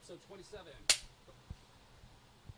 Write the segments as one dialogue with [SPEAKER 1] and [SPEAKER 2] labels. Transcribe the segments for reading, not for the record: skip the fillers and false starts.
[SPEAKER 1] episode 27.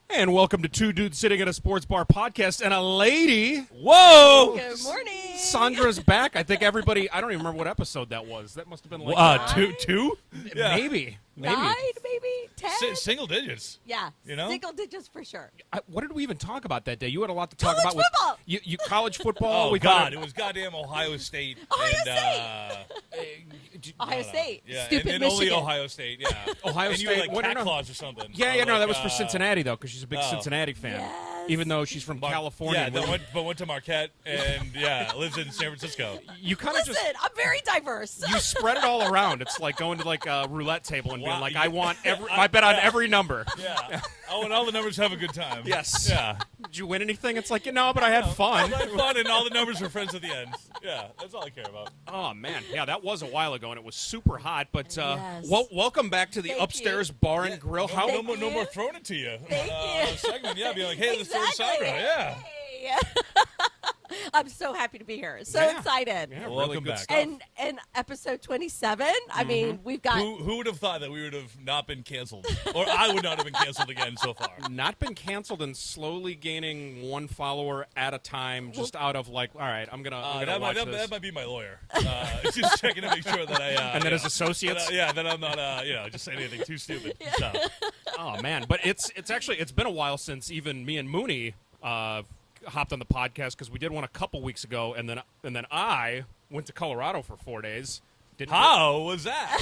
[SPEAKER 1] And welcome to Two Dudes Sitting at a Sports Bar podcast and a lady.
[SPEAKER 2] Whoa!
[SPEAKER 3] Good morning.
[SPEAKER 1] Sandra's back. I think everybody, I don't even remember what episode that was. That must have been like
[SPEAKER 2] Two? Yeah.
[SPEAKER 1] Maybe.
[SPEAKER 3] 9, maybe 10.
[SPEAKER 2] Single digits.
[SPEAKER 3] Yeah,
[SPEAKER 2] You know?
[SPEAKER 3] single digits for sure.
[SPEAKER 1] What did we even talk about that day? You had a lot to talk
[SPEAKER 3] College
[SPEAKER 1] about.
[SPEAKER 3] football.
[SPEAKER 1] You college football.
[SPEAKER 2] Oh,
[SPEAKER 1] we
[SPEAKER 2] God.
[SPEAKER 1] got
[SPEAKER 2] It was goddamn Ohio State.
[SPEAKER 3] Ohio
[SPEAKER 2] State.
[SPEAKER 3] Ohio State.
[SPEAKER 2] Yeah,
[SPEAKER 3] Stupid
[SPEAKER 2] and
[SPEAKER 3] Michigan.
[SPEAKER 2] only Ohio State, yeah.
[SPEAKER 1] Ohio
[SPEAKER 2] and
[SPEAKER 1] State.
[SPEAKER 2] you were like
[SPEAKER 1] what,
[SPEAKER 2] Cat
[SPEAKER 1] no.
[SPEAKER 2] Claws or something.
[SPEAKER 1] Yeah,
[SPEAKER 2] Or
[SPEAKER 1] no,
[SPEAKER 2] like,
[SPEAKER 1] that was for Cincinnati, though, because she's a big Cincinnati fan.
[SPEAKER 3] Yes.
[SPEAKER 1] Even though she's from California.
[SPEAKER 2] Yeah, but went to Marquette and, lives in San Francisco.
[SPEAKER 1] You kind of just...
[SPEAKER 3] Listen, I'm very diverse.
[SPEAKER 1] You spread it all around. It's like going to like a roulette table and being
[SPEAKER 2] Wow.
[SPEAKER 1] like, I want I bet on every number.
[SPEAKER 2] Yeah. I want all the numbers to have a good time.
[SPEAKER 1] Yes.
[SPEAKER 2] Yeah.
[SPEAKER 1] Did you win anything? It's like, but I had fun.
[SPEAKER 2] I had fun and all the numbers were friends at the end. Yeah, that's all I care about.
[SPEAKER 1] Oh, man. Yeah, that was a while ago, and it was super hot. But
[SPEAKER 3] Yes.
[SPEAKER 1] welcome back to the
[SPEAKER 3] Thank
[SPEAKER 1] upstairs
[SPEAKER 3] you.
[SPEAKER 1] bar and grill. How
[SPEAKER 2] No more throwing it to you.
[SPEAKER 3] Thank you.
[SPEAKER 2] Segment, be like, hey, let's throw to
[SPEAKER 3] Exactly.
[SPEAKER 2] Sandra. Yeah.
[SPEAKER 3] Hey. I'm so happy to be here. So
[SPEAKER 1] Yeah.
[SPEAKER 3] excited.
[SPEAKER 1] Yeah,
[SPEAKER 2] Welcome
[SPEAKER 1] really good
[SPEAKER 2] back.
[SPEAKER 1] stuff.
[SPEAKER 3] And episode 27, I mean, we've got...
[SPEAKER 2] Who would have thought that we would have not been canceled? Or I would not have been canceled again so far.
[SPEAKER 1] Not been canceled and slowly gaining one follower at a time, just out of like, all right, I'm gonna watch this.
[SPEAKER 2] That might be my lawyer. Just checking to make sure that I...
[SPEAKER 1] and then his associates.
[SPEAKER 2] That I'm not, just saying anything too stupid. So.
[SPEAKER 1] Oh man, but it's been a while since even me and Mooney hopped on the podcast because we did one a couple weeks ago, and then I went to Colorado for 4 days.
[SPEAKER 2] How was that?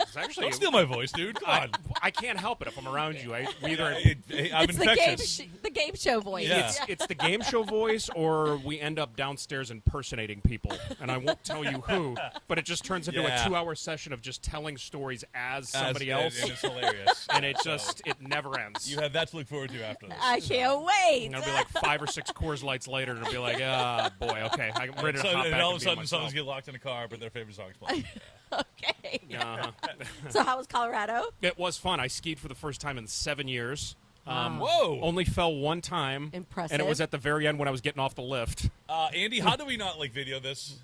[SPEAKER 1] It's actually
[SPEAKER 2] Don't steal my voice, dude. Come on.
[SPEAKER 1] I can't help it if I'm around you. I'm
[SPEAKER 2] I'm
[SPEAKER 3] it's
[SPEAKER 2] infectious.
[SPEAKER 3] the game show voice.
[SPEAKER 2] Yeah.
[SPEAKER 1] It's the game show voice, or we end up downstairs impersonating people, and I won't tell you who, but it just turns into a 2-hour session of just telling stories as somebody else,
[SPEAKER 2] And it's hilarious.
[SPEAKER 1] and it never ends.
[SPEAKER 2] You have that to look forward to after this.
[SPEAKER 3] I can't wait.
[SPEAKER 1] And it'll be like 5 or 6 Coors Lights later, and it'll be like, oh, boy, okay, I'm ready to hop back
[SPEAKER 2] and all of a
[SPEAKER 1] and be
[SPEAKER 2] sudden,
[SPEAKER 1] myself.
[SPEAKER 2] someone's get locked in a car, but their favorite song's playing.
[SPEAKER 3] Okay.
[SPEAKER 1] Uh-huh.
[SPEAKER 3] So how was Colorado?
[SPEAKER 1] It was fun. I skied for the first time in 7 years.
[SPEAKER 2] Whoa.
[SPEAKER 1] Only fell one time.
[SPEAKER 3] Impressive.
[SPEAKER 1] And it was at the very end when I was getting off the lift.
[SPEAKER 2] Andy, how do we not video this?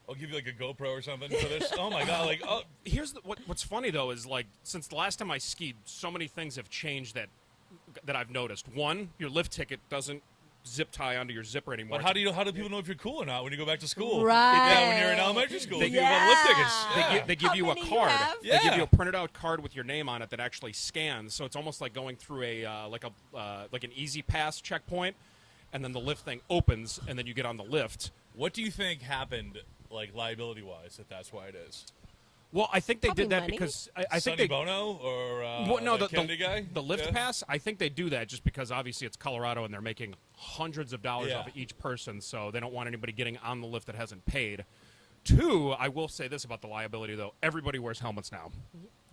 [SPEAKER 2] I'll give you a GoPro or something for this. Oh my God!
[SPEAKER 1] Here's what's funny though is since the last time I skied, so many things have changed that I've noticed. One, your lift ticket doesn't zip tie onto your zipper anymore.
[SPEAKER 2] But how do people know if you're cool or not when you go back to school?
[SPEAKER 3] Right.
[SPEAKER 2] Yeah, when you're in elementary school,
[SPEAKER 1] They
[SPEAKER 2] you have lift tickets.
[SPEAKER 3] Yeah.
[SPEAKER 1] They give
[SPEAKER 3] How
[SPEAKER 1] you a
[SPEAKER 3] many you
[SPEAKER 1] card.
[SPEAKER 3] have?
[SPEAKER 1] They give
[SPEAKER 2] Yeah.
[SPEAKER 1] you a printed out card with your name on it that actually scans. So it's almost like going through like an easy pass checkpoint, and then the lift thing opens, and then you get on the lift.
[SPEAKER 2] What do you think happened, liability-wise, if that's why it is?
[SPEAKER 1] Well, I think they
[SPEAKER 3] Probably
[SPEAKER 1] did that
[SPEAKER 3] money.
[SPEAKER 1] because I think
[SPEAKER 2] Sonny
[SPEAKER 1] they.
[SPEAKER 2] Bono or
[SPEAKER 1] The
[SPEAKER 2] Kennedy guy?
[SPEAKER 1] the lift
[SPEAKER 2] Yeah.
[SPEAKER 1] pass. I think they do that just because obviously it's Colorado and they're making hundreds of dollars
[SPEAKER 2] Yeah.
[SPEAKER 1] off of each person, so they don't want anybody getting on the lift that hasn't paid. Two, I will say this about the liability though: everybody wears helmets now.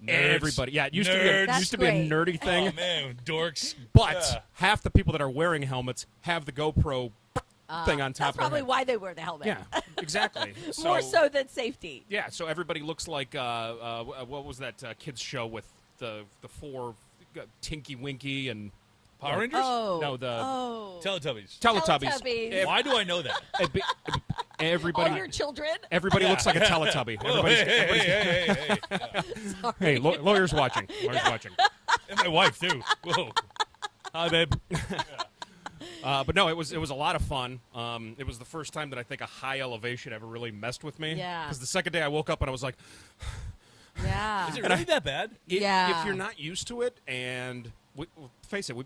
[SPEAKER 2] Nerds.
[SPEAKER 1] Everybody, yeah, it used to be
[SPEAKER 2] Nerds.
[SPEAKER 1] it used to
[SPEAKER 3] That's
[SPEAKER 1] be a
[SPEAKER 3] great.
[SPEAKER 1] nerdy thing,
[SPEAKER 2] Oh man, dorks.
[SPEAKER 1] but
[SPEAKER 2] Yeah.
[SPEAKER 1] half the people that are wearing helmets have the GoPro thing on top
[SPEAKER 3] That's
[SPEAKER 1] of their
[SPEAKER 3] probably
[SPEAKER 1] head.
[SPEAKER 3] why they wear the helmet.
[SPEAKER 1] Yeah, exactly.
[SPEAKER 3] More so than safety.
[SPEAKER 1] Yeah, so everybody looks like what was that kids show with the 4 Tinky Winky and
[SPEAKER 2] Power Rangers?
[SPEAKER 3] Oh.
[SPEAKER 1] No, the
[SPEAKER 2] Teletubbies.
[SPEAKER 1] Teletubbies.
[SPEAKER 3] Teletubbies.
[SPEAKER 2] Why do I know that?
[SPEAKER 1] Everybody,
[SPEAKER 3] All your children.
[SPEAKER 1] everybody looks like a Teletubby.
[SPEAKER 2] Whoa,
[SPEAKER 1] Everybody's,
[SPEAKER 2] hey.
[SPEAKER 3] Sorry.
[SPEAKER 1] hey, lawyers watching. Lawyers watching.
[SPEAKER 2] And my wife, too. Whoa. Hi, babe.
[SPEAKER 1] But no, it was a lot of fun. It was the first time that I think a high elevation ever really messed with me.
[SPEAKER 3] Yeah.
[SPEAKER 1] Because the second day I woke up and I was like,
[SPEAKER 3] Yeah.
[SPEAKER 2] Is it really that bad?
[SPEAKER 3] Yeah.
[SPEAKER 1] if you're not used to it, and face it,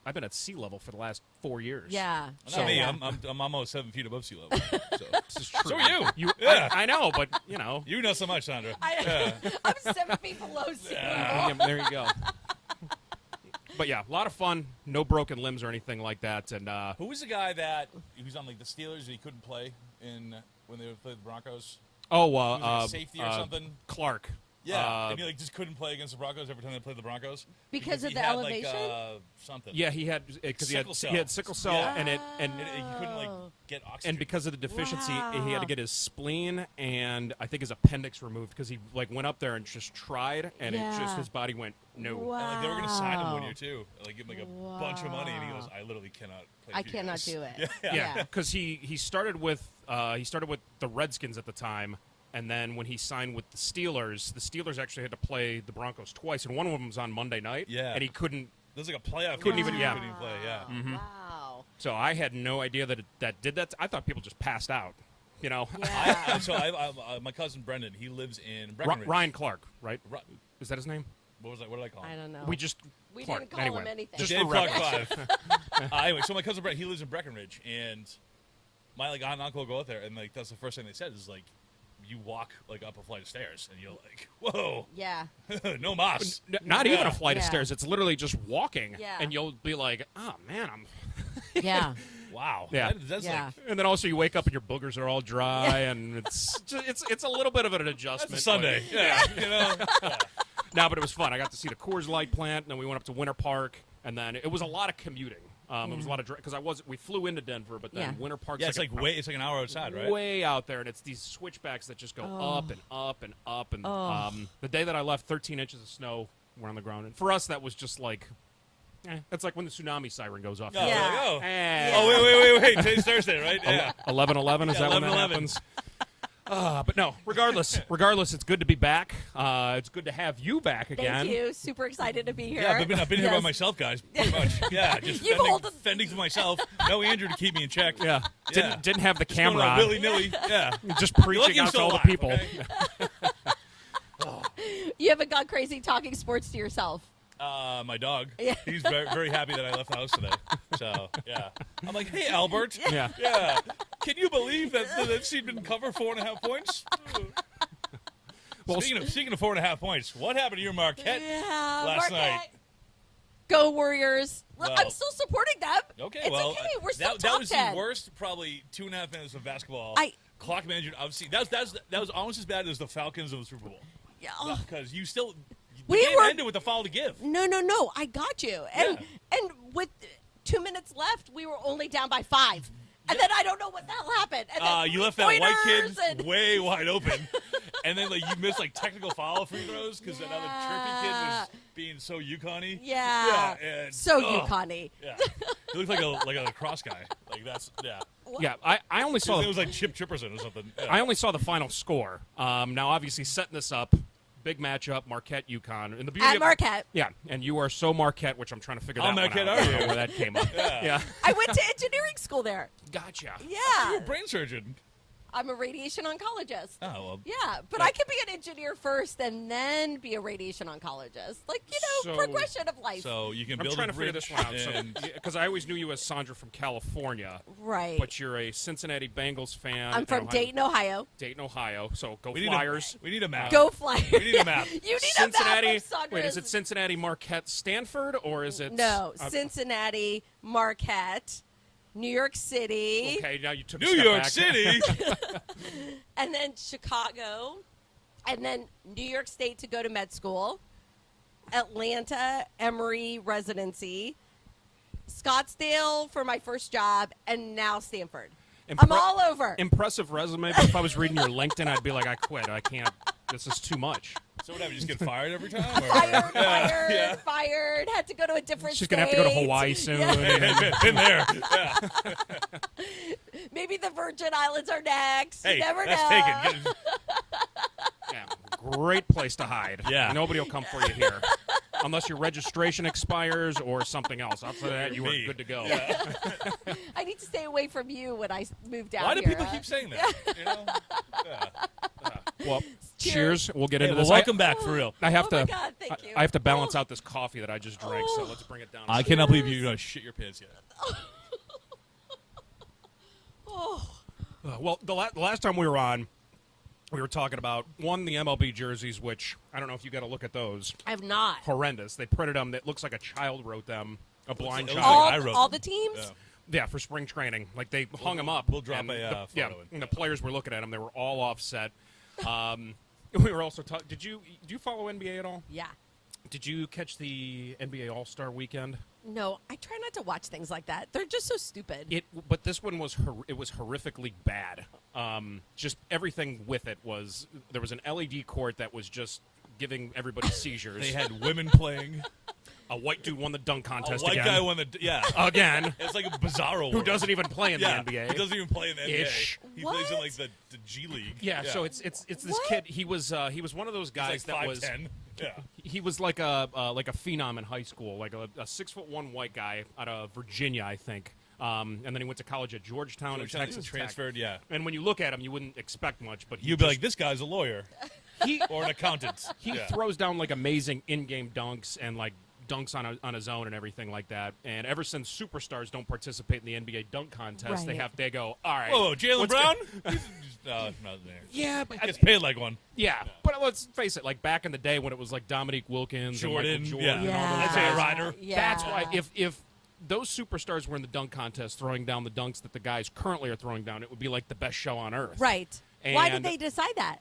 [SPEAKER 1] I've been at sea level for the last 4 years.
[SPEAKER 3] Yeah.
[SPEAKER 2] Not me.
[SPEAKER 3] Yeah.
[SPEAKER 2] I'm almost 7 feet above sea level. So.
[SPEAKER 1] This is true.
[SPEAKER 2] So are you.
[SPEAKER 1] Yeah.
[SPEAKER 2] Yeah.
[SPEAKER 1] I know, but you know.
[SPEAKER 2] You know so much, Sandra.
[SPEAKER 3] I'm 7 feet below sea level.
[SPEAKER 1] Yeah, there you go. But yeah, a lot of fun. No broken limbs or anything like that. And
[SPEAKER 2] Who was the guy that he was on the Steelers and he couldn't play when they played the Broncos? He was like a safety or something.
[SPEAKER 1] Clark.
[SPEAKER 2] Yeah, and he just couldn't play against the Broncos every time they played the Broncos
[SPEAKER 3] Because of
[SPEAKER 2] he
[SPEAKER 3] the
[SPEAKER 2] had,
[SPEAKER 3] elevation?
[SPEAKER 2] something.
[SPEAKER 1] Yeah, he had because he
[SPEAKER 2] Sickle cell.
[SPEAKER 1] had sickle cell,
[SPEAKER 3] Yeah.
[SPEAKER 1] and
[SPEAKER 2] He couldn't get oxygen.
[SPEAKER 1] and because of the deficiency, he had
[SPEAKER 3] Wow.
[SPEAKER 1] to get his spleen and I think his appendix removed because he went up there and just tried, and it just
[SPEAKER 3] Yeah.
[SPEAKER 1] his body went no.
[SPEAKER 3] Wow.
[SPEAKER 2] And, they were going to sign him 1
[SPEAKER 3] Wow.
[SPEAKER 2] year too, give him a bunch of money, and he goes, "I literally cannot play."
[SPEAKER 3] I
[SPEAKER 2] for you
[SPEAKER 3] cannot
[SPEAKER 2] guys."
[SPEAKER 3] do it.
[SPEAKER 2] Yeah.
[SPEAKER 1] Yeah, because he started with the Redskins at the time, And then when he signed with the Steelers actually had to play the Broncos twice, and one of them was on Monday night.
[SPEAKER 2] Yeah.
[SPEAKER 1] And he couldn't.
[SPEAKER 2] There's like a playoff.
[SPEAKER 1] Couldn't even.
[SPEAKER 2] Couldn't even play. Yeah.
[SPEAKER 1] Mm-hmm.
[SPEAKER 3] Wow.
[SPEAKER 1] So I had no idea that did that. I thought people just passed out. You know.
[SPEAKER 3] Yeah.
[SPEAKER 2] My cousin Brendan, he lives in Breckenridge.
[SPEAKER 1] Ryan Clark, right? Is that his name?
[SPEAKER 2] What was that? What did I call him?
[SPEAKER 3] I don't know.
[SPEAKER 1] We
[SPEAKER 3] didn't call
[SPEAKER 1] anyway.
[SPEAKER 3] him anything.
[SPEAKER 1] Just
[SPEAKER 2] Dave
[SPEAKER 1] for
[SPEAKER 2] Clark
[SPEAKER 1] reference.
[SPEAKER 2] 5. Anyway, so my cousin Brett, he lives in Breckenridge, and my aunt and uncle go out there, and that's the first thing they said is you walk up a flight of stairs, and you're like, whoa,
[SPEAKER 3] Yeah.
[SPEAKER 2] no mas.
[SPEAKER 1] Not even a flight of
[SPEAKER 3] Yeah.
[SPEAKER 1] stairs. It's literally just walking,
[SPEAKER 3] Yeah.
[SPEAKER 1] and you'll be like, oh man, I'm.
[SPEAKER 3] Yeah.
[SPEAKER 2] Wow.
[SPEAKER 1] Yeah.
[SPEAKER 2] That's
[SPEAKER 3] Yeah.
[SPEAKER 1] And then also you wake up and your boogers are all dry, and it's a little bit of an adjustment.
[SPEAKER 2] That's a Sunday. Yeah. Yeah.
[SPEAKER 1] No, but it was fun. I got to see the Coors Light plant, and then we went up to Winter Park, and then it was a lot of commuting. It was a lot of because we flew into Denver, but then
[SPEAKER 3] Yeah.
[SPEAKER 1] Winter Park's
[SPEAKER 2] Yeah, it's like an hour outside, right?
[SPEAKER 1] way out there, and it's these switchbacks that just go up and up and up. And the day that I left, 13 inches of snow were on the ground, and for us that was just like. That's like when the tsunami siren goes off.
[SPEAKER 2] Oh,
[SPEAKER 3] Yeah.
[SPEAKER 2] like, oh.
[SPEAKER 1] Eh.
[SPEAKER 2] Oh, wait. Today's Thursday, right? Yeah.
[SPEAKER 1] 11/11, is that when that
[SPEAKER 2] 11/11.
[SPEAKER 1] happens? But no, regardless, it's good to be back. It's good to have you back again.
[SPEAKER 3] Thank you. Super excited to be here.
[SPEAKER 2] Yeah, I've been here by
[SPEAKER 3] Yes.
[SPEAKER 2] myself, guys, pretty much. Yeah, just fending for myself. No Andrew to keep me in check.
[SPEAKER 1] Yeah. Didn't have the camera on.
[SPEAKER 2] Willy-nilly. Yeah.
[SPEAKER 1] Just
[SPEAKER 2] You're lucky
[SPEAKER 1] preaching
[SPEAKER 2] I'm
[SPEAKER 1] out to
[SPEAKER 2] still
[SPEAKER 1] all the
[SPEAKER 2] alive,
[SPEAKER 1] people.
[SPEAKER 2] okay?
[SPEAKER 3] You haven't gone crazy talking sports to yourself.
[SPEAKER 2] My dog.
[SPEAKER 3] Yeah.
[SPEAKER 2] He's very, very happy that I left the house today. So, yeah. I'm like, hey, Albert.
[SPEAKER 1] Yeah.
[SPEAKER 2] Yeah. Can you believe that she didn't cover 4.5 points?
[SPEAKER 1] Well,
[SPEAKER 2] Speaking of 4.5 points, what happened to your Marquette last night?
[SPEAKER 3] Go Warriors.
[SPEAKER 2] Well,
[SPEAKER 3] I'm still supporting them.
[SPEAKER 2] Okay,
[SPEAKER 3] It's
[SPEAKER 2] well,
[SPEAKER 3] okay. We're still
[SPEAKER 2] that
[SPEAKER 3] top
[SPEAKER 2] was
[SPEAKER 3] 10.
[SPEAKER 2] the worst, probably 2.5 minutes of basketball. Clock management, obviously. That was almost as bad as the Falcons of the Super Bowl.
[SPEAKER 3] Yeah.
[SPEAKER 2] Because you still.
[SPEAKER 3] We
[SPEAKER 2] the game
[SPEAKER 3] were-
[SPEAKER 2] ended with a foul to give.
[SPEAKER 3] No. I got you. And with 2 minutes left, we were only down by 5. And then I don't know what the hell happened. And then
[SPEAKER 2] You left that white
[SPEAKER 3] pointers
[SPEAKER 2] kid
[SPEAKER 3] and-
[SPEAKER 2] way wide open, and then you missed technical foul free throws because another trippy kid was being so UConn-y.
[SPEAKER 3] Yeah.
[SPEAKER 2] and,
[SPEAKER 3] So UConn-y.
[SPEAKER 2] Yeah, he looked like a lacrosse guy.
[SPEAKER 1] yeah, I only saw
[SPEAKER 2] It was like Chip Chipperson or something. Yeah.
[SPEAKER 1] I only saw the final score. Now, obviously, setting this up, big matchup, Marquette, UConn. And the beauty
[SPEAKER 3] At
[SPEAKER 1] of,
[SPEAKER 3] Marquette.
[SPEAKER 1] Yeah, and you are so Marquette, which I'm trying to figure
[SPEAKER 2] How
[SPEAKER 1] that one
[SPEAKER 2] Marquette
[SPEAKER 1] out.
[SPEAKER 2] are
[SPEAKER 1] I don't know
[SPEAKER 2] you?
[SPEAKER 1] where that came up. Yeah.
[SPEAKER 3] I went to engineering school there.
[SPEAKER 1] Gotcha.
[SPEAKER 3] Yeah.
[SPEAKER 2] You're a brain surgeon.
[SPEAKER 3] I'm a radiation oncologist.
[SPEAKER 2] Oh well.
[SPEAKER 3] Yeah, but I could be an engineer first and then be a radiation oncologist.
[SPEAKER 1] So-
[SPEAKER 3] progression of life.
[SPEAKER 2] So you can
[SPEAKER 1] I'm
[SPEAKER 2] build
[SPEAKER 1] trying
[SPEAKER 2] a
[SPEAKER 1] to figure
[SPEAKER 2] bridge
[SPEAKER 1] this one out.
[SPEAKER 2] and-
[SPEAKER 1] Because I always knew you as Sandra from California,
[SPEAKER 3] right.
[SPEAKER 1] but you're a Cincinnati Bengals fan.
[SPEAKER 3] I'm
[SPEAKER 1] and
[SPEAKER 3] from
[SPEAKER 1] Ohio-
[SPEAKER 3] Dayton, Ohio.
[SPEAKER 1] Dayton, Ohio. So go
[SPEAKER 2] we
[SPEAKER 1] Flyers.
[SPEAKER 2] need a map.
[SPEAKER 3] Go Flyers.
[SPEAKER 2] We need a map.
[SPEAKER 3] You need
[SPEAKER 1] Cincinnati.
[SPEAKER 3] a map of Sandra's.
[SPEAKER 1] Wait, is it Cincinnati, Marquette, Stanford, or is it?
[SPEAKER 3] No, Cincinnati, Marquette, New York City,
[SPEAKER 1] Okay, now you took a
[SPEAKER 2] New
[SPEAKER 1] step
[SPEAKER 2] York
[SPEAKER 1] back.
[SPEAKER 2] City.
[SPEAKER 3] and then Chicago, and then New York State to go to med school, Atlanta, Emory residency, Scottsdale for my first job, and now Stanford. I'm all over.
[SPEAKER 1] Impressive resume, but if I was reading your LinkedIn, I'd be like, I quit. I can't. This is too much.
[SPEAKER 2] So what happened? You just get fired every time? Or?
[SPEAKER 3] Fired. Had to go to a different
[SPEAKER 1] She's
[SPEAKER 3] state.
[SPEAKER 1] gonna have to go to Hawaii soon.
[SPEAKER 3] Yeah.
[SPEAKER 2] Been there. Yeah.
[SPEAKER 3] Maybe the Virgin Islands are next.
[SPEAKER 2] Hey,
[SPEAKER 3] you never
[SPEAKER 2] that's
[SPEAKER 3] know.
[SPEAKER 2] taken.
[SPEAKER 1] Yeah, great place to hide.
[SPEAKER 2] Yeah.
[SPEAKER 1] Nobody will come for you here. Unless your registration expires or something else. After that, you are
[SPEAKER 2] Me.
[SPEAKER 1] good to go.
[SPEAKER 2] Yeah.
[SPEAKER 3] I need to stay away from you when I move down
[SPEAKER 2] Why do
[SPEAKER 3] here.
[SPEAKER 2] people keep saying that? You know? Yeah.
[SPEAKER 1] Well,
[SPEAKER 3] Cheers.
[SPEAKER 1] cheers. We'll get
[SPEAKER 2] Hey,
[SPEAKER 1] into
[SPEAKER 2] well,
[SPEAKER 1] this.
[SPEAKER 2] welcome back for real.
[SPEAKER 1] I have
[SPEAKER 3] Oh
[SPEAKER 1] to.
[SPEAKER 3] my God, thank you.
[SPEAKER 1] I have to balance out this coffee that I just drank. So
[SPEAKER 3] Oh.
[SPEAKER 1] let's bring it down.
[SPEAKER 2] I cannot believe you're gonna shit your pants yet.
[SPEAKER 3] Oh,
[SPEAKER 1] Well, the last time we were on, we were talking about the MLB jerseys, which I don't know if you got to look at those.
[SPEAKER 3] I have not.
[SPEAKER 1] Horrendous. They printed them. It looks like a child wrote them. A blind
[SPEAKER 2] it looks
[SPEAKER 1] child.
[SPEAKER 2] like I wrote
[SPEAKER 3] All
[SPEAKER 2] them.
[SPEAKER 3] the teams?
[SPEAKER 2] Yeah.
[SPEAKER 1] Yeah, for spring training. Like they hung them up.
[SPEAKER 2] we'll drop
[SPEAKER 1] and
[SPEAKER 2] a photo
[SPEAKER 1] yeah,
[SPEAKER 2] in.
[SPEAKER 1] and the players were looking at them. They were all offset. We were also talking. Do you follow NBA at all?
[SPEAKER 3] Yeah.
[SPEAKER 1] Did you catch the NBA All-Star Weekend?
[SPEAKER 3] No, I try not to watch things like that. They're just so stupid.
[SPEAKER 1] But this one was it was horrifically bad. Just everything with it was there was an LED court that was just giving everybody seizures.
[SPEAKER 2] They had women playing.
[SPEAKER 1] A white dude won the dunk
[SPEAKER 2] A
[SPEAKER 1] contest
[SPEAKER 2] white
[SPEAKER 1] again.
[SPEAKER 2] guy won the
[SPEAKER 1] Again.
[SPEAKER 2] It's like a bizarro.
[SPEAKER 1] Who doesn't even play in
[SPEAKER 2] yeah,
[SPEAKER 1] the NBA.
[SPEAKER 2] He doesn't even play in the
[SPEAKER 1] Ish.
[SPEAKER 2] NBA. He plays in like the G League.
[SPEAKER 1] Yeah, so it's this
[SPEAKER 3] What?
[SPEAKER 1] kid. He was one of those guys
[SPEAKER 2] He's like
[SPEAKER 1] that was
[SPEAKER 2] 5'10". Yeah.
[SPEAKER 1] he was like a phenom in high school, like a 6'1" white guy out of Virginia, I think. And then he went to college at Georgetown and Texas Tech.
[SPEAKER 2] transferred, yeah.
[SPEAKER 1] And when you look at him, you wouldn't expect much, but
[SPEAKER 2] You'd be like, this guy's a lawyer
[SPEAKER 1] he
[SPEAKER 2] or an accountant.
[SPEAKER 1] he
[SPEAKER 2] Yeah.
[SPEAKER 1] throws down like amazing in-game dunks and like dunks on his own and everything like that. And ever since superstars don't participate in the NBA dunk contest,
[SPEAKER 3] Right.
[SPEAKER 1] they go, all right.
[SPEAKER 2] Whoa, Jalen
[SPEAKER 1] let's
[SPEAKER 2] Brown?
[SPEAKER 1] get-
[SPEAKER 2] Not there.
[SPEAKER 1] Yeah, but
[SPEAKER 2] Gets paid like one.
[SPEAKER 1] yeah, but let's face it. Like back in the day when it was like Dominique Wilkins,
[SPEAKER 2] Jordan,
[SPEAKER 1] and Michael Jordan,
[SPEAKER 2] yeah.
[SPEAKER 1] and all those
[SPEAKER 2] Let's say a
[SPEAKER 1] guys.
[SPEAKER 2] Ryder.
[SPEAKER 3] Yeah.
[SPEAKER 1] That's why if those superstars were in the dunk contest throwing down the dunks that the guys currently are throwing down, it would be like the best show on earth.
[SPEAKER 3] Right. Why did
[SPEAKER 1] And
[SPEAKER 3] they decide that?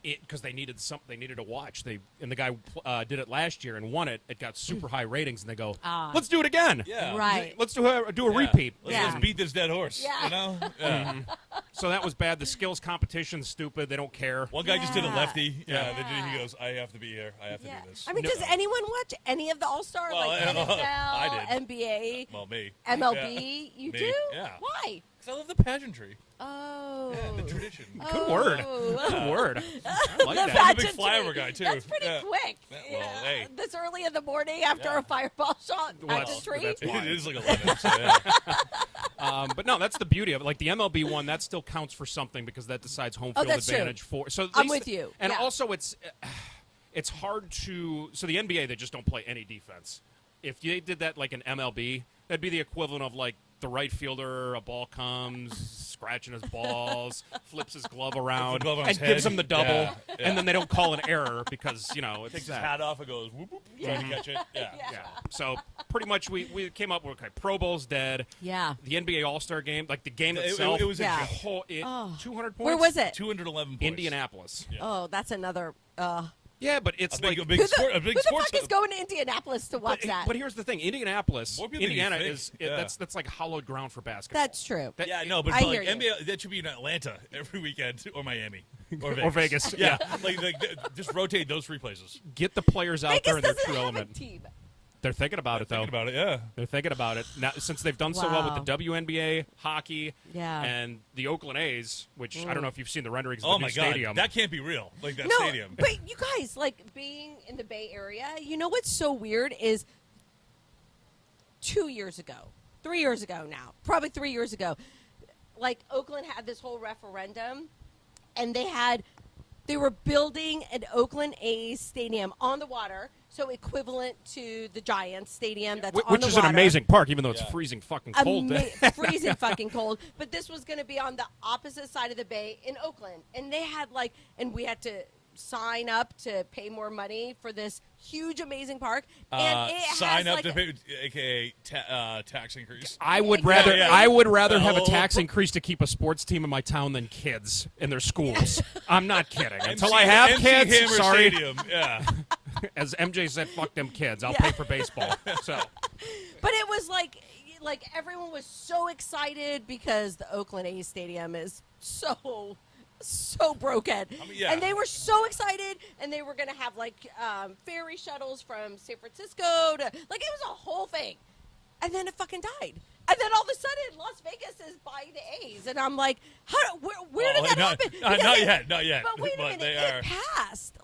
[SPEAKER 1] Because they needed to watch. And the guy did it last year and won it. It got super high ratings, and they go, let's do it again.
[SPEAKER 2] Yeah.
[SPEAKER 3] Right.
[SPEAKER 1] Let's do a
[SPEAKER 2] Yeah.
[SPEAKER 1] repeat.
[SPEAKER 2] Let's beat this dead horse.
[SPEAKER 3] Yeah.
[SPEAKER 2] You know? Yeah.
[SPEAKER 1] So that was bad. The skills competition's stupid. They don't care.
[SPEAKER 2] One guy just did a
[SPEAKER 3] Yeah.
[SPEAKER 2] lefty. Yeah.
[SPEAKER 3] Yeah.
[SPEAKER 2] Then he goes, I have to be here. I have to
[SPEAKER 3] Yeah.
[SPEAKER 2] do this.
[SPEAKER 3] I mean,
[SPEAKER 1] No.
[SPEAKER 3] does anyone watch any of the All Star,
[SPEAKER 2] Well,
[SPEAKER 3] like
[SPEAKER 2] I
[SPEAKER 3] NFL,
[SPEAKER 2] did.
[SPEAKER 3] NBA,
[SPEAKER 2] Well, me.
[SPEAKER 3] MLB?
[SPEAKER 2] Yeah.
[SPEAKER 3] You
[SPEAKER 2] Me.
[SPEAKER 3] do?
[SPEAKER 2] Yeah.
[SPEAKER 3] Why?
[SPEAKER 2] Because I love the pageantry.
[SPEAKER 3] Oh.
[SPEAKER 2] Yeah, the tradition.
[SPEAKER 1] Good word.
[SPEAKER 3] Oh.
[SPEAKER 1] Good word. I like
[SPEAKER 3] The
[SPEAKER 1] that.
[SPEAKER 2] I'm a big
[SPEAKER 3] pageantry.
[SPEAKER 2] flyover guy, too.
[SPEAKER 3] That's pretty
[SPEAKER 2] Yeah.
[SPEAKER 3] quick.
[SPEAKER 2] Well, hey.
[SPEAKER 3] This early in the morning after
[SPEAKER 2] Yeah.
[SPEAKER 3] a fireball shot
[SPEAKER 1] Well, that's-
[SPEAKER 3] pageantry.
[SPEAKER 1] that's why.
[SPEAKER 2] It is like 11. So, yeah.
[SPEAKER 1] But no, that's the beauty of it. Like the MLB one, that still counts for something because that decides home field
[SPEAKER 3] that's true.
[SPEAKER 1] advantage for. So at
[SPEAKER 3] I'm
[SPEAKER 1] least-
[SPEAKER 3] with you.
[SPEAKER 1] And
[SPEAKER 3] Yeah.
[SPEAKER 1] also, it's hard to. So the NBA, they just don't play any defense. If they did that like an MLB, that'd be the equivalent of like the right fielder, a ball comes, scratching his balls, flips his glove around,
[SPEAKER 2] glove on
[SPEAKER 1] and
[SPEAKER 2] his
[SPEAKER 1] gives
[SPEAKER 2] head.
[SPEAKER 1] him the double,
[SPEAKER 2] Yeah, yeah.
[SPEAKER 1] and then they don't call an error because it's
[SPEAKER 2] Takes his
[SPEAKER 1] that.
[SPEAKER 2] hat off and goes, whoop, whoop, trying to catch it. Yeah.
[SPEAKER 1] Yeah. So pretty much we came up with Pro Bowl's dead.
[SPEAKER 3] Yeah.
[SPEAKER 1] The NBA All-Star game, like the game
[SPEAKER 2] It-
[SPEAKER 1] itself,
[SPEAKER 2] it was a
[SPEAKER 3] Yeah.
[SPEAKER 2] joke.
[SPEAKER 1] whole,
[SPEAKER 3] Oh.
[SPEAKER 1] 200 points.
[SPEAKER 3] Where was it?
[SPEAKER 2] 211 points.
[SPEAKER 1] Indianapolis.
[SPEAKER 2] Yeah.
[SPEAKER 3] Oh, that's another.
[SPEAKER 1] Yeah, but it's
[SPEAKER 2] A big,
[SPEAKER 1] like.
[SPEAKER 2] a big
[SPEAKER 3] Who the,
[SPEAKER 2] sport. A big
[SPEAKER 3] who the
[SPEAKER 2] sports.
[SPEAKER 3] fuck is going to Indianapolis to watch that?
[SPEAKER 1] But here's the thing: Indianapolis,
[SPEAKER 2] More people than you
[SPEAKER 1] Indiana
[SPEAKER 2] think.
[SPEAKER 1] is
[SPEAKER 2] Yeah.
[SPEAKER 1] that's like hallowed ground for basketball.
[SPEAKER 3] That's true.
[SPEAKER 1] That-
[SPEAKER 2] Yeah, no, but
[SPEAKER 3] I
[SPEAKER 2] like
[SPEAKER 3] hear you.
[SPEAKER 2] NBA, that should be in Atlanta every weekend, or Miami, or Vegas.
[SPEAKER 1] Or Vegas,
[SPEAKER 2] Yeah, just rotate those three places.
[SPEAKER 1] Get the players out there
[SPEAKER 3] Vegas
[SPEAKER 1] in their
[SPEAKER 3] doesn't
[SPEAKER 1] true
[SPEAKER 3] have a
[SPEAKER 1] element.
[SPEAKER 3] team.
[SPEAKER 1] They're thinking about it though.
[SPEAKER 2] Thinking about it, yeah.
[SPEAKER 1] They're thinking about it now since they've done so well with
[SPEAKER 3] Wow.
[SPEAKER 1] the WNBA, hockey,
[SPEAKER 3] Yeah.
[SPEAKER 1] and the Oakland A's, which I don't know if you've seen the renderings of
[SPEAKER 2] Oh
[SPEAKER 1] the new
[SPEAKER 2] my god,
[SPEAKER 1] stadium.
[SPEAKER 2] that can't be real. Like that
[SPEAKER 3] No,
[SPEAKER 2] stadium.
[SPEAKER 3] but you guys, like being in the Bay Area, you know what's so weird is 2 years ago, 3 years ago now, probably 3 years ago, like Oakland had this whole referendum, and they were building an Oakland A's stadium on the water, so equivalent to the Giants stadium that's on
[SPEAKER 1] which
[SPEAKER 3] the
[SPEAKER 1] is
[SPEAKER 3] water.
[SPEAKER 1] an amazing park, even though it's
[SPEAKER 2] Yeah.
[SPEAKER 1] freezing fucking cold.
[SPEAKER 3] Freezing fucking cold. But this was going to be on the opposite side of the bay in Oakland. And they had and we had to sign up to pay more money for this huge, amazing park. And it
[SPEAKER 2] sign
[SPEAKER 3] has
[SPEAKER 2] up
[SPEAKER 3] like
[SPEAKER 2] to pay, aka tax increase.
[SPEAKER 1] I would
[SPEAKER 3] Exactly.
[SPEAKER 1] rather
[SPEAKER 2] Yeah.
[SPEAKER 1] I would rather have a
[SPEAKER 2] Oh.
[SPEAKER 1] tax increase to keep a sports team in my town than kids in their schools. I'm not kidding. Until I have
[SPEAKER 2] MC
[SPEAKER 1] kids,
[SPEAKER 2] Hammer
[SPEAKER 1] sorry.
[SPEAKER 2] Stadium. Yeah.
[SPEAKER 1] As MJ said, fuck them kids. I'll
[SPEAKER 3] Yeah.
[SPEAKER 1] pay for baseball. So
[SPEAKER 3] But it was like everyone was so excited because the Oakland A's stadium is so broken.
[SPEAKER 2] I mean, yeah.
[SPEAKER 3] And they were so excited, and they were going to have ferry shuttles from San Francisco to it was a whole thing. And then it fucking died. And then all of a sudden, Las Vegas is buying the A's, and I'm like, where did that happen? Because
[SPEAKER 2] Not yet.
[SPEAKER 3] But wait a
[SPEAKER 2] But
[SPEAKER 3] minute,
[SPEAKER 2] they
[SPEAKER 3] it
[SPEAKER 2] are.
[SPEAKER 3] passed.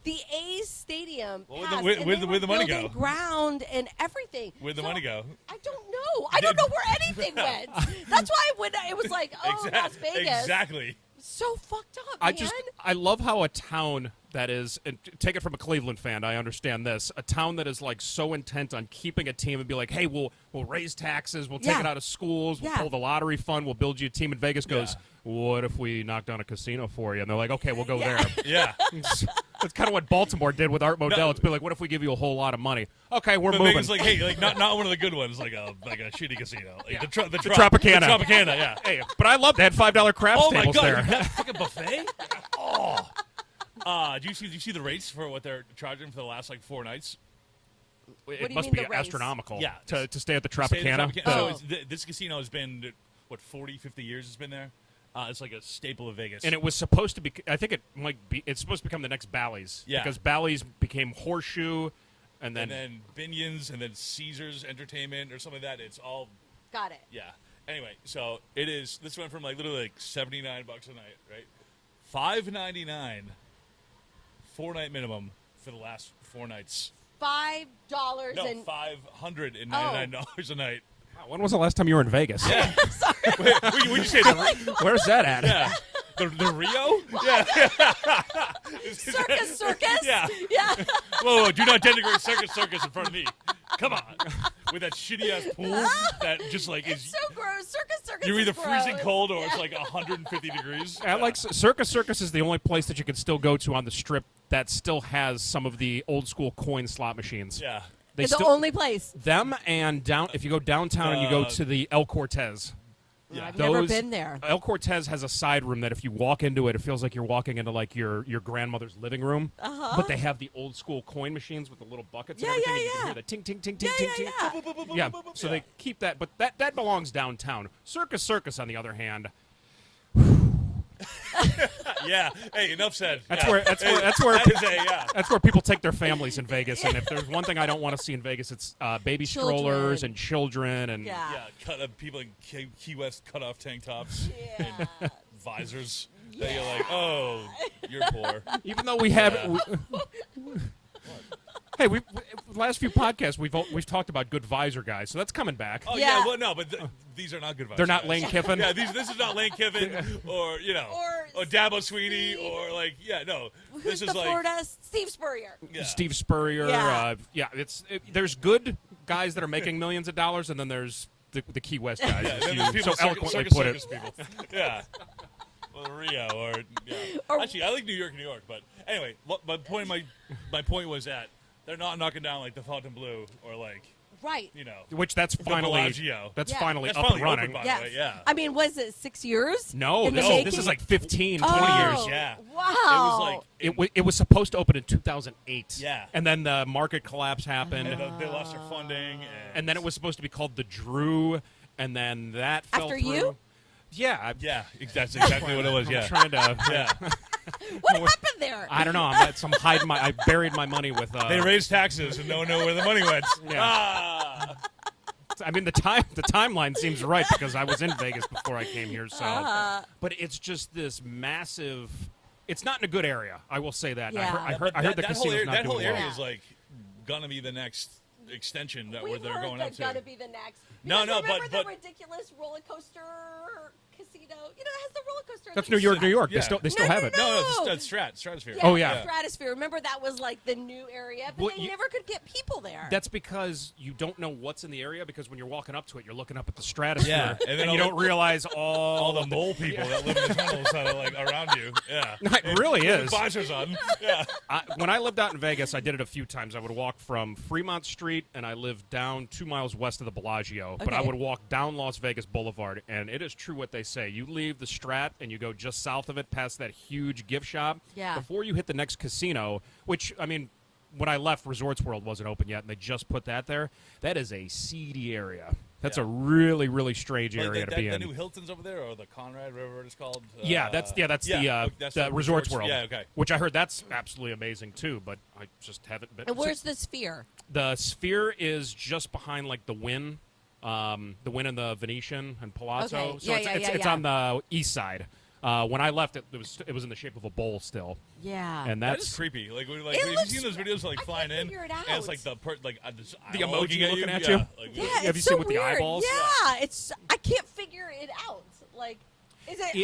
[SPEAKER 3] The A's stadium
[SPEAKER 2] Well,
[SPEAKER 3] passed,
[SPEAKER 2] where'd
[SPEAKER 3] and
[SPEAKER 2] the-
[SPEAKER 3] they
[SPEAKER 2] where'd
[SPEAKER 3] were
[SPEAKER 2] the money
[SPEAKER 3] building
[SPEAKER 2] go?
[SPEAKER 3] ground and everything.
[SPEAKER 2] Where'd the
[SPEAKER 3] So,
[SPEAKER 2] money go?
[SPEAKER 3] I don't know. I don't know where anything went. That's why when it was like, oh, Las Vegas,
[SPEAKER 2] Exactly.
[SPEAKER 3] so fucked up,
[SPEAKER 1] I
[SPEAKER 3] man.
[SPEAKER 1] I love how a town that is, and take it from a Cleveland fan, I understand this, a town that is like so intent on keeping a team and be like, hey, we'll raise taxes, we'll take
[SPEAKER 3] Yeah.
[SPEAKER 1] it out of schools, we'll
[SPEAKER 3] Yeah.
[SPEAKER 1] pull the lottery fund, we'll build you a team in Vegas. Goes, what if we knock down a casino for you? And they're like, okay, we'll go
[SPEAKER 3] Yeah.
[SPEAKER 1] there.
[SPEAKER 2] Yeah.
[SPEAKER 1] That's kind of what Baltimore did with Art Modell.
[SPEAKER 2] No.
[SPEAKER 1] It's been like, what if we give you a whole lot of money? Okay, we're
[SPEAKER 2] But
[SPEAKER 1] moving.
[SPEAKER 2] Vegas, like, hey, not one of the good ones, like a shitty casino, like
[SPEAKER 1] Yeah.
[SPEAKER 2] the
[SPEAKER 1] Tropicana.
[SPEAKER 2] The Tropicana, yeah.
[SPEAKER 1] Hey, but I love that $5 craps
[SPEAKER 2] Oh my
[SPEAKER 1] tables
[SPEAKER 2] god,
[SPEAKER 1] there.
[SPEAKER 2] that fucking buffet! Oh. Do you see the rates for what they're charging for the last 4 nights?
[SPEAKER 3] do
[SPEAKER 1] It
[SPEAKER 3] you
[SPEAKER 1] must
[SPEAKER 3] mean,
[SPEAKER 1] be
[SPEAKER 3] the rates?
[SPEAKER 1] astronomical.
[SPEAKER 2] Yeah.
[SPEAKER 1] To stay at the
[SPEAKER 2] Stay in the
[SPEAKER 1] Tropicana.
[SPEAKER 2] Tropicana.
[SPEAKER 3] Oh.
[SPEAKER 2] So this casino has been 40, 50 years. It's been there. It's like a staple of Vegas.
[SPEAKER 1] And it was supposed to be. I think it might be. It's supposed to become the next Bally's.
[SPEAKER 2] Yeah.
[SPEAKER 1] Because Bally's became Horseshoe, and then
[SPEAKER 2] Binion's, and then Caesar's Entertainment or something like that. It's all
[SPEAKER 3] Got it.
[SPEAKER 2] yeah. Anyway, so it is. This went from like literally like $79 a night, right? $5.99, 4-night minimum for the last 4 nights.
[SPEAKER 3] $5
[SPEAKER 2] No,
[SPEAKER 3] and
[SPEAKER 2] $599 a night.
[SPEAKER 1] wow, when was the last time you were in Vegas?
[SPEAKER 2] Yeah.
[SPEAKER 3] sorry.
[SPEAKER 2] Wait, would you say the
[SPEAKER 1] Where's that at?
[SPEAKER 2] yeah. The Rio? Yeah.
[SPEAKER 3] Circus.
[SPEAKER 2] Yeah.
[SPEAKER 3] Yeah.
[SPEAKER 2] Whoa, do not denigrate Circus in front of me. Come on. With that shitty ass pool that just like
[SPEAKER 3] It's
[SPEAKER 2] is
[SPEAKER 3] so gross. Circus.
[SPEAKER 2] you're
[SPEAKER 3] is
[SPEAKER 2] either freezing
[SPEAKER 3] gross.
[SPEAKER 2] cold or it's like 150 degrees.
[SPEAKER 1] I like Circus is the only place that you can still go to on the Strip that still has some of the old school coin slot machines.
[SPEAKER 2] Yeah.
[SPEAKER 1] They
[SPEAKER 3] It's the
[SPEAKER 1] still
[SPEAKER 3] only place.
[SPEAKER 1] them and down if you go downtown and you go to the El Cortez.
[SPEAKER 2] Yeah.
[SPEAKER 3] I've never
[SPEAKER 1] Those-
[SPEAKER 3] been there.
[SPEAKER 1] El Cortez has a side room that if you walk into it, it feels like you're walking into like your grandmother's living room.
[SPEAKER 3] Uh-huh.
[SPEAKER 1] But they have the old school coin machines with the little buckets and
[SPEAKER 3] Yeah,
[SPEAKER 1] everything.
[SPEAKER 3] yeah,
[SPEAKER 1] and you can
[SPEAKER 3] yeah.
[SPEAKER 1] hear the ting ting ting ting
[SPEAKER 3] Yeah,
[SPEAKER 1] ting
[SPEAKER 3] yeah,
[SPEAKER 1] ting.
[SPEAKER 3] yeah.
[SPEAKER 1] Yeah, so they keep that, but that belongs downtown. Circus, on the other hand,
[SPEAKER 2] Yeah. Hey, enough said.
[SPEAKER 1] That's
[SPEAKER 2] Yeah.
[SPEAKER 1] where that's where
[SPEAKER 2] That is a yeah.
[SPEAKER 1] that's where people take their families in Vegas. And if there's one thing I don't want to see in Vegas, it's baby strollers
[SPEAKER 3] Children.
[SPEAKER 1] and children and
[SPEAKER 3] Yeah.
[SPEAKER 2] Yeah, people in Key West cut off tank tops,
[SPEAKER 3] Yeah.
[SPEAKER 2] visors. That you're like, oh, you're poor.
[SPEAKER 1] even though we have.
[SPEAKER 2] Yeah.
[SPEAKER 1] Hey, last few podcasts we've talked about good visor guys, so that's coming back.
[SPEAKER 2] Oh
[SPEAKER 3] Yeah.
[SPEAKER 2] yeah, well no, but these are not good visors.
[SPEAKER 1] They're not
[SPEAKER 2] guys.
[SPEAKER 1] Lane Kiffin.
[SPEAKER 2] Yeah, this is not Lane Kiffin or
[SPEAKER 3] Or
[SPEAKER 2] Dabo Sweeney
[SPEAKER 3] Steve-
[SPEAKER 2] or like no.
[SPEAKER 3] Who's
[SPEAKER 2] This
[SPEAKER 3] the
[SPEAKER 2] is like
[SPEAKER 3] Florida? Steve Spurrier.
[SPEAKER 2] yeah.
[SPEAKER 1] Steve Spurrier.
[SPEAKER 3] Yeah.
[SPEAKER 1] There's good guys that are making millions of dollars, and then there's the Key West guys,
[SPEAKER 2] Yeah,
[SPEAKER 1] as
[SPEAKER 2] then
[SPEAKER 1] you
[SPEAKER 2] there's people
[SPEAKER 1] so eloquently
[SPEAKER 2] circus
[SPEAKER 1] put it.
[SPEAKER 2] people. Yeah. Well, Rio or yeah.
[SPEAKER 3] Or-
[SPEAKER 2] Actually, I like New York, but anyway, my point was that they're not knocking down like the Fontainebleau or like
[SPEAKER 3] Right.
[SPEAKER 1] Which that's finally
[SPEAKER 2] Bellagio.
[SPEAKER 1] that's
[SPEAKER 3] Yeah.
[SPEAKER 1] finally
[SPEAKER 2] That's
[SPEAKER 1] up
[SPEAKER 2] finally
[SPEAKER 1] and running.
[SPEAKER 2] open, by
[SPEAKER 3] Yes.
[SPEAKER 2] the way. Yeah.
[SPEAKER 3] I mean, was it 6 years?
[SPEAKER 1] No,
[SPEAKER 3] in the
[SPEAKER 1] this
[SPEAKER 3] making?
[SPEAKER 1] is like 15, 20
[SPEAKER 3] Oh,
[SPEAKER 1] years.
[SPEAKER 2] Yeah.
[SPEAKER 3] Wow.
[SPEAKER 2] It was like
[SPEAKER 1] It was supposed to open in 2008.
[SPEAKER 2] Yeah.
[SPEAKER 1] And then the market collapse happened.
[SPEAKER 2] and they lost their funding,
[SPEAKER 1] And then it was supposed to be called the Drew, and then that fell
[SPEAKER 3] After
[SPEAKER 1] through.
[SPEAKER 3] you?
[SPEAKER 1] Yeah.
[SPEAKER 2] yeah, that's exactly what it was. Yeah.
[SPEAKER 1] I'm trying to.
[SPEAKER 2] Yeah.
[SPEAKER 3] What happened there?
[SPEAKER 1] I don't know. I'm hiding I buried my money with.
[SPEAKER 2] They raised taxes and no one knew where the money went.
[SPEAKER 1] Yeah.
[SPEAKER 2] Ah.
[SPEAKER 1] I mean, the timeline seems right because I was in Vegas before I came here. So, but it's just this massive. It's not in a good area. I will say that.
[SPEAKER 3] Yeah.
[SPEAKER 1] I heard the casino's not
[SPEAKER 2] that whole
[SPEAKER 1] doing
[SPEAKER 2] area
[SPEAKER 1] well.
[SPEAKER 2] is like gonna be the next extension that
[SPEAKER 3] We've
[SPEAKER 2] they're
[SPEAKER 3] heard
[SPEAKER 2] going up
[SPEAKER 3] that's
[SPEAKER 2] to.
[SPEAKER 3] gonna be the next.
[SPEAKER 2] No,
[SPEAKER 3] Because
[SPEAKER 2] no,
[SPEAKER 3] remember
[SPEAKER 2] but-
[SPEAKER 3] the ridiculous roller coaster casino. It has the roller coaster.
[SPEAKER 1] That's
[SPEAKER 3] thing.
[SPEAKER 1] New York, New York.
[SPEAKER 2] Yeah.
[SPEAKER 1] They still have it.
[SPEAKER 2] No,
[SPEAKER 3] No.
[SPEAKER 2] it's Stratosphere.
[SPEAKER 3] Yeah,
[SPEAKER 1] Oh, yeah.
[SPEAKER 3] Stratosphere. Remember that was like the new area, but
[SPEAKER 1] Well,
[SPEAKER 3] they never could get people there.
[SPEAKER 1] That's because you don't know what's in the area because when you're walking up to it, you're looking up at the stratosphere,
[SPEAKER 2] Yeah, and then
[SPEAKER 1] you
[SPEAKER 2] all
[SPEAKER 1] don't realize
[SPEAKER 2] All the mole people that live in the tunnels that are like around you. Yeah.
[SPEAKER 1] It really
[SPEAKER 2] With
[SPEAKER 1] is.
[SPEAKER 2] visors on. Yeah.
[SPEAKER 1] When I lived out in Vegas, I did it a few times. I would walk from Fremont Street, and I lived down 2 miles west of the Bellagio. But I
[SPEAKER 3] Okay.
[SPEAKER 1] would walk down Las Vegas Boulevard, and it is true what they say. You leave the Strat, and you go just south of it, past that huge gift shop.
[SPEAKER 3] Yeah.
[SPEAKER 1] Before you hit the next casino, which, I mean, when I left, Resorts World wasn't open yet, and they just put that there. That is a seedy area. That's
[SPEAKER 2] Yeah.
[SPEAKER 1] a really, really strange
[SPEAKER 2] Like
[SPEAKER 1] area to be
[SPEAKER 2] the
[SPEAKER 1] in.
[SPEAKER 2] new Hilton's over there, or the Conrad, whatever it's called.
[SPEAKER 1] That's
[SPEAKER 2] that's
[SPEAKER 1] the Resorts World.
[SPEAKER 2] Yeah, okay.
[SPEAKER 1] Which I heard that's absolutely amazing too, but I just haven't been.
[SPEAKER 3] and where's the Sphere?
[SPEAKER 1] The Sphere is just behind like the Wynn and the Venetian and Palazzo.
[SPEAKER 3] Okay.
[SPEAKER 1] So
[SPEAKER 3] Yeah,
[SPEAKER 1] it's
[SPEAKER 3] yeah.
[SPEAKER 1] on the east side. When I left, it was in the shape of a bowl still,
[SPEAKER 3] Yeah.
[SPEAKER 1] and
[SPEAKER 2] That is
[SPEAKER 1] that's
[SPEAKER 2] creepy. Like,
[SPEAKER 3] It
[SPEAKER 2] have you
[SPEAKER 3] looks-
[SPEAKER 2] seen those videos of, like
[SPEAKER 3] I
[SPEAKER 2] flying
[SPEAKER 3] can't
[SPEAKER 2] in?
[SPEAKER 3] figure it
[SPEAKER 2] And it's
[SPEAKER 3] out.
[SPEAKER 2] like the
[SPEAKER 1] The emoji
[SPEAKER 2] looking
[SPEAKER 1] looking at
[SPEAKER 2] Yeah,
[SPEAKER 1] you?
[SPEAKER 2] like,
[SPEAKER 3] Yeah,
[SPEAKER 1] Have
[SPEAKER 3] it's
[SPEAKER 1] you
[SPEAKER 3] so
[SPEAKER 1] seen with the
[SPEAKER 3] weird.
[SPEAKER 1] eyeballs?
[SPEAKER 3] Yeah, it's I can't figure it out. Like,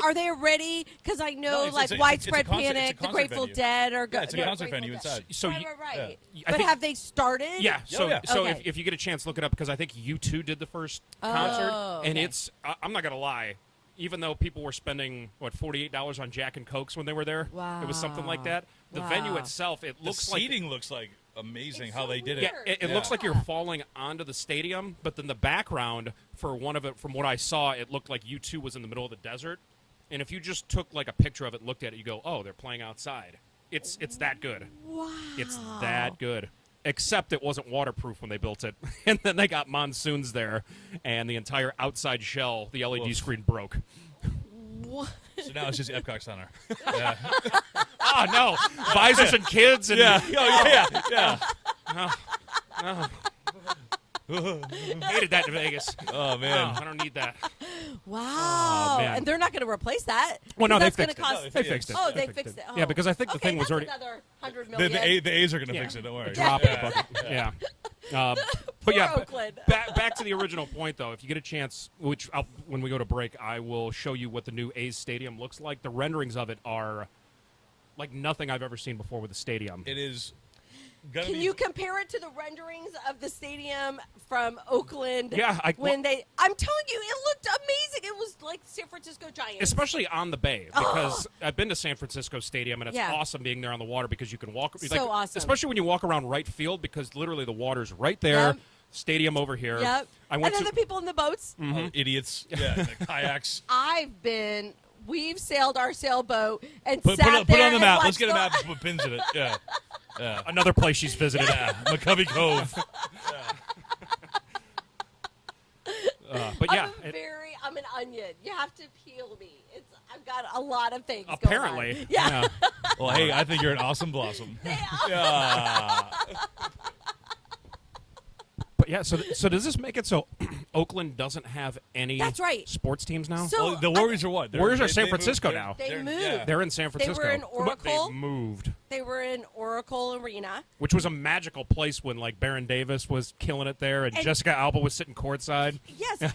[SPEAKER 3] are they ready? Because I know
[SPEAKER 2] it's-
[SPEAKER 3] like
[SPEAKER 2] it's a
[SPEAKER 3] Widespread
[SPEAKER 2] concert- it's a
[SPEAKER 3] Panic, The
[SPEAKER 2] concert
[SPEAKER 3] Grateful
[SPEAKER 2] venue.
[SPEAKER 3] Dead, or
[SPEAKER 2] Yeah, it's a
[SPEAKER 3] no,
[SPEAKER 2] concert
[SPEAKER 3] Grateful
[SPEAKER 2] venue
[SPEAKER 3] Dead.
[SPEAKER 2] inside.
[SPEAKER 1] So
[SPEAKER 3] right,
[SPEAKER 1] you-
[SPEAKER 3] right.
[SPEAKER 1] I
[SPEAKER 3] But
[SPEAKER 1] think-
[SPEAKER 3] have they started?
[SPEAKER 1] Yeah. So
[SPEAKER 3] yeah.
[SPEAKER 1] so
[SPEAKER 3] Okay.
[SPEAKER 1] if you get a chance, look it up because I think U2 did the first concert, and
[SPEAKER 3] okay.
[SPEAKER 1] it's I'm not gonna lie. Even though people were spending $48 on Jack and Cokes when they were there, it was something like that. The venue
[SPEAKER 3] Wow.
[SPEAKER 1] itself, it
[SPEAKER 2] The
[SPEAKER 1] looks like
[SPEAKER 2] seating looks like amazing
[SPEAKER 3] It's
[SPEAKER 2] how
[SPEAKER 3] so
[SPEAKER 2] they did it.
[SPEAKER 1] yeah,
[SPEAKER 3] weird.
[SPEAKER 1] it looks
[SPEAKER 2] Yeah.
[SPEAKER 1] like you're falling onto the stadium, but then the background for one of it, from what I saw, it looked like U2 was in the middle of the desert. And if you just took like a picture of it, looked at it, you go, "Oh, they're playing outside." It's that good.
[SPEAKER 3] Wow.
[SPEAKER 1] It's that good. Except it wasn't waterproof when they built it, and then they got monsoons there, and the entire outside shell, the LED
[SPEAKER 2] Woof.
[SPEAKER 1] screen broke.
[SPEAKER 3] What?
[SPEAKER 2] So now it's just Epcot Center. Yeah.
[SPEAKER 1] Oh no, visors and kids and
[SPEAKER 2] yeah. Oh, yeah. Yeah.
[SPEAKER 1] Hated that in Vegas.
[SPEAKER 2] Oh man.
[SPEAKER 1] No, I don't need that.
[SPEAKER 3] Wow.
[SPEAKER 1] man.
[SPEAKER 3] And they're not going to replace that.
[SPEAKER 1] Well, no, they
[SPEAKER 3] that's gonna
[SPEAKER 1] fixed it.
[SPEAKER 3] cost.
[SPEAKER 1] They fixed it.
[SPEAKER 3] Oh, they fixed it. Oh.
[SPEAKER 1] Yeah, because I think the
[SPEAKER 3] Okay,
[SPEAKER 1] thing was
[SPEAKER 3] that's
[SPEAKER 1] already
[SPEAKER 3] another $100
[SPEAKER 2] The,
[SPEAKER 3] million.
[SPEAKER 2] the A's are gonna fix it. Don't worry.
[SPEAKER 1] drop in the bucket. Yeah. But
[SPEAKER 3] Poor
[SPEAKER 1] yeah,
[SPEAKER 3] Oakland.
[SPEAKER 1] back to the original point, though. If you get a chance, when we go to break, I will show you what the new A's stadium looks like. The renderings of it are like nothing I've ever seen before with a stadium.
[SPEAKER 2] It is. Gonna
[SPEAKER 3] Can
[SPEAKER 2] be,
[SPEAKER 3] you compare it to the renderings of the stadium from Oakland?
[SPEAKER 1] Yeah,
[SPEAKER 3] I'm telling you, it looked amazing. It was like San Francisco Giants.
[SPEAKER 1] Especially on the bay, because I've been to San Francisco Stadium, and it's
[SPEAKER 3] Yeah.
[SPEAKER 1] awesome being there on the water because you can walk.
[SPEAKER 3] So awesome.
[SPEAKER 1] Especially when you walk around right field, because literally the water's right there.
[SPEAKER 3] Yep.
[SPEAKER 1] Stadium over here.
[SPEAKER 3] Yep.
[SPEAKER 1] I went
[SPEAKER 3] and then
[SPEAKER 1] to
[SPEAKER 3] the people in the boats.
[SPEAKER 2] oh, idiots. Yeah, the kayaks.
[SPEAKER 3] We've sailed our sailboat and
[SPEAKER 2] Put
[SPEAKER 3] sat
[SPEAKER 2] it on
[SPEAKER 3] there
[SPEAKER 2] the
[SPEAKER 3] and
[SPEAKER 2] map.
[SPEAKER 3] watched
[SPEAKER 2] Let's get a
[SPEAKER 3] the-
[SPEAKER 2] map and put pins in it. Yeah. Yeah.
[SPEAKER 1] another place she's visited.
[SPEAKER 2] Yeah. McCovey Cove.
[SPEAKER 1] But yeah,
[SPEAKER 3] I'm an onion. You have to peel me. I've got a lot of things going
[SPEAKER 1] apparently.
[SPEAKER 3] on. Yeah.
[SPEAKER 2] Well, hey, I think you're an awesome blossom. Yeah.
[SPEAKER 1] But yeah, so does this make it so Oakland doesn't have any
[SPEAKER 3] That's right.
[SPEAKER 1] sports teams now?
[SPEAKER 3] So-
[SPEAKER 2] Well, the Warriors are what?
[SPEAKER 1] Warriors are
[SPEAKER 2] They
[SPEAKER 1] San
[SPEAKER 2] moved-
[SPEAKER 1] Francisco
[SPEAKER 2] they're-
[SPEAKER 1] now.
[SPEAKER 3] They
[SPEAKER 2] they're-
[SPEAKER 3] moved.
[SPEAKER 2] yeah.
[SPEAKER 1] They're in San Francisco.
[SPEAKER 3] in
[SPEAKER 1] But
[SPEAKER 3] Oracle.
[SPEAKER 1] they moved,
[SPEAKER 3] They were in Oracle Arena.
[SPEAKER 1] which was a magical place when like Baron Davis was killing it there, and Jessica Alba was sitting courtside.
[SPEAKER 3] Yes.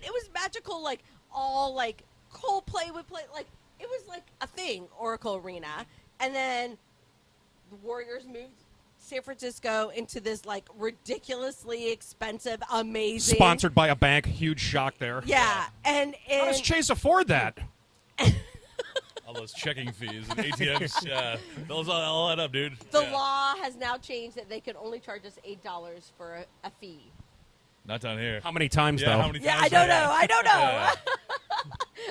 [SPEAKER 3] It was magical. Like all like Coldplay would play. Like it was like a thing. Oracle Arena, and then the Warriors moved San Francisco into this like ridiculously expensive, amazing.
[SPEAKER 1] Sponsored by a bank. Huge shock there.
[SPEAKER 3] Yeah, and
[SPEAKER 1] How does Chase afford that?
[SPEAKER 2] All those checking fees and ATMs. Yeah. Those all add up, dude.
[SPEAKER 3] the
[SPEAKER 2] Yeah.
[SPEAKER 3] law has now changed that they can only charge us $8 for a fee.
[SPEAKER 2] Not down here.
[SPEAKER 1] How many times
[SPEAKER 2] Yeah,
[SPEAKER 1] though?
[SPEAKER 2] how many
[SPEAKER 3] Yeah,
[SPEAKER 2] times
[SPEAKER 3] I don't
[SPEAKER 2] yeah.
[SPEAKER 3] know. I don't know.
[SPEAKER 2] Yeah.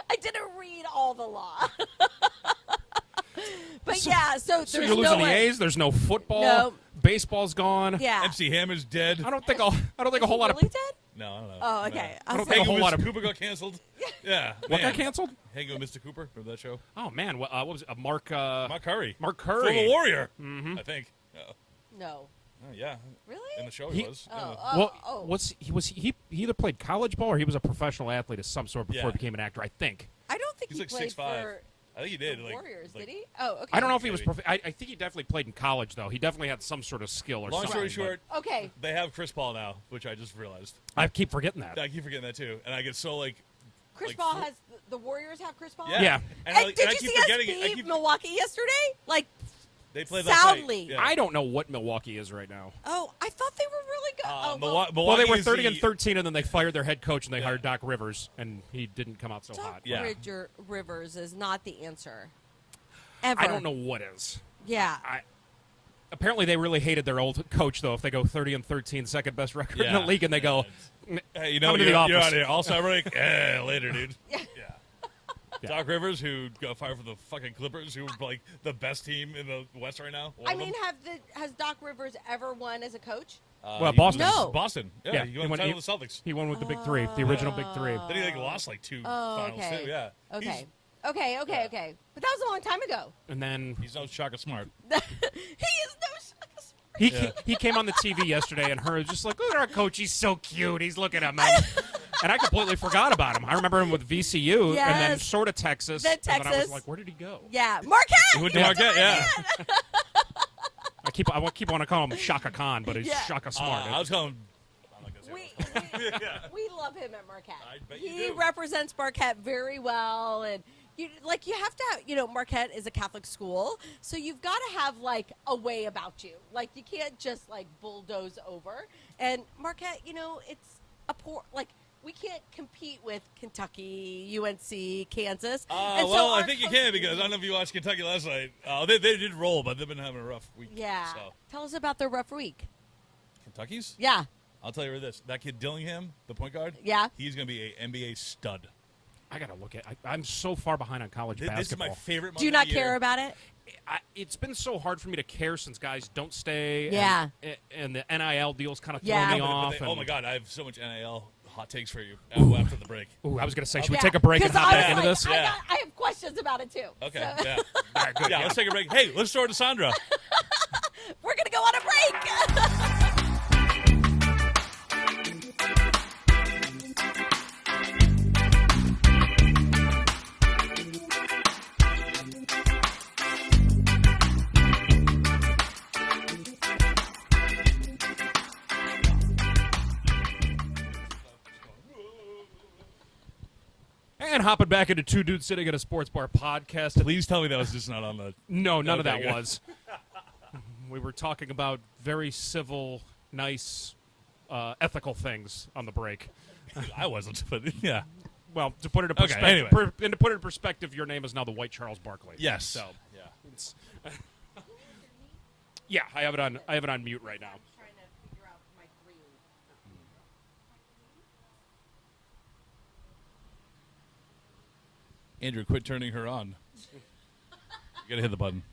[SPEAKER 3] I didn't read all the law. But yeah, so
[SPEAKER 1] So
[SPEAKER 3] there's
[SPEAKER 1] you're losing
[SPEAKER 3] no
[SPEAKER 1] the
[SPEAKER 3] way.
[SPEAKER 1] A's. There's no football.
[SPEAKER 3] No.
[SPEAKER 1] Baseball's gone.
[SPEAKER 3] Yeah.
[SPEAKER 2] MC Hammer's dead.
[SPEAKER 1] I don't think a whole lot of
[SPEAKER 3] really dead?
[SPEAKER 2] No, I don't know.
[SPEAKER 3] Oh, okay.
[SPEAKER 2] No.
[SPEAKER 3] I was
[SPEAKER 1] don't think a
[SPEAKER 3] like,
[SPEAKER 1] whole lot of-
[SPEAKER 2] Cooper got canceled. Yeah.
[SPEAKER 1] What
[SPEAKER 2] man.
[SPEAKER 1] got canceled?
[SPEAKER 2] Hanging with Mr. Cooper. Remember that show?
[SPEAKER 1] Oh man, what was it? Mark
[SPEAKER 2] Mark Curry.
[SPEAKER 1] Mark
[SPEAKER 2] Former
[SPEAKER 1] Curry.
[SPEAKER 2] Warrior. I think.
[SPEAKER 3] no.
[SPEAKER 2] Oh, yeah.
[SPEAKER 3] Really?
[SPEAKER 2] In the show
[SPEAKER 1] He-
[SPEAKER 2] he was.
[SPEAKER 3] Oh,
[SPEAKER 2] Yeah.
[SPEAKER 1] Well, he either played college ball or he was a professional athlete of some sort before
[SPEAKER 2] Yeah.
[SPEAKER 1] he became an actor. I think.
[SPEAKER 3] I don't think
[SPEAKER 2] He's
[SPEAKER 3] he
[SPEAKER 2] like
[SPEAKER 3] played
[SPEAKER 2] 6'5".
[SPEAKER 3] for
[SPEAKER 2] I think he did.
[SPEAKER 3] the
[SPEAKER 2] Like,
[SPEAKER 3] Warriors,
[SPEAKER 2] like-
[SPEAKER 3] did he? Oh, okay.
[SPEAKER 1] I don't know if he was.
[SPEAKER 2] Maybe.
[SPEAKER 1] I think he definitely played in college though. He definitely had some sort of skill or
[SPEAKER 2] Long
[SPEAKER 1] something.
[SPEAKER 2] story short,
[SPEAKER 3] Okay.
[SPEAKER 2] they have Chris Paul now, which I just realized.
[SPEAKER 1] but I keep forgetting that.
[SPEAKER 2] I keep forgetting that too, and I get so like.
[SPEAKER 3] Chris
[SPEAKER 2] like,
[SPEAKER 3] Paul
[SPEAKER 2] fu-
[SPEAKER 3] has the Warriors have Chris Paul?
[SPEAKER 2] Yeah.
[SPEAKER 1] Yeah.
[SPEAKER 3] And
[SPEAKER 2] I,
[SPEAKER 3] did
[SPEAKER 2] and I
[SPEAKER 3] you
[SPEAKER 2] keep
[SPEAKER 3] see us
[SPEAKER 2] forgetting it. I
[SPEAKER 3] beat
[SPEAKER 2] keep,
[SPEAKER 3] Milwaukee yesterday? Like
[SPEAKER 2] they played last night.
[SPEAKER 3] soundly.
[SPEAKER 2] Yeah.
[SPEAKER 1] I don't know what Milwaukee is right now.
[SPEAKER 3] Oh, I thought they were really good. Oh,
[SPEAKER 2] Milwaukee,
[SPEAKER 1] Well, they were
[SPEAKER 2] is
[SPEAKER 1] 30
[SPEAKER 2] the-
[SPEAKER 1] and 13, and then they fired their head coach and they
[SPEAKER 2] Yeah.
[SPEAKER 1] hired Doc Rivers, and he didn't come out so
[SPEAKER 3] Doc
[SPEAKER 1] hot.
[SPEAKER 2] Yeah.
[SPEAKER 3] Rivers is not the answer. Ever.
[SPEAKER 1] I don't know what is.
[SPEAKER 3] Yeah.
[SPEAKER 1] Apparently, they really hated their old coach though. If they go 30 and 13, second best record in the
[SPEAKER 2] Yeah.
[SPEAKER 1] league, and they go,
[SPEAKER 2] Hey, you know,
[SPEAKER 1] Come to
[SPEAKER 2] you're,
[SPEAKER 1] the
[SPEAKER 2] you're
[SPEAKER 1] office.
[SPEAKER 2] out here. All-star break. Later, dude.
[SPEAKER 3] Yeah.
[SPEAKER 1] Yeah.
[SPEAKER 2] Doc Rivers, who got fired from the fucking Clippers, who were like the best team in the West right now. One
[SPEAKER 3] I
[SPEAKER 2] of
[SPEAKER 3] mean,
[SPEAKER 2] them.
[SPEAKER 3] has Doc Rivers ever won as a coach?
[SPEAKER 1] Well,
[SPEAKER 2] He
[SPEAKER 1] Boston.
[SPEAKER 2] won-
[SPEAKER 3] No.
[SPEAKER 2] Boston. Yeah,
[SPEAKER 1] Yeah,
[SPEAKER 2] he
[SPEAKER 1] he
[SPEAKER 2] won the
[SPEAKER 1] won-
[SPEAKER 2] title
[SPEAKER 1] he-
[SPEAKER 2] of the Celtics.
[SPEAKER 1] he won with the big three, the original big three.
[SPEAKER 2] Then he like lost like two
[SPEAKER 3] Oh,
[SPEAKER 2] finals
[SPEAKER 3] okay.
[SPEAKER 2] too. Yeah.
[SPEAKER 3] Okay. Okay. But that was a long time ago.
[SPEAKER 1] And then
[SPEAKER 2] He's no Shaka Smart.
[SPEAKER 3] He is no Shaka Smart.
[SPEAKER 1] he
[SPEAKER 2] Yeah.
[SPEAKER 1] he came on the TV yesterday, and her was just like, look at our coach. He's so cute. He's looking at me. And I completely forgot about him. I remember him with VCU, and then
[SPEAKER 3] Yes.
[SPEAKER 1] sort of Texas.
[SPEAKER 3] Then
[SPEAKER 1] And then I was
[SPEAKER 3] Texas.
[SPEAKER 1] like, where did he go?
[SPEAKER 3] Yeah, Marquette.
[SPEAKER 2] He went to Marquette. Yeah.
[SPEAKER 1] I keep want to call him Shaka Khan, but he's
[SPEAKER 3] Yeah.
[SPEAKER 1] Shaka Smart.
[SPEAKER 2] I was calling. I'm not gonna say
[SPEAKER 3] We,
[SPEAKER 2] what.
[SPEAKER 3] we love him at Marquette.
[SPEAKER 2] I bet you
[SPEAKER 3] He
[SPEAKER 2] do.
[SPEAKER 3] represents Marquette very well, and you have to have, Marquette is a Catholic school, so you've got to have like a way about you. Like you can't just like bulldoze over. And Marquette, it's a poor like. We can't compete with Kentucky, UNC, Kansas. And so
[SPEAKER 2] Well, I
[SPEAKER 3] our
[SPEAKER 2] think you
[SPEAKER 3] coaches-
[SPEAKER 2] can because I don't know if you watched Kentucky last night. They did roll, but they've been having a rough week.
[SPEAKER 3] Yeah.
[SPEAKER 2] So.
[SPEAKER 3] Tell us about their rough week.
[SPEAKER 2] Kentucky's?
[SPEAKER 3] Yeah.
[SPEAKER 2] I'll tell you this. That kid Dillingham, the point guard,
[SPEAKER 3] Yeah.
[SPEAKER 2] he's going to be an NBA stud.
[SPEAKER 1] I gotta look at. I'm so far behind on college
[SPEAKER 2] This is
[SPEAKER 1] basketball.
[SPEAKER 2] my favorite month
[SPEAKER 3] Do you
[SPEAKER 2] of
[SPEAKER 3] not
[SPEAKER 2] the year.
[SPEAKER 3] care about it?
[SPEAKER 1] It's been so hard for me to care since guys don't stay.
[SPEAKER 3] Yeah.
[SPEAKER 1] And the NIL deals kind of
[SPEAKER 3] Yeah.
[SPEAKER 1] throw me
[SPEAKER 2] But
[SPEAKER 1] off.
[SPEAKER 2] oh
[SPEAKER 1] and-
[SPEAKER 2] my God, I have so much NIL hot takes for you after the break.
[SPEAKER 1] Ooh, I was gonna say, should we
[SPEAKER 3] Yeah,
[SPEAKER 1] take a break and
[SPEAKER 3] 'cause
[SPEAKER 1] hop
[SPEAKER 3] I
[SPEAKER 1] back
[SPEAKER 3] was
[SPEAKER 1] into
[SPEAKER 3] like,
[SPEAKER 1] this?
[SPEAKER 2] Yeah.
[SPEAKER 3] I have questions about it too.
[SPEAKER 2] Okay,
[SPEAKER 3] So-
[SPEAKER 2] yeah.
[SPEAKER 1] All right, good.
[SPEAKER 2] Yeah, let's take a break. Hey, let's throw it to Sandra.
[SPEAKER 3] We're going to go on a break.
[SPEAKER 1] And hopping back into Two Dudes Sitting at a Sports Bar podcast.
[SPEAKER 2] Please tell me that was just not on the.
[SPEAKER 1] No, none of
[SPEAKER 2] Okay,
[SPEAKER 1] that
[SPEAKER 2] good.
[SPEAKER 1] was. We were talking about very civil, nice, ethical things on the break.
[SPEAKER 2] I wasn't, but yeah.
[SPEAKER 1] Well, to put it in
[SPEAKER 2] Okay,
[SPEAKER 1] perspective,
[SPEAKER 2] anyway.
[SPEAKER 1] and to put it in perspective, your name is now the White Charles Barkley.
[SPEAKER 2] Yes.
[SPEAKER 1] So,
[SPEAKER 2] Yeah.
[SPEAKER 1] it's, yeah, I have it on. I have it on mute right now.
[SPEAKER 3] Trying to figure out my green.
[SPEAKER 2] Andrew, quit turning her on. You gotta hit the button.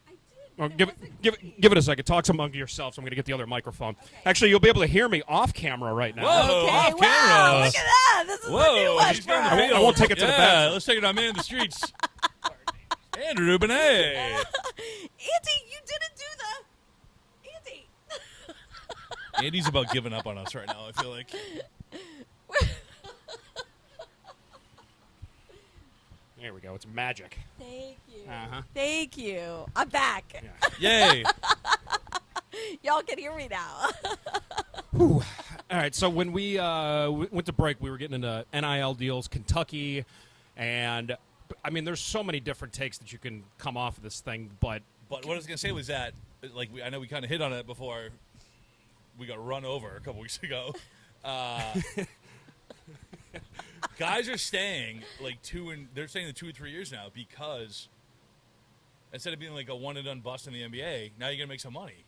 [SPEAKER 3] I did.
[SPEAKER 1] Well,
[SPEAKER 3] but
[SPEAKER 1] give
[SPEAKER 3] it wasn't green.
[SPEAKER 1] give it a second. Talk among yourself. So I'm going to get the other microphone. Actually, you'll be able to hear me off camera right now.
[SPEAKER 2] Whoa.
[SPEAKER 3] Okay,
[SPEAKER 2] off
[SPEAKER 3] wow,
[SPEAKER 2] camera.
[SPEAKER 3] look at that. This is a new
[SPEAKER 2] Whoa,
[SPEAKER 3] one
[SPEAKER 2] he's
[SPEAKER 3] for
[SPEAKER 2] going to
[SPEAKER 3] us.
[SPEAKER 2] the
[SPEAKER 1] I won't take it to the
[SPEAKER 2] yeah,
[SPEAKER 1] bathroom.
[SPEAKER 2] let's take it on Man in the Streets. Andrew, Bene.
[SPEAKER 3] Andy, you didn't do the... Andy.
[SPEAKER 2] Andy's about giving up on us right now, I feel like.
[SPEAKER 1] There we go. It's magic.
[SPEAKER 3] Thank you.
[SPEAKER 1] Uh-huh.
[SPEAKER 3] Thank you. I'm back.
[SPEAKER 1] Yeah.
[SPEAKER 2] Yay.
[SPEAKER 3] Y'all can hear me now.
[SPEAKER 1] All right. So when we went to break, we were getting into NIL deals, Kentucky, and I mean, there's so many different takes that you can come off of this thing. But
[SPEAKER 2] But what I was going to say was that, like, I know we kind of hit on it before we got run over a couple weeks ago. Guys are staying like they're staying the 2 or 3 years now because instead of being like a one and done bust in the NBA, now you're gonna make some money,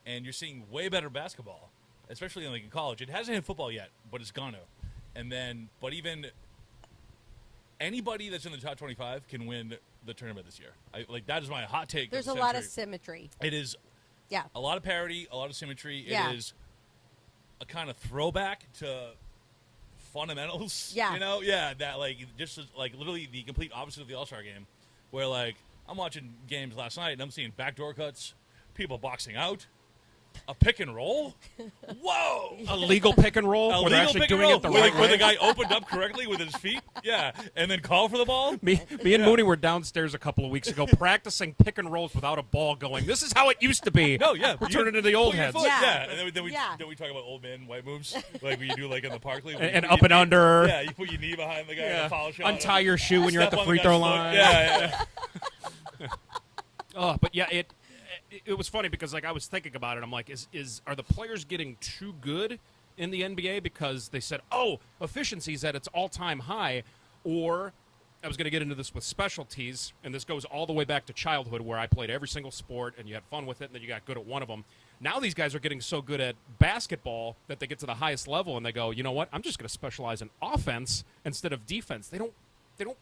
[SPEAKER 2] and you're seeing way better basketball, especially in college. It hasn't hit football yet, but it's gonna. And then, but even anybody that's in the top 25 can win the tournament this year. That is my hot take.
[SPEAKER 3] There's
[SPEAKER 2] of
[SPEAKER 3] a
[SPEAKER 2] the
[SPEAKER 3] lot of
[SPEAKER 2] century.
[SPEAKER 3] symmetry.
[SPEAKER 2] It is
[SPEAKER 3] Yeah.
[SPEAKER 2] a lot of parity, a lot of symmetry.
[SPEAKER 3] Yeah.
[SPEAKER 2] It is a kind of throwback to fundamentals.
[SPEAKER 3] Yeah.
[SPEAKER 2] You know? Yeah, that just like literally the complete opposite of the All-Star game, where I'm watching games last night and I'm seeing backdoor cuts, people boxing out, a pick and roll. Whoa!
[SPEAKER 1] a legal pick and roll,
[SPEAKER 2] A
[SPEAKER 1] where they're
[SPEAKER 2] legal
[SPEAKER 1] actually
[SPEAKER 2] pick and
[SPEAKER 1] doing
[SPEAKER 2] roll
[SPEAKER 1] it the
[SPEAKER 2] where,
[SPEAKER 1] right
[SPEAKER 2] where the
[SPEAKER 1] way.
[SPEAKER 2] guy opened up correctly with his feet. Yeah, and then call for the ball.
[SPEAKER 1] Me and Mooney were downstairs a couple of weeks ago practicing pick and rolls without a ball going. This is how it used to be.
[SPEAKER 2] No, yeah,
[SPEAKER 1] We're turning into the old
[SPEAKER 2] put your
[SPEAKER 1] heads.
[SPEAKER 2] foot,
[SPEAKER 3] Yeah.
[SPEAKER 2] yeah. And then we
[SPEAKER 3] Yeah.
[SPEAKER 2] talk about old man white moves like we do in the Parkley, where you
[SPEAKER 1] And
[SPEAKER 2] put
[SPEAKER 1] up
[SPEAKER 2] your
[SPEAKER 1] and under.
[SPEAKER 2] Yeah, you put your knee behind the guy in
[SPEAKER 1] Yeah.
[SPEAKER 2] the foul shot.
[SPEAKER 1] Untie your shoe when you're at
[SPEAKER 2] Step
[SPEAKER 1] the
[SPEAKER 2] on
[SPEAKER 1] free
[SPEAKER 2] guy's
[SPEAKER 1] throw
[SPEAKER 2] foot.
[SPEAKER 1] line.
[SPEAKER 2] Yeah.
[SPEAKER 1] Oh, but yeah, it was funny because I was thinking about it. I'm like, are the players getting too good in the NBA because they said, oh, efficiency's at its all-time high, or I was going to get into this with specialties, and this goes all the way back to childhood where I played every single sport and you had fun with it and then you got good at one of them. Now these guys are getting so good at basketball that they get to the highest level and they go, you know what? I'm just going to specialize in offense instead of defense. They don't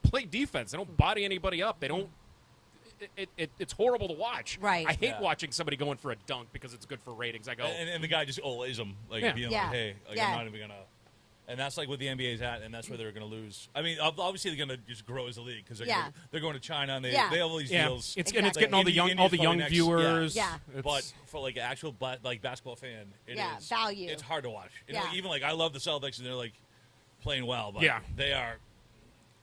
[SPEAKER 1] play defense. They don't body anybody up. They don't. It's horrible to watch.
[SPEAKER 3] Right.
[SPEAKER 1] I hate
[SPEAKER 2] Yeah.
[SPEAKER 1] watching somebody going for a dunk because it's good for ratings. I go,
[SPEAKER 2] And the guy just lays him,
[SPEAKER 1] Yeah.
[SPEAKER 2] being
[SPEAKER 3] Yeah.
[SPEAKER 2] like, hey,
[SPEAKER 3] Yeah.
[SPEAKER 2] I'm not even going to. And that's what the NBA's at, and that's where they're going to lose. I mean, obviously they're going to just grow as a league because they're going to China and they
[SPEAKER 3] Yeah.
[SPEAKER 2] have all these
[SPEAKER 1] yeah,
[SPEAKER 2] deals.
[SPEAKER 1] it's
[SPEAKER 3] Exactly.
[SPEAKER 1] getting all the young
[SPEAKER 2] India's probably next.
[SPEAKER 1] viewers.
[SPEAKER 3] Yeah.
[SPEAKER 1] It's-
[SPEAKER 2] But for an actual basketball fan, it is
[SPEAKER 3] Yeah, value.
[SPEAKER 2] It's hard to watch. And
[SPEAKER 3] Yeah.
[SPEAKER 2] even I love the Celtics and they're playing well, but
[SPEAKER 1] Yeah.
[SPEAKER 2] they are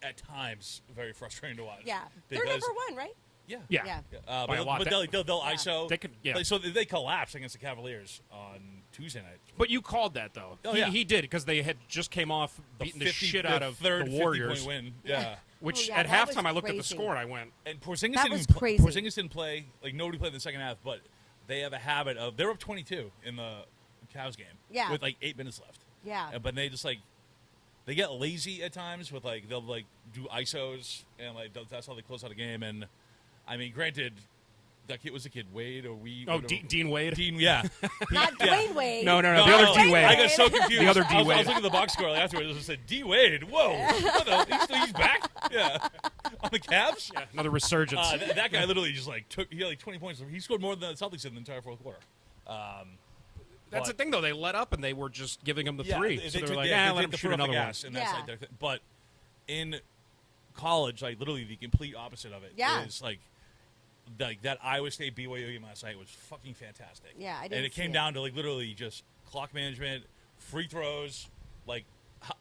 [SPEAKER 2] at times very frustrating to watch.
[SPEAKER 3] Yeah. They're
[SPEAKER 2] because,
[SPEAKER 3] number one, right?
[SPEAKER 2] Yeah.
[SPEAKER 1] yeah.
[SPEAKER 3] Yeah.
[SPEAKER 1] By a lot.
[SPEAKER 2] But they'll
[SPEAKER 3] Yeah.
[SPEAKER 2] ISO.
[SPEAKER 1] They could- yeah.
[SPEAKER 2] So they collapsed against the Cavaliers on Tuesday night.
[SPEAKER 1] But you called that though.
[SPEAKER 2] Oh,
[SPEAKER 1] he,
[SPEAKER 2] yeah.
[SPEAKER 1] he did because they had just came off beating the shit out of
[SPEAKER 2] third
[SPEAKER 1] the Warriors.
[SPEAKER 2] 50-point win. Yeah.
[SPEAKER 1] Which
[SPEAKER 3] Oh, yeah,
[SPEAKER 1] at
[SPEAKER 3] that was
[SPEAKER 1] halftime I looked at the
[SPEAKER 3] crazy.
[SPEAKER 1] score and I went,
[SPEAKER 2] And Porzingis
[SPEAKER 3] That was
[SPEAKER 2] didn't
[SPEAKER 3] crazy.
[SPEAKER 2] Porzingis didn't play. Nobody played in the second half, but they have a habit of they're up 22 in the Cavs game.
[SPEAKER 3] Yeah.
[SPEAKER 2] With 8 minutes left.
[SPEAKER 3] Yeah.
[SPEAKER 2] But they just they get lazy at times with they'll do ISOs and that's how they close out a game. And I mean, granted, that kid was the kid Wade or we.
[SPEAKER 1] oh,
[SPEAKER 2] whatever.
[SPEAKER 1] Dean Wade.
[SPEAKER 2] Dean, yeah.
[SPEAKER 3] Not Dwayne Wade.
[SPEAKER 1] No, the other D Wade.
[SPEAKER 2] I got so confused.
[SPEAKER 1] The other D
[SPEAKER 2] I was
[SPEAKER 1] Wade.
[SPEAKER 2] looking at the box score afterwards and said, D Wade. Whoa. He's back? Yeah. On the Cavs?
[SPEAKER 1] Yeah, another resurgence.
[SPEAKER 2] That guy literally just he had 20 points. He scored more than the Celtics in the entire fourth quarter.
[SPEAKER 1] That's the
[SPEAKER 2] but-
[SPEAKER 1] thing though. They let up and they were just giving him the
[SPEAKER 2] Yeah,
[SPEAKER 1] three.
[SPEAKER 2] they
[SPEAKER 1] So they were
[SPEAKER 2] took-
[SPEAKER 1] like,
[SPEAKER 2] yeah,
[SPEAKER 1] let
[SPEAKER 2] they
[SPEAKER 1] him
[SPEAKER 2] took
[SPEAKER 1] shoot
[SPEAKER 2] the foot off
[SPEAKER 1] another
[SPEAKER 2] the
[SPEAKER 1] one.
[SPEAKER 2] gas, and that's
[SPEAKER 3] Yeah.
[SPEAKER 2] their thing. But in college, literally the complete opposite of it
[SPEAKER 3] Yeah.
[SPEAKER 2] is that Iowa State BYU game last night was fucking fantastic.
[SPEAKER 3] Yeah, I didn't
[SPEAKER 2] And it
[SPEAKER 3] see
[SPEAKER 2] came
[SPEAKER 3] it.
[SPEAKER 2] down to literally just clock management, free throws,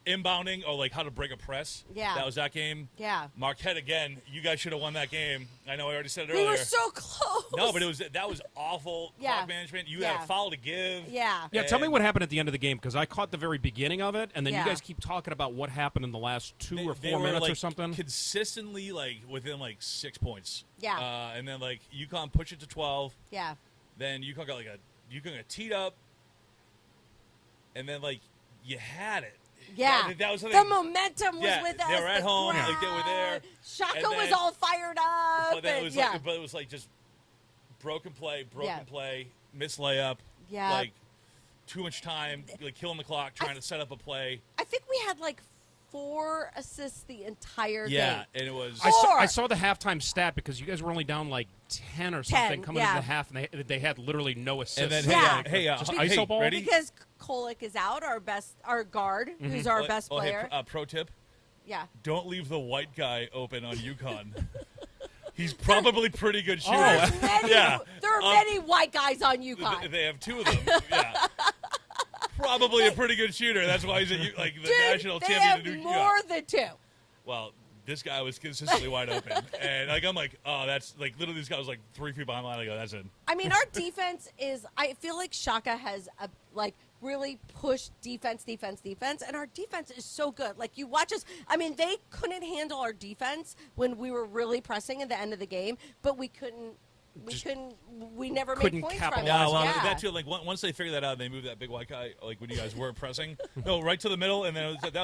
[SPEAKER 2] inbounding or like how to break a press.
[SPEAKER 3] Yeah.
[SPEAKER 2] That was that game.
[SPEAKER 3] Yeah.
[SPEAKER 2] Marquette again. You guys should have won that game. I know I already said it
[SPEAKER 3] We
[SPEAKER 2] earlier.
[SPEAKER 3] were so close.
[SPEAKER 2] No, but that was awful
[SPEAKER 3] Yeah.
[SPEAKER 2] clock management. You
[SPEAKER 3] Yeah.
[SPEAKER 2] had a foul to give.
[SPEAKER 3] Yeah.
[SPEAKER 1] Yeah, tell me
[SPEAKER 2] And
[SPEAKER 1] what happened at the end of the game, because I caught the very beginning of it, and then
[SPEAKER 3] Yeah.
[SPEAKER 1] you guys keep talking about what happened in the last two or
[SPEAKER 2] they
[SPEAKER 1] 4
[SPEAKER 2] were,
[SPEAKER 1] minutes
[SPEAKER 2] like,
[SPEAKER 1] or something.
[SPEAKER 2] Consistently, like within like 6 points.
[SPEAKER 3] Yeah.
[SPEAKER 2] And then like UConn pushed it to 12.
[SPEAKER 3] Yeah.
[SPEAKER 2] Then UConn got got teed up, and then like you had it.
[SPEAKER 3] Yeah.
[SPEAKER 2] That was
[SPEAKER 3] the
[SPEAKER 2] something.
[SPEAKER 3] momentum was
[SPEAKER 2] Yeah,
[SPEAKER 3] with us.
[SPEAKER 2] they were at
[SPEAKER 3] the
[SPEAKER 2] home,
[SPEAKER 3] crowd.
[SPEAKER 2] like, they were there,
[SPEAKER 3] Shaka
[SPEAKER 2] and
[SPEAKER 3] was
[SPEAKER 2] then-
[SPEAKER 3] all fired up.
[SPEAKER 2] But then
[SPEAKER 3] and-
[SPEAKER 2] it was
[SPEAKER 3] yeah.
[SPEAKER 2] like just broken play,
[SPEAKER 3] Yeah.
[SPEAKER 2] missed layup.
[SPEAKER 3] Yeah.
[SPEAKER 2] Like too much time, like killing the clock, trying to set up a play.
[SPEAKER 3] I think we had like 4 assists the entire
[SPEAKER 2] Yeah,
[SPEAKER 3] game.
[SPEAKER 2] and it was.
[SPEAKER 1] I saw the halftime stat because you guys were only down like 10 or something
[SPEAKER 3] 10,
[SPEAKER 1] coming
[SPEAKER 3] yeah.
[SPEAKER 1] into the half, and they had literally no assists.
[SPEAKER 2] And then
[SPEAKER 3] Yeah.
[SPEAKER 2] hey,
[SPEAKER 1] Just
[SPEAKER 2] hey,
[SPEAKER 1] iso ball?
[SPEAKER 2] ready?
[SPEAKER 3] Because Kolick is out, our guard, who's our best
[SPEAKER 2] Oh, hey,
[SPEAKER 3] player.
[SPEAKER 2] pro tip:
[SPEAKER 3] Yeah.
[SPEAKER 2] don't leave the white guy open on UConn. He's probably pretty good shooter.
[SPEAKER 3] There's many,
[SPEAKER 2] Yeah.
[SPEAKER 3] There are many white guys on UConn.
[SPEAKER 2] They have 2 of them. Yeah. Probably a pretty good shooter. That's why he's like the
[SPEAKER 3] Dude,
[SPEAKER 2] national
[SPEAKER 3] they
[SPEAKER 2] champion.
[SPEAKER 3] have
[SPEAKER 2] of New York.
[SPEAKER 3] more than 2.
[SPEAKER 2] Well, this guy was consistently wide open, and like I'm like, oh, that's like literally this guy was like 3 feet behind line. I go, that's it.
[SPEAKER 3] I mean, our defense is. I feel like Shaka has really pushed defense, and our defense is so good. Like you watch us. I mean, they couldn't handle our defense when we were really pressing at the end of the game, but we couldn't. We never made
[SPEAKER 1] couldn't
[SPEAKER 3] points from
[SPEAKER 1] capitalize.
[SPEAKER 3] it.
[SPEAKER 2] Yeah, well,
[SPEAKER 3] Yeah.
[SPEAKER 2] that too. Like once they figured that out, they moved that big white guy. Like when you guys weren't pressing, no, right to the middle, and then that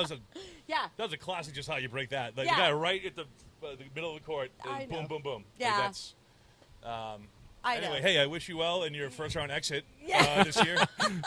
[SPEAKER 2] was a classic. Just how you break that. Like
[SPEAKER 3] Yeah.
[SPEAKER 2] the guy right at the middle of the court,
[SPEAKER 3] I
[SPEAKER 2] boom,
[SPEAKER 3] know.
[SPEAKER 2] boom, boom.
[SPEAKER 3] Yeah.
[SPEAKER 2] Like that's.
[SPEAKER 3] I
[SPEAKER 2] Anyway,
[SPEAKER 3] know.
[SPEAKER 2] hey, I wish you well in your first round exit
[SPEAKER 3] Yeah.
[SPEAKER 2] this year.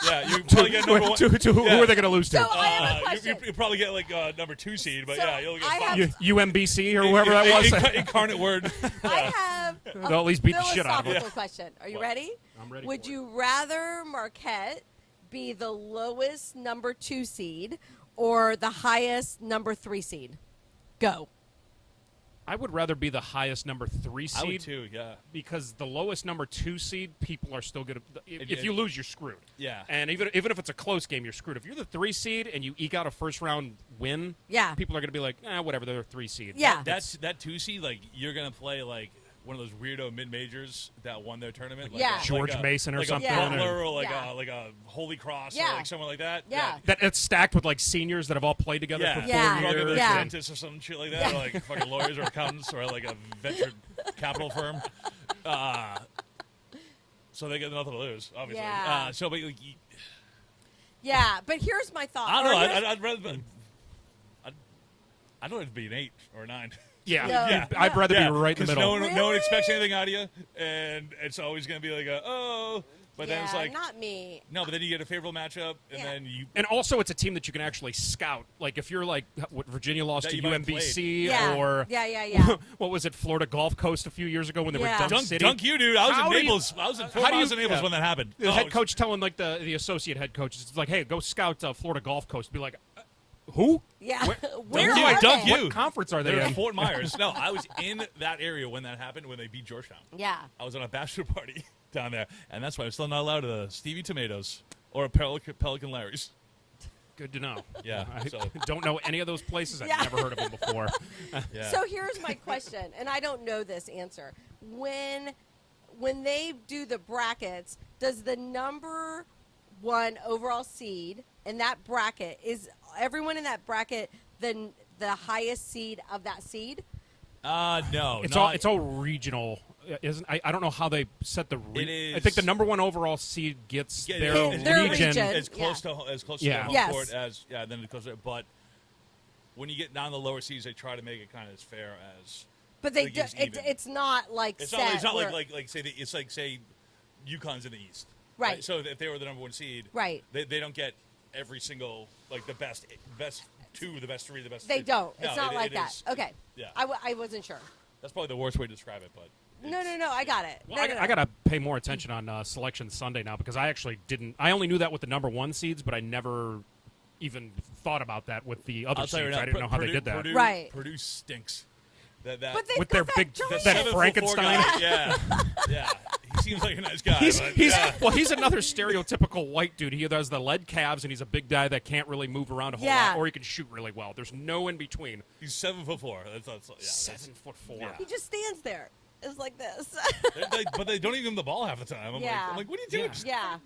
[SPEAKER 2] Yeah, you probably get number one.
[SPEAKER 1] to who
[SPEAKER 2] Yeah.
[SPEAKER 1] are they going to lose to?
[SPEAKER 3] So I have a question.
[SPEAKER 2] You probably get like number 2 seed, but
[SPEAKER 3] So
[SPEAKER 2] yeah, you'll get
[SPEAKER 3] I
[SPEAKER 2] bumped.
[SPEAKER 3] have-
[SPEAKER 1] UMBC or whoever that was?
[SPEAKER 2] Incarnate word.
[SPEAKER 3] I have a
[SPEAKER 1] They'll at least beat the shit out of
[SPEAKER 3] philosophical
[SPEAKER 1] them.
[SPEAKER 3] question. Are you
[SPEAKER 2] What?
[SPEAKER 3] ready?
[SPEAKER 1] I'm ready
[SPEAKER 3] Would
[SPEAKER 1] for it.
[SPEAKER 3] you rather Marquette be the lowest number 2 seed or the highest number 3 seed? Go.
[SPEAKER 1] I would rather be the highest number 3
[SPEAKER 2] I would
[SPEAKER 1] seed
[SPEAKER 2] too, yeah.
[SPEAKER 1] because the lowest number 2 seed, people are still going to. If
[SPEAKER 2] And-
[SPEAKER 1] you lose, you're screwed.
[SPEAKER 2] Yeah.
[SPEAKER 1] And even if it's a close game, you're screwed. If you're the 3 seed and you eke out a first round win,
[SPEAKER 3] Yeah.
[SPEAKER 1] people are going to be like, whatever, they're a 3 seed.
[SPEAKER 3] Yeah.
[SPEAKER 2] That 2 seed, like you're gonna play like one of those weirdo mid majors that won their tournament. Like
[SPEAKER 3] Yeah.
[SPEAKER 1] George Mason or
[SPEAKER 2] like
[SPEAKER 1] something.
[SPEAKER 2] a
[SPEAKER 3] Yeah.
[SPEAKER 2] Butler or like
[SPEAKER 3] Yeah.
[SPEAKER 2] a Holy Cross
[SPEAKER 3] Yeah.
[SPEAKER 2] or like someone like that.
[SPEAKER 3] Yeah.
[SPEAKER 1] It's stacked with like seniors that have all played together
[SPEAKER 2] Yeah.
[SPEAKER 1] for 4
[SPEAKER 3] Yeah.
[SPEAKER 2] Drug
[SPEAKER 1] years.
[SPEAKER 2] dealers,
[SPEAKER 3] Yeah.
[SPEAKER 2] dentists or some shit like that, or like fucking lawyers or accountants or like a venture capital firm. So they get nothing to lose, obviously.
[SPEAKER 3] Yeah.
[SPEAKER 2] So, but like,
[SPEAKER 3] Yeah, but here's my thought.
[SPEAKER 2] I don't know.
[SPEAKER 3] Or here's-
[SPEAKER 2] I'd rather. I'd rather be an 8 or a 9.
[SPEAKER 1] Yeah.
[SPEAKER 3] No.
[SPEAKER 1] Yeah. I'd rather
[SPEAKER 2] Yeah,
[SPEAKER 1] be right in the
[SPEAKER 2] 'cause
[SPEAKER 1] middle.
[SPEAKER 2] no one
[SPEAKER 3] Really?
[SPEAKER 2] expects anything out of you, and it's always going to be like but then it's
[SPEAKER 3] Yeah,
[SPEAKER 2] like
[SPEAKER 3] not me.
[SPEAKER 2] no, but then you get a favorable matchup, and
[SPEAKER 3] Yeah.
[SPEAKER 2] then you.
[SPEAKER 1] And also, it's a team that you can actually scout. Like if you're like what Virginia lost
[SPEAKER 2] That
[SPEAKER 1] to
[SPEAKER 2] you might have
[SPEAKER 1] UMBC
[SPEAKER 3] Yeah.
[SPEAKER 1] or
[SPEAKER 3] Yeah.
[SPEAKER 1] what was it, Florida Gulf Coast a few years ago when they
[SPEAKER 3] Yeah.
[SPEAKER 1] were Dunk City.
[SPEAKER 2] Dunk you, dude! I was
[SPEAKER 1] How
[SPEAKER 2] in
[SPEAKER 1] do you-
[SPEAKER 2] Naples. I was in 4
[SPEAKER 1] how do you-
[SPEAKER 2] miles in Naples
[SPEAKER 1] yeah.
[SPEAKER 2] when that happened.
[SPEAKER 1] The
[SPEAKER 2] Oh,
[SPEAKER 1] head
[SPEAKER 2] it's-
[SPEAKER 1] coach telling like the associate head coach, it's like, hey, go scout Florida Gulf Coast. Be like, who?
[SPEAKER 3] Yeah.
[SPEAKER 1] Where
[SPEAKER 2] Dunk you,
[SPEAKER 1] are
[SPEAKER 2] dunk
[SPEAKER 1] they?
[SPEAKER 2] you.
[SPEAKER 1] What conference are they
[SPEAKER 2] They're in
[SPEAKER 1] in?
[SPEAKER 2] Fort Myers. No, I was in that area when that happened when they beat Georgetown.
[SPEAKER 3] Yeah.
[SPEAKER 2] I was on a bachelor party down there, and that's why I'm still not allowed to Stevie Tomatoes or Pelican Larry's.
[SPEAKER 1] Good to know.
[SPEAKER 2] Yeah,
[SPEAKER 1] I
[SPEAKER 2] so-
[SPEAKER 1] don't know any of those places. I've
[SPEAKER 3] Yeah.
[SPEAKER 1] never heard of them before.
[SPEAKER 2] Yeah.
[SPEAKER 3] So here's my question, and I don't know this answer. When they do the brackets, does the number 1 overall seed in that bracket, is everyone in that bracket the highest seed of that seed?
[SPEAKER 2] No,
[SPEAKER 1] It's all regional. Isn't I don't know how they set the.
[SPEAKER 2] It is-
[SPEAKER 1] I think the number 1 overall seed gets
[SPEAKER 2] Yeah,
[SPEAKER 1] their
[SPEAKER 2] it's-
[SPEAKER 3] Their
[SPEAKER 1] region.
[SPEAKER 3] region.
[SPEAKER 2] as close to
[SPEAKER 1] Yeah.
[SPEAKER 2] their home
[SPEAKER 3] Yes.
[SPEAKER 2] court as then it goes. But when you get down the lower seeds, they try to make it kind of as fair as.
[SPEAKER 3] But they
[SPEAKER 2] Like,
[SPEAKER 3] do,
[SPEAKER 2] it's even.
[SPEAKER 3] it's not like
[SPEAKER 2] It's
[SPEAKER 3] set.
[SPEAKER 2] not. It's not
[SPEAKER 3] where-
[SPEAKER 2] like say it's like say, UConn's in the East.
[SPEAKER 3] Right.
[SPEAKER 2] So if they were the number 1 seed,
[SPEAKER 3] Right.
[SPEAKER 2] they don't get every single like the best 2, the best 3, the best.
[SPEAKER 3] They
[SPEAKER 2] 3.
[SPEAKER 3] don't.
[SPEAKER 2] No,
[SPEAKER 3] It's not like that.
[SPEAKER 2] is-
[SPEAKER 3] Okay.
[SPEAKER 2] Yeah.
[SPEAKER 3] I wasn't sure.
[SPEAKER 2] That's probably the worst way to describe it, but.
[SPEAKER 3] No, I got it.
[SPEAKER 1] Well,
[SPEAKER 3] No.
[SPEAKER 1] I got to pay more attention on Selection Sunday now because I actually didn't. I only knew that with the number 1 seeds, but I never even thought about that with the other
[SPEAKER 2] I'll tell you
[SPEAKER 1] seeds.
[SPEAKER 2] right now,
[SPEAKER 1] I didn't know how
[SPEAKER 2] Purdue,
[SPEAKER 1] they did that.
[SPEAKER 2] Purdue,
[SPEAKER 3] Right.
[SPEAKER 2] Purdue stinks. That
[SPEAKER 3] But they've
[SPEAKER 1] With
[SPEAKER 3] got
[SPEAKER 1] their big-
[SPEAKER 3] giant-
[SPEAKER 1] that
[SPEAKER 2] 7'4"
[SPEAKER 1] Frankenstein.
[SPEAKER 2] guy. Yeah. He seems like a nice guy.
[SPEAKER 1] He's
[SPEAKER 2] but,
[SPEAKER 1] he's
[SPEAKER 2] yeah.
[SPEAKER 1] well, he's another stereotypical white dude. He has the lead calves, and he's a big guy that can't really move around a whole
[SPEAKER 3] Yeah.
[SPEAKER 1] lot, or he can shoot really well. There's no in between.
[SPEAKER 2] He's 7'4". That's
[SPEAKER 1] 7'4".
[SPEAKER 2] Yeah.
[SPEAKER 3] He just stands there. It's like this.
[SPEAKER 2] But they don't even give him the ball half the time.
[SPEAKER 3] Yeah.
[SPEAKER 2] I'm like, what are you doing?
[SPEAKER 1] Yeah.
[SPEAKER 2] Just
[SPEAKER 3] yeah.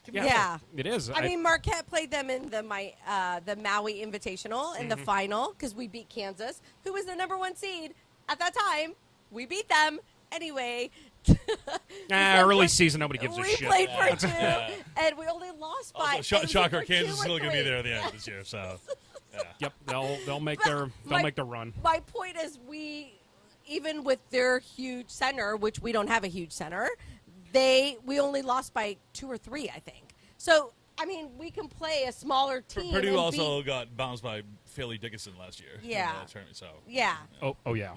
[SPEAKER 2] give me
[SPEAKER 3] Yeah.
[SPEAKER 1] It is.
[SPEAKER 3] I mean, Marquette played them in the Maui Invitational in the final because we beat Kansas, who was the #1 seed at that time. We beat them anyway.
[SPEAKER 1] early season, nobody gives a
[SPEAKER 3] we
[SPEAKER 1] shit.
[SPEAKER 3] played for 2,
[SPEAKER 2] Yeah.
[SPEAKER 3] and we only lost by.
[SPEAKER 2] Also,
[SPEAKER 3] it was
[SPEAKER 2] shocker,
[SPEAKER 3] either
[SPEAKER 2] Kansas
[SPEAKER 3] 2
[SPEAKER 2] is
[SPEAKER 3] or
[SPEAKER 2] still going to be
[SPEAKER 3] 3.
[SPEAKER 2] there at the end of this year. So, yeah.
[SPEAKER 1] Yep, they'll make
[SPEAKER 3] But
[SPEAKER 1] their run.
[SPEAKER 3] My point is, even with their huge center, which we don't have a huge center, we only lost by 2 or 3, I think. So I mean, we can play a smaller team.
[SPEAKER 2] Purdue
[SPEAKER 3] and
[SPEAKER 2] also got bounced by Philly Dickinson last year.
[SPEAKER 3] Yeah.
[SPEAKER 2] In the tournament, so.
[SPEAKER 3] Yeah.
[SPEAKER 1] Oh yeah.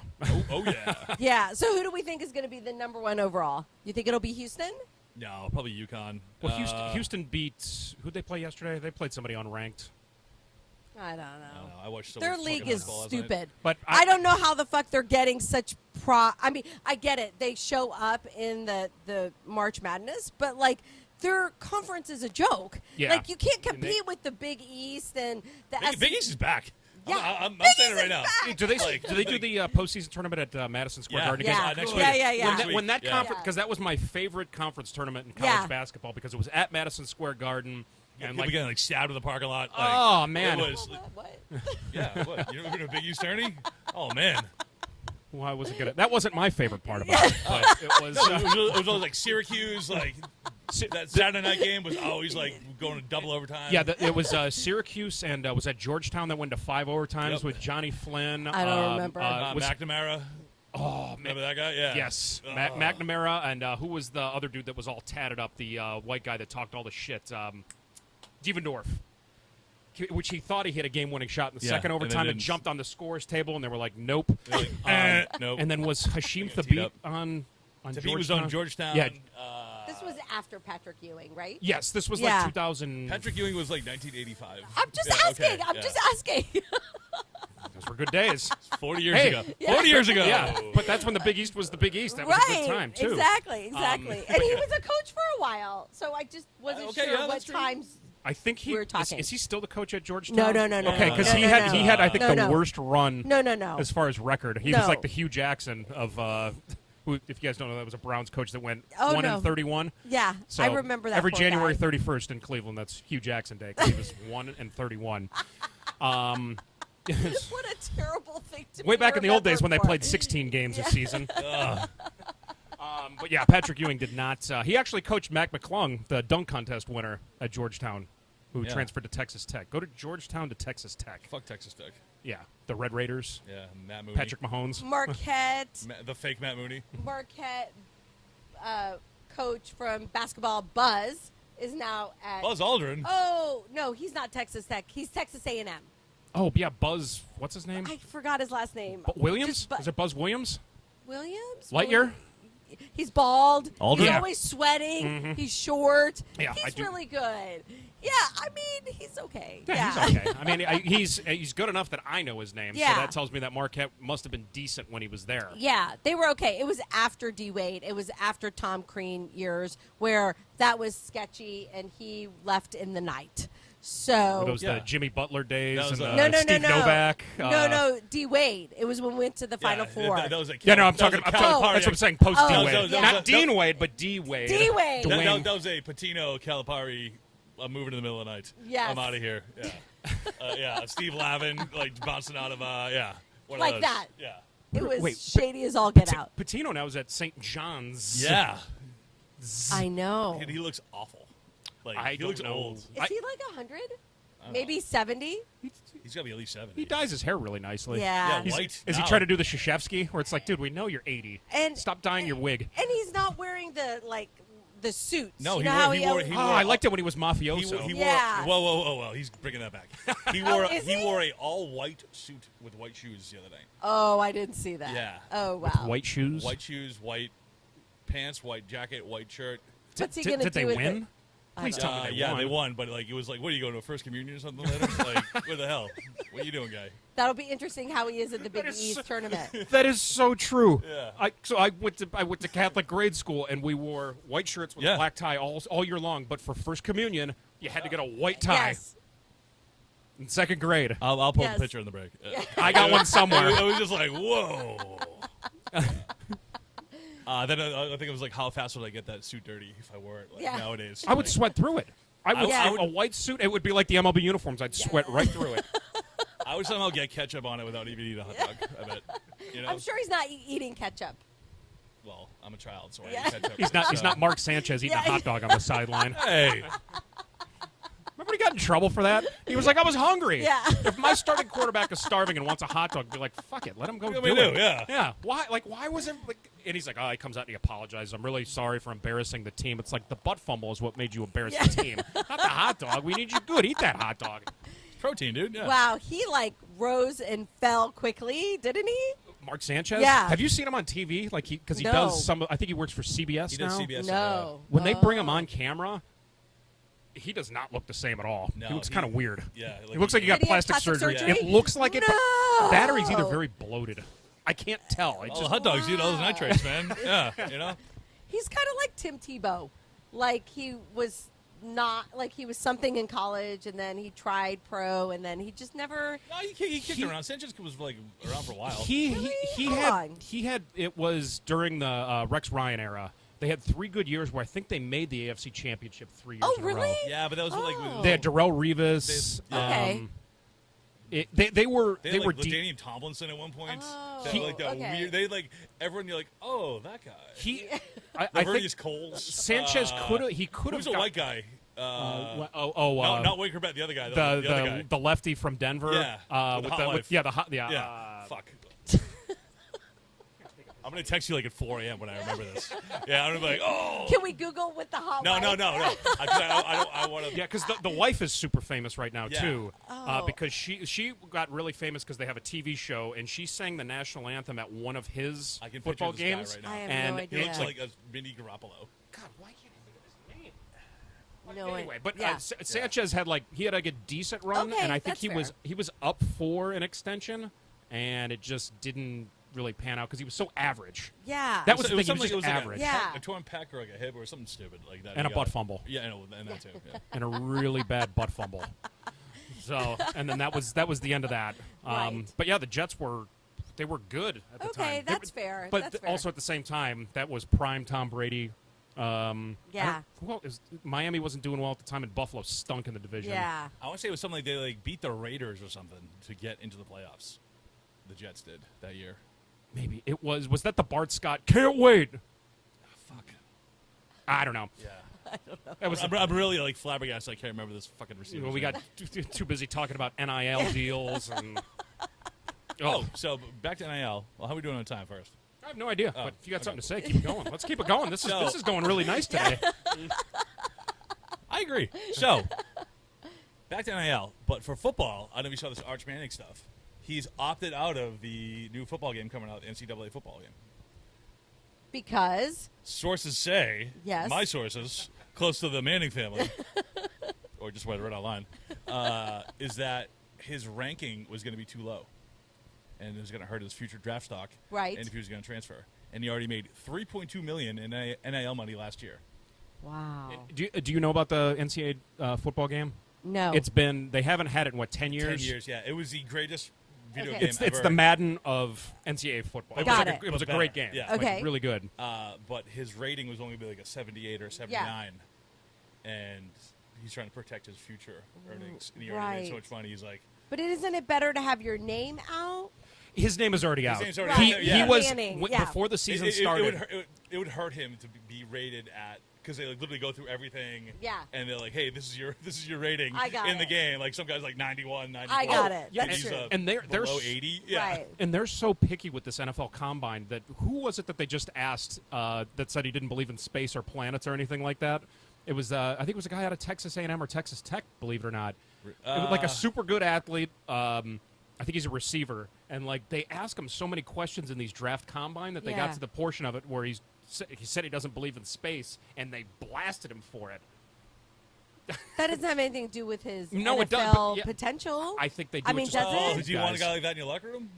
[SPEAKER 2] Oh yeah.
[SPEAKER 3] Yeah. So who do we think is going to be the #1 overall? You think it'll be Houston?
[SPEAKER 2] No, probably UConn.
[SPEAKER 1] Well, Houston beat who'd they play yesterday? They played somebody unranked.
[SPEAKER 3] I don't know.
[SPEAKER 2] I don't know. I watched so
[SPEAKER 3] Their
[SPEAKER 2] much
[SPEAKER 3] league
[SPEAKER 2] fucking
[SPEAKER 3] is
[SPEAKER 2] basketball last night.
[SPEAKER 3] stupid.
[SPEAKER 1] But
[SPEAKER 3] I don't know how the fuck they're getting such I mean, I get it. They show up in the March Madness, but like their conference is a joke.
[SPEAKER 1] Yeah.
[SPEAKER 3] Like you can't
[SPEAKER 1] And they-
[SPEAKER 3] compete with the Big East and the
[SPEAKER 2] Big East is back.
[SPEAKER 3] Yeah,
[SPEAKER 2] I'm
[SPEAKER 3] Big
[SPEAKER 2] saying it
[SPEAKER 3] East
[SPEAKER 2] right
[SPEAKER 3] is
[SPEAKER 2] now.
[SPEAKER 3] back.
[SPEAKER 1] Hey, do they
[SPEAKER 2] Like-
[SPEAKER 1] do they do the postseason tournament at Madison Square
[SPEAKER 2] Yeah.
[SPEAKER 1] Garden?
[SPEAKER 3] Yeah.
[SPEAKER 1] Because
[SPEAKER 2] next
[SPEAKER 3] Yeah,
[SPEAKER 2] week.
[SPEAKER 3] yeah, yeah.
[SPEAKER 2] Next week.
[SPEAKER 1] when that
[SPEAKER 2] Yeah.
[SPEAKER 1] conference, because that was my favorite conference tournament in college
[SPEAKER 3] Yeah.
[SPEAKER 1] basketball, because it was at Madison Square Garden, and
[SPEAKER 2] People
[SPEAKER 1] like,
[SPEAKER 2] getting like stabbed in the parking lot. Like,
[SPEAKER 1] oh man,
[SPEAKER 2] It was,
[SPEAKER 3] What?
[SPEAKER 2] yeah, what? You never been to a Big East tourney? Oh man.
[SPEAKER 1] well, I wasn't good. That wasn't my favorite part about it, but it was.
[SPEAKER 2] No, it was always like Syracuse. Like that Saturday night game was always like going to double overtime.
[SPEAKER 1] Yeah, it was Syracuse and was at Georgetown that went to 5 overtimes
[SPEAKER 2] Yep.
[SPEAKER 1] with Johnny Flynn.
[SPEAKER 3] I don't remember.
[SPEAKER 1] was-
[SPEAKER 2] McNamara.
[SPEAKER 1] oh man,
[SPEAKER 2] Remember that guy? Yeah.
[SPEAKER 1] yes,
[SPEAKER 2] Oh.
[SPEAKER 1] McNamara and who was the other dude that was all tatted up? The white guy that talked all the shit. Devendorf. Which he thought he hit a game-winning shot in the
[SPEAKER 2] Yeah,
[SPEAKER 1] second
[SPEAKER 2] and then
[SPEAKER 1] overtime and
[SPEAKER 2] didn't.
[SPEAKER 1] jumped on the scores table, and they were like, "Nope."
[SPEAKER 2] They're like, nope.
[SPEAKER 1] And then was Hashim
[SPEAKER 2] Got teed
[SPEAKER 1] Thabit
[SPEAKER 2] up.
[SPEAKER 1] on
[SPEAKER 2] Thabit was on Georgetown.
[SPEAKER 1] Yeah.
[SPEAKER 3] This was after Patrick Ewing, right?
[SPEAKER 1] Yes, this was
[SPEAKER 3] Yeah.
[SPEAKER 1] like 2000.
[SPEAKER 2] Patrick Ewing was like 1985.
[SPEAKER 3] I'm just
[SPEAKER 2] Yeah,
[SPEAKER 3] asking.
[SPEAKER 2] okay,
[SPEAKER 3] I'm
[SPEAKER 2] yeah.
[SPEAKER 3] just asking.
[SPEAKER 1] Those were good days.
[SPEAKER 2] 40 years
[SPEAKER 1] Hey,
[SPEAKER 2] ago.
[SPEAKER 3] yeah.
[SPEAKER 2] 40 years ago.
[SPEAKER 1] Yeah, but that's when the Big East was the Big East. That was
[SPEAKER 3] right.
[SPEAKER 1] a good time too.
[SPEAKER 3] Exactly. Exactly.
[SPEAKER 1] Um,
[SPEAKER 3] and he was a coach for a while, so I just wasn't
[SPEAKER 2] Okay,
[SPEAKER 3] sure
[SPEAKER 2] yeah,
[SPEAKER 3] what
[SPEAKER 2] that's true.
[SPEAKER 3] times.
[SPEAKER 1] I think he
[SPEAKER 3] We were
[SPEAKER 1] is,
[SPEAKER 3] talking.
[SPEAKER 1] is he still the coach at Georgetown?
[SPEAKER 3] No.
[SPEAKER 1] Okay, because
[SPEAKER 3] no,
[SPEAKER 1] he
[SPEAKER 3] no,
[SPEAKER 1] had
[SPEAKER 3] no.
[SPEAKER 1] he had I think
[SPEAKER 3] No,
[SPEAKER 1] the
[SPEAKER 3] no.
[SPEAKER 1] worst run
[SPEAKER 3] No.
[SPEAKER 1] as far as record. He
[SPEAKER 3] No.
[SPEAKER 1] was like the Hugh Jackson of who, if you guys don't know, that was a Browns coach that went
[SPEAKER 3] Oh,
[SPEAKER 1] 1
[SPEAKER 3] no.
[SPEAKER 1] and 31.
[SPEAKER 3] Yeah,
[SPEAKER 1] So
[SPEAKER 3] I remember that.
[SPEAKER 1] every
[SPEAKER 3] poor
[SPEAKER 1] January
[SPEAKER 3] guy.
[SPEAKER 1] 31st in Cleveland, that's Hugh Jackson Day. 'Cause he was 1 and 31.
[SPEAKER 3] What a terrible thing to
[SPEAKER 1] Way
[SPEAKER 3] be
[SPEAKER 1] back in the old days when they
[SPEAKER 3] remembered
[SPEAKER 1] played
[SPEAKER 3] for.
[SPEAKER 1] 16 games a
[SPEAKER 3] Yeah.
[SPEAKER 1] season. But yeah, Patrick Ewing did not. He actually coached Mac McClung, the dunk contest winner at Georgetown, who
[SPEAKER 2] Yeah.
[SPEAKER 1] transferred to Texas Tech. Go to Georgetown to Texas Tech.
[SPEAKER 2] Fuck Texas Tech.
[SPEAKER 1] Yeah, the Red Raiders.
[SPEAKER 2] Yeah, Matt Mooney.
[SPEAKER 1] Patrick Mahomes.
[SPEAKER 3] Marquette.
[SPEAKER 2] The fake Matt Mooney.
[SPEAKER 3] Marquette coach from basketball, Buzz, is now at.
[SPEAKER 2] Buzz Aldrin.
[SPEAKER 3] Oh no, he's not Texas Tech. He's Texas A&M.
[SPEAKER 1] Oh yeah, Buzz. What's his name?
[SPEAKER 3] I forgot his last name.
[SPEAKER 1] Williams.
[SPEAKER 3] Just Bu-
[SPEAKER 1] Is it Buzz Williams?
[SPEAKER 3] Williams?
[SPEAKER 1] Lightyear.
[SPEAKER 3] He's bald.
[SPEAKER 2] Aldrin?
[SPEAKER 3] He's
[SPEAKER 1] Yeah.
[SPEAKER 3] always sweating. He's short.
[SPEAKER 1] Yeah, I
[SPEAKER 3] he's
[SPEAKER 1] do-
[SPEAKER 3] really good. Yeah, I mean, he's okay.
[SPEAKER 1] Yeah, he's okay. I mean, he's good enough that I know his name.
[SPEAKER 3] Yeah.
[SPEAKER 1] So that tells me that Marquette must have been decent when he was there.
[SPEAKER 3] Yeah, they were okay. It was after D Wade. It was after Tom Crean years where that was sketchy, and he left in the night. So
[SPEAKER 1] Were those
[SPEAKER 2] Yeah.
[SPEAKER 1] the Jimmy Butler days
[SPEAKER 2] That was,
[SPEAKER 1] and
[SPEAKER 2] no,
[SPEAKER 1] Steve Novak?
[SPEAKER 3] no, D Wade. It was when we went to the Final Four.
[SPEAKER 2] That was a
[SPEAKER 1] Yeah, no, I'm
[SPEAKER 2] that was
[SPEAKER 1] talking.
[SPEAKER 2] a
[SPEAKER 1] That's what I'm saying. Post
[SPEAKER 3] Oh.
[SPEAKER 1] D
[SPEAKER 3] That
[SPEAKER 1] Wade,
[SPEAKER 3] was- that
[SPEAKER 1] not
[SPEAKER 2] was-
[SPEAKER 1] Dean Wade, but D Wade.
[SPEAKER 3] D. Wade.
[SPEAKER 1] Dwayne.
[SPEAKER 2] That was a Patino Calipari. I'm moving in the middle of the night.
[SPEAKER 3] Yes.
[SPEAKER 2] I'm out of here. Yeah. Yeah. Steve Lavin, like bouncing out of yeah. One
[SPEAKER 3] Like
[SPEAKER 2] of those.
[SPEAKER 3] that.
[SPEAKER 2] Yeah.
[SPEAKER 3] It was
[SPEAKER 1] Wait,
[SPEAKER 3] shady as all get out.
[SPEAKER 1] Patino now is at St. John's.
[SPEAKER 2] Yeah.
[SPEAKER 3] I know.
[SPEAKER 2] He looks awful. Like
[SPEAKER 1] I
[SPEAKER 2] he
[SPEAKER 1] don't
[SPEAKER 2] looks
[SPEAKER 1] know.
[SPEAKER 2] old.
[SPEAKER 3] Is he like 100? Maybe 70?
[SPEAKER 2] He's got to be at least 70.
[SPEAKER 1] He dyes his hair really nicely.
[SPEAKER 3] Yeah.
[SPEAKER 2] Yeah, white.
[SPEAKER 1] Is he
[SPEAKER 2] now.
[SPEAKER 1] trying to do the Shashevsky, where it's like, dude, we know you're 80.
[SPEAKER 3] And
[SPEAKER 1] Stop dyeing your wig.
[SPEAKER 3] And he's not wearing the suits.
[SPEAKER 2] No,
[SPEAKER 3] you
[SPEAKER 2] he
[SPEAKER 3] know
[SPEAKER 2] wore-
[SPEAKER 3] how
[SPEAKER 2] he
[SPEAKER 3] he
[SPEAKER 2] wore-
[SPEAKER 3] always-
[SPEAKER 2] he
[SPEAKER 1] Oh,
[SPEAKER 2] wore-
[SPEAKER 1] I liked it when he was
[SPEAKER 2] He,
[SPEAKER 1] mafioso.
[SPEAKER 2] he
[SPEAKER 3] Yeah.
[SPEAKER 2] wore. Whoa! He's bringing that back. He wore. he wore a all white suit with white shoes the other night.
[SPEAKER 3] Oh, I didn't see that.
[SPEAKER 2] Yeah.
[SPEAKER 3] Oh, wow.
[SPEAKER 1] White shoes.
[SPEAKER 2] White shoes, white pants, white jacket, white shirt.
[SPEAKER 3] What's he
[SPEAKER 1] Did
[SPEAKER 3] gonna
[SPEAKER 1] they
[SPEAKER 3] do with
[SPEAKER 1] win? Please tell me they
[SPEAKER 2] yeah,
[SPEAKER 1] won.
[SPEAKER 2] they won, but like it was like, what are you going to a first communion or something later? Like, what the hell? What are you doing, guy?
[SPEAKER 3] That'll be interesting how he is at the Big
[SPEAKER 1] is
[SPEAKER 3] East
[SPEAKER 1] so-
[SPEAKER 3] tournament.
[SPEAKER 1] That is so true.
[SPEAKER 2] Yeah.
[SPEAKER 1] I went to Catholic grade school, and we wore white shirts with a
[SPEAKER 2] Yeah.
[SPEAKER 1] black tie all year long. But for first communion, you had to get a white tie.
[SPEAKER 3] Yes.
[SPEAKER 1] In second grade,
[SPEAKER 2] I'll post
[SPEAKER 3] Yes.
[SPEAKER 2] a picture in the break.
[SPEAKER 1] I got one somewhere.
[SPEAKER 2] I was just like, whoa. Then I think it was like, how fast would I get that suit dirty if I wore it like,
[SPEAKER 3] Yeah.
[SPEAKER 2] nowadays?
[SPEAKER 1] I would
[SPEAKER 2] Like,
[SPEAKER 1] sweat through it. I would,
[SPEAKER 3] Yeah.
[SPEAKER 1] a white suit. It would be like the MLB uniforms. I'd sweat right through it.
[SPEAKER 2] I would somehow get ketchup on it without even eating a hot dog. I bet. You know?
[SPEAKER 3] I'm sure he's not eating ketchup.
[SPEAKER 2] Well, I'm a child, so I
[SPEAKER 3] Yeah.
[SPEAKER 2] eat ketchup.
[SPEAKER 1] He's
[SPEAKER 2] so-
[SPEAKER 1] not Mark Sanchez eating
[SPEAKER 3] Yeah.
[SPEAKER 1] a hot dog on the sideline.
[SPEAKER 2] Hey,
[SPEAKER 1] Remember he got in trouble for that? He was like, I was hungry.
[SPEAKER 3] Yeah.
[SPEAKER 1] If my starting quarterback is starving and wants a hot dog, be like, fuck it, let him go
[SPEAKER 2] What
[SPEAKER 1] do
[SPEAKER 2] do we
[SPEAKER 1] it.
[SPEAKER 2] do? Yeah.
[SPEAKER 1] Yeah. Why was it like, and he's like, oh, he comes out and he apologizes. I'm really sorry for embarrassing the team. It's like the butt fumble is what made you embarrass the team. Not the hot dog. We need you good. Eat that hot dog.
[SPEAKER 2] Protein, dude. Yeah.
[SPEAKER 3] Wow, he like rose and fell quickly, didn't he?
[SPEAKER 1] Mark Sanchez?
[SPEAKER 3] Yeah.
[SPEAKER 1] Have you seen him on TV? Like because he
[SPEAKER 3] No.
[SPEAKER 1] does some. I think he works for CBS
[SPEAKER 2] He
[SPEAKER 1] now.
[SPEAKER 2] does CBS.
[SPEAKER 3] No.
[SPEAKER 1] When they bring him
[SPEAKER 3] Oh.
[SPEAKER 1] on camera, he does not look the same at all.
[SPEAKER 2] No,
[SPEAKER 1] he looks
[SPEAKER 2] he-
[SPEAKER 1] kind of weird.
[SPEAKER 2] Yeah.
[SPEAKER 1] He looks like he got
[SPEAKER 3] Did he have
[SPEAKER 1] plastic
[SPEAKER 3] plastic
[SPEAKER 1] surgery.
[SPEAKER 3] surgery?
[SPEAKER 1] It looks like it.
[SPEAKER 3] No.
[SPEAKER 1] That or he's either very bloated. I can't tell. It
[SPEAKER 2] all the
[SPEAKER 1] just,
[SPEAKER 2] hot dogs, dude. All those
[SPEAKER 3] Wow.
[SPEAKER 2] nitrates, man. Yeah. You know.
[SPEAKER 3] He's kind of like Tim Tebow. Like he was not like he was something in college and then he tried pro and then he just never
[SPEAKER 2] No, he kicked around. Sanchez was like around for a while.
[SPEAKER 1] he
[SPEAKER 3] How
[SPEAKER 1] had
[SPEAKER 3] long?
[SPEAKER 1] he had it was during the Rex Ryan era. They had 3 good years where I think they made the AFC Championship 3 years
[SPEAKER 3] Oh,
[SPEAKER 1] in a row.
[SPEAKER 3] really?
[SPEAKER 2] yeah, but that was like
[SPEAKER 3] Oh.
[SPEAKER 1] They had Darrell Rivas.
[SPEAKER 2] They-
[SPEAKER 3] Okay.
[SPEAKER 1] They were
[SPEAKER 2] They
[SPEAKER 1] were
[SPEAKER 2] had, like,
[SPEAKER 1] deep.
[SPEAKER 2] Daniel Tomlinson at one point.
[SPEAKER 3] Oh,
[SPEAKER 2] That, like that
[SPEAKER 3] okay.
[SPEAKER 2] weird. They like everyone. You're like, oh, that guy.
[SPEAKER 1] He, I think
[SPEAKER 2] Laverius Coles.
[SPEAKER 1] Sanchez could have. He could have.
[SPEAKER 2] Who's a white guy? Not Wake Corbett, the other guy. The other guy.
[SPEAKER 1] the lefty from Denver.
[SPEAKER 2] Yeah, with the hot wife.
[SPEAKER 1] yeah.
[SPEAKER 2] Yeah. Fuck. I'm gonna text you like at 4 a.m. when I remember this. Yeah, I'm gonna be like, oh.
[SPEAKER 3] Can we Google with the hot
[SPEAKER 2] No.
[SPEAKER 3] wife?
[SPEAKER 2] I want to.
[SPEAKER 1] Yeah, because the wife is super famous right now
[SPEAKER 2] Yeah.
[SPEAKER 1] too.
[SPEAKER 3] Oh.
[SPEAKER 1] Because she got really famous because they have a TV show and she sang the national anthem at one of his
[SPEAKER 2] I can
[SPEAKER 1] football
[SPEAKER 2] picture this
[SPEAKER 1] games.
[SPEAKER 2] guy right now.
[SPEAKER 3] I have
[SPEAKER 1] And
[SPEAKER 3] no
[SPEAKER 1] he
[SPEAKER 2] He
[SPEAKER 3] idea.
[SPEAKER 2] looks like a mini Garoppolo.
[SPEAKER 1] God, why can't I think of his name?
[SPEAKER 3] No,
[SPEAKER 1] Anyway, but
[SPEAKER 3] yeah.
[SPEAKER 1] Sanchez had he had like a decent run,
[SPEAKER 3] Okay,
[SPEAKER 1] and I think
[SPEAKER 3] that's
[SPEAKER 1] he was up for an extension, and it just didn't really pan out because he was so average.
[SPEAKER 3] Yeah.
[SPEAKER 1] That was
[SPEAKER 2] It
[SPEAKER 1] the thing. He
[SPEAKER 2] something
[SPEAKER 1] was just
[SPEAKER 2] like
[SPEAKER 1] average.
[SPEAKER 3] Yeah.
[SPEAKER 2] a torn pec or like a hip or something stupid like that.
[SPEAKER 1] And
[SPEAKER 2] He
[SPEAKER 1] a butt
[SPEAKER 2] got-
[SPEAKER 1] fumble.
[SPEAKER 2] Yeah, I know, and that too. Yeah.
[SPEAKER 1] And a really bad butt fumble. So, and then that was the end of that.
[SPEAKER 3] Right.
[SPEAKER 1] But yeah, the Jets were good at the time.
[SPEAKER 3] Okay,
[SPEAKER 1] They
[SPEAKER 3] that's
[SPEAKER 1] were-
[SPEAKER 3] fair.
[SPEAKER 1] But
[SPEAKER 3] That's fair.
[SPEAKER 1] also at the same time, that was prime Tom Brady.
[SPEAKER 3] Yeah.
[SPEAKER 1] Miami wasn't doing well at the time, and Buffalo stunk in the division.
[SPEAKER 3] Yeah.
[SPEAKER 2] I want to say it was something like they like beat the Raiders or something to get into the playoffs. The Jets did that year.
[SPEAKER 1] Maybe it was that the Bart Scott? Can't wait.
[SPEAKER 2] Fuck.
[SPEAKER 1] I don't know.
[SPEAKER 2] Yeah.
[SPEAKER 1] That was.
[SPEAKER 2] I'm really like flabbergasted. I can't remember this fucking receiver.
[SPEAKER 1] We got too busy talking about NIL deals and.
[SPEAKER 2] Oh, so back to NIL. Well, how are we doing on time first?
[SPEAKER 1] I have no idea.
[SPEAKER 2] Oh,
[SPEAKER 1] but if you got
[SPEAKER 2] okay.
[SPEAKER 1] something to say, keep it going. Let's keep it going. This
[SPEAKER 2] So-
[SPEAKER 1] is going really nice today.
[SPEAKER 2] I agree. So, back to NIL. But for football, I don't know if you saw this Arch Manning stuff. He's opted out of the new football game coming out, the NCAA football game.
[SPEAKER 3] Because
[SPEAKER 2] Sources say,
[SPEAKER 3] Yes.
[SPEAKER 2] my sources, close to the Manning family, or just what I read online, is that his ranking was going to be too low. And it was going to hurt his future draft stock.
[SPEAKER 3] Right.
[SPEAKER 2] And if he was going to transfer. And he already made $3.2 million in NIL money last year.
[SPEAKER 3] wow.
[SPEAKER 1] Do you know about the NCAA football game?
[SPEAKER 3] No.
[SPEAKER 1] They haven't had it in 10 years?
[SPEAKER 2] 10 years, yeah. It was the greatest video
[SPEAKER 3] Okay.
[SPEAKER 2] game
[SPEAKER 1] It's
[SPEAKER 2] ever.
[SPEAKER 1] the Madden of NCAA football. It
[SPEAKER 3] Got
[SPEAKER 1] was
[SPEAKER 3] it.
[SPEAKER 1] It was a
[SPEAKER 2] But
[SPEAKER 1] great
[SPEAKER 2] better.
[SPEAKER 1] game.
[SPEAKER 2] Yeah.
[SPEAKER 1] Like,
[SPEAKER 3] Okay.
[SPEAKER 1] really good.
[SPEAKER 2] But his rating was only like a 78 or 79. And he's trying to protect his future earnings. And he already made so
[SPEAKER 3] Right.
[SPEAKER 2] much money. He's like,
[SPEAKER 3] But isn't it better to have your name out?
[SPEAKER 1] His name is already out.
[SPEAKER 2] name's already
[SPEAKER 1] he,
[SPEAKER 2] out,
[SPEAKER 1] he
[SPEAKER 2] yeah.
[SPEAKER 1] was
[SPEAKER 3] Manning,
[SPEAKER 1] w-
[SPEAKER 3] yeah.
[SPEAKER 1] before the season
[SPEAKER 2] it
[SPEAKER 1] started.
[SPEAKER 2] would hurt him to be rated at, because they like literally go through everything.
[SPEAKER 3] Yeah.
[SPEAKER 2] And they're like, hey, this is your rating
[SPEAKER 3] I got
[SPEAKER 2] in the
[SPEAKER 3] it.
[SPEAKER 2] game. Like some guys like 91, 94.
[SPEAKER 3] I got it.
[SPEAKER 1] yeah,
[SPEAKER 3] That's
[SPEAKER 1] and,
[SPEAKER 3] true.
[SPEAKER 1] and they're
[SPEAKER 2] below
[SPEAKER 1] s-
[SPEAKER 2] 80. Yeah.
[SPEAKER 3] Right.
[SPEAKER 1] And they're so picky with this NFL Combine that who was it that they just asked that said he didn't believe in space or planets or anything like that? It was I think it was a guy out of Texas A&M or Texas Tech, believe it or not. It was like a super good athlete. I think he's a receiver, and like they ask him so many questions in these draft combine that they got
[SPEAKER 3] Yeah.
[SPEAKER 1] to the portion of it where he said he doesn't believe in space, and they blasted him for it.
[SPEAKER 3] That doesn't have anything to do with his
[SPEAKER 1] No,
[SPEAKER 3] NFL
[SPEAKER 1] it does, but yeah,
[SPEAKER 3] potential.
[SPEAKER 1] I think they do.
[SPEAKER 3] I mean,
[SPEAKER 1] it just
[SPEAKER 3] does
[SPEAKER 1] for
[SPEAKER 3] it?
[SPEAKER 2] Oh,
[SPEAKER 1] those
[SPEAKER 2] do you want a
[SPEAKER 1] guys.
[SPEAKER 2] guy like that in your locker room?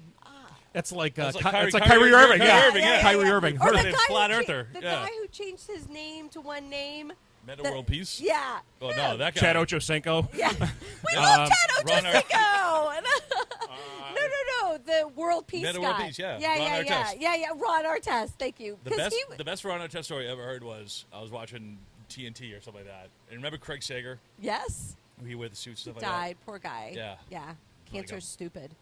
[SPEAKER 1] That's like,
[SPEAKER 2] That's like
[SPEAKER 1] it's like
[SPEAKER 2] Kyrie
[SPEAKER 1] Kyrie Irving.
[SPEAKER 2] Irving,
[SPEAKER 1] Yeah,
[SPEAKER 2] yeah.
[SPEAKER 1] Kyrie Irving.
[SPEAKER 3] Or
[SPEAKER 2] Or
[SPEAKER 3] the
[SPEAKER 2] the
[SPEAKER 3] guy
[SPEAKER 2] flat
[SPEAKER 3] who
[SPEAKER 2] earther.
[SPEAKER 3] The
[SPEAKER 2] Yeah.
[SPEAKER 3] guy who changed his name to one name.
[SPEAKER 2] Meta
[SPEAKER 3] The-
[SPEAKER 2] World Peace?
[SPEAKER 3] Yeah.
[SPEAKER 2] Oh, no, that guy.
[SPEAKER 1] Chad Ochocinco.
[SPEAKER 3] Yeah. We love Chad
[SPEAKER 2] Ron
[SPEAKER 3] Ochocinco. No. The World Peace
[SPEAKER 2] Meta
[SPEAKER 3] guy.
[SPEAKER 2] World Peace, yeah.
[SPEAKER 3] Yeah,
[SPEAKER 2] Ron
[SPEAKER 3] yeah,
[SPEAKER 2] Artest.
[SPEAKER 3] yeah. Ron Artest. Thank you.
[SPEAKER 2] The
[SPEAKER 3] 'Cause
[SPEAKER 2] best Ron Artest story I ever heard was I was watching TNT or something like that. And remember Craig Sager?
[SPEAKER 3] Yes.
[SPEAKER 2] He wore the suits and
[SPEAKER 3] He
[SPEAKER 2] stuff like
[SPEAKER 3] died. Poor guy.
[SPEAKER 2] Yeah.
[SPEAKER 3] Yeah. Cancer's stupid.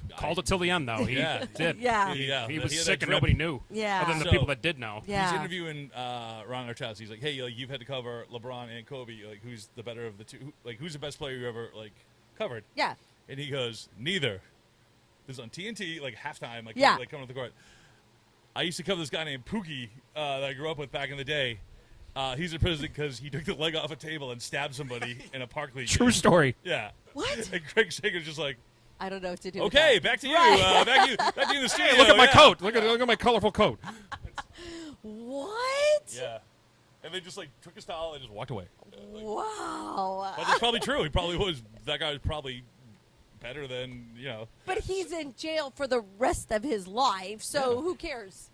[SPEAKER 2] that.
[SPEAKER 1] Called it till the end, though. He
[SPEAKER 2] Yeah.
[SPEAKER 1] did.
[SPEAKER 3] Yeah.
[SPEAKER 2] Yeah.
[SPEAKER 1] He was
[SPEAKER 2] had that
[SPEAKER 1] sick and
[SPEAKER 2] drip.
[SPEAKER 1] nobody knew.
[SPEAKER 3] Yeah.
[SPEAKER 1] Other than the
[SPEAKER 2] So-
[SPEAKER 1] people that did know.
[SPEAKER 3] Yeah.
[SPEAKER 2] He's interviewing Ron Artest. He's like, "Hey, like, you've had to cover LeBron and Kobe. Like, who's the better of the two? Like, who's the best player you ever like covered?"
[SPEAKER 3] Yeah.
[SPEAKER 2] And he goes, "Neither." This is on TNT, like halftime, like
[SPEAKER 3] Yeah.
[SPEAKER 2] like coming to the court. I used to cover this guy named Pookie that I grew up with back in the day. He's in prison because he took the leg off a table and stabbed somebody in a park league.
[SPEAKER 1] True
[SPEAKER 2] game.
[SPEAKER 1] story.
[SPEAKER 2] Yeah.
[SPEAKER 3] What?
[SPEAKER 2] And Craig Sager's just like,
[SPEAKER 3] I don't know what to do.
[SPEAKER 2] "Okay,
[SPEAKER 3] with that.
[SPEAKER 2] back to you.
[SPEAKER 3] Right.
[SPEAKER 2] Back to you in the studio.
[SPEAKER 1] Hey, look at my
[SPEAKER 2] yeah.
[SPEAKER 1] coat. Look at my colorful coat.
[SPEAKER 3] What?
[SPEAKER 2] Yeah. And they just like took his towel and just walked away.
[SPEAKER 3] Wow.
[SPEAKER 2] But that's probably true. He probably was. That guy was probably better than
[SPEAKER 3] But he's in jail for the rest of his life, so
[SPEAKER 2] Yeah.
[SPEAKER 3] who cares?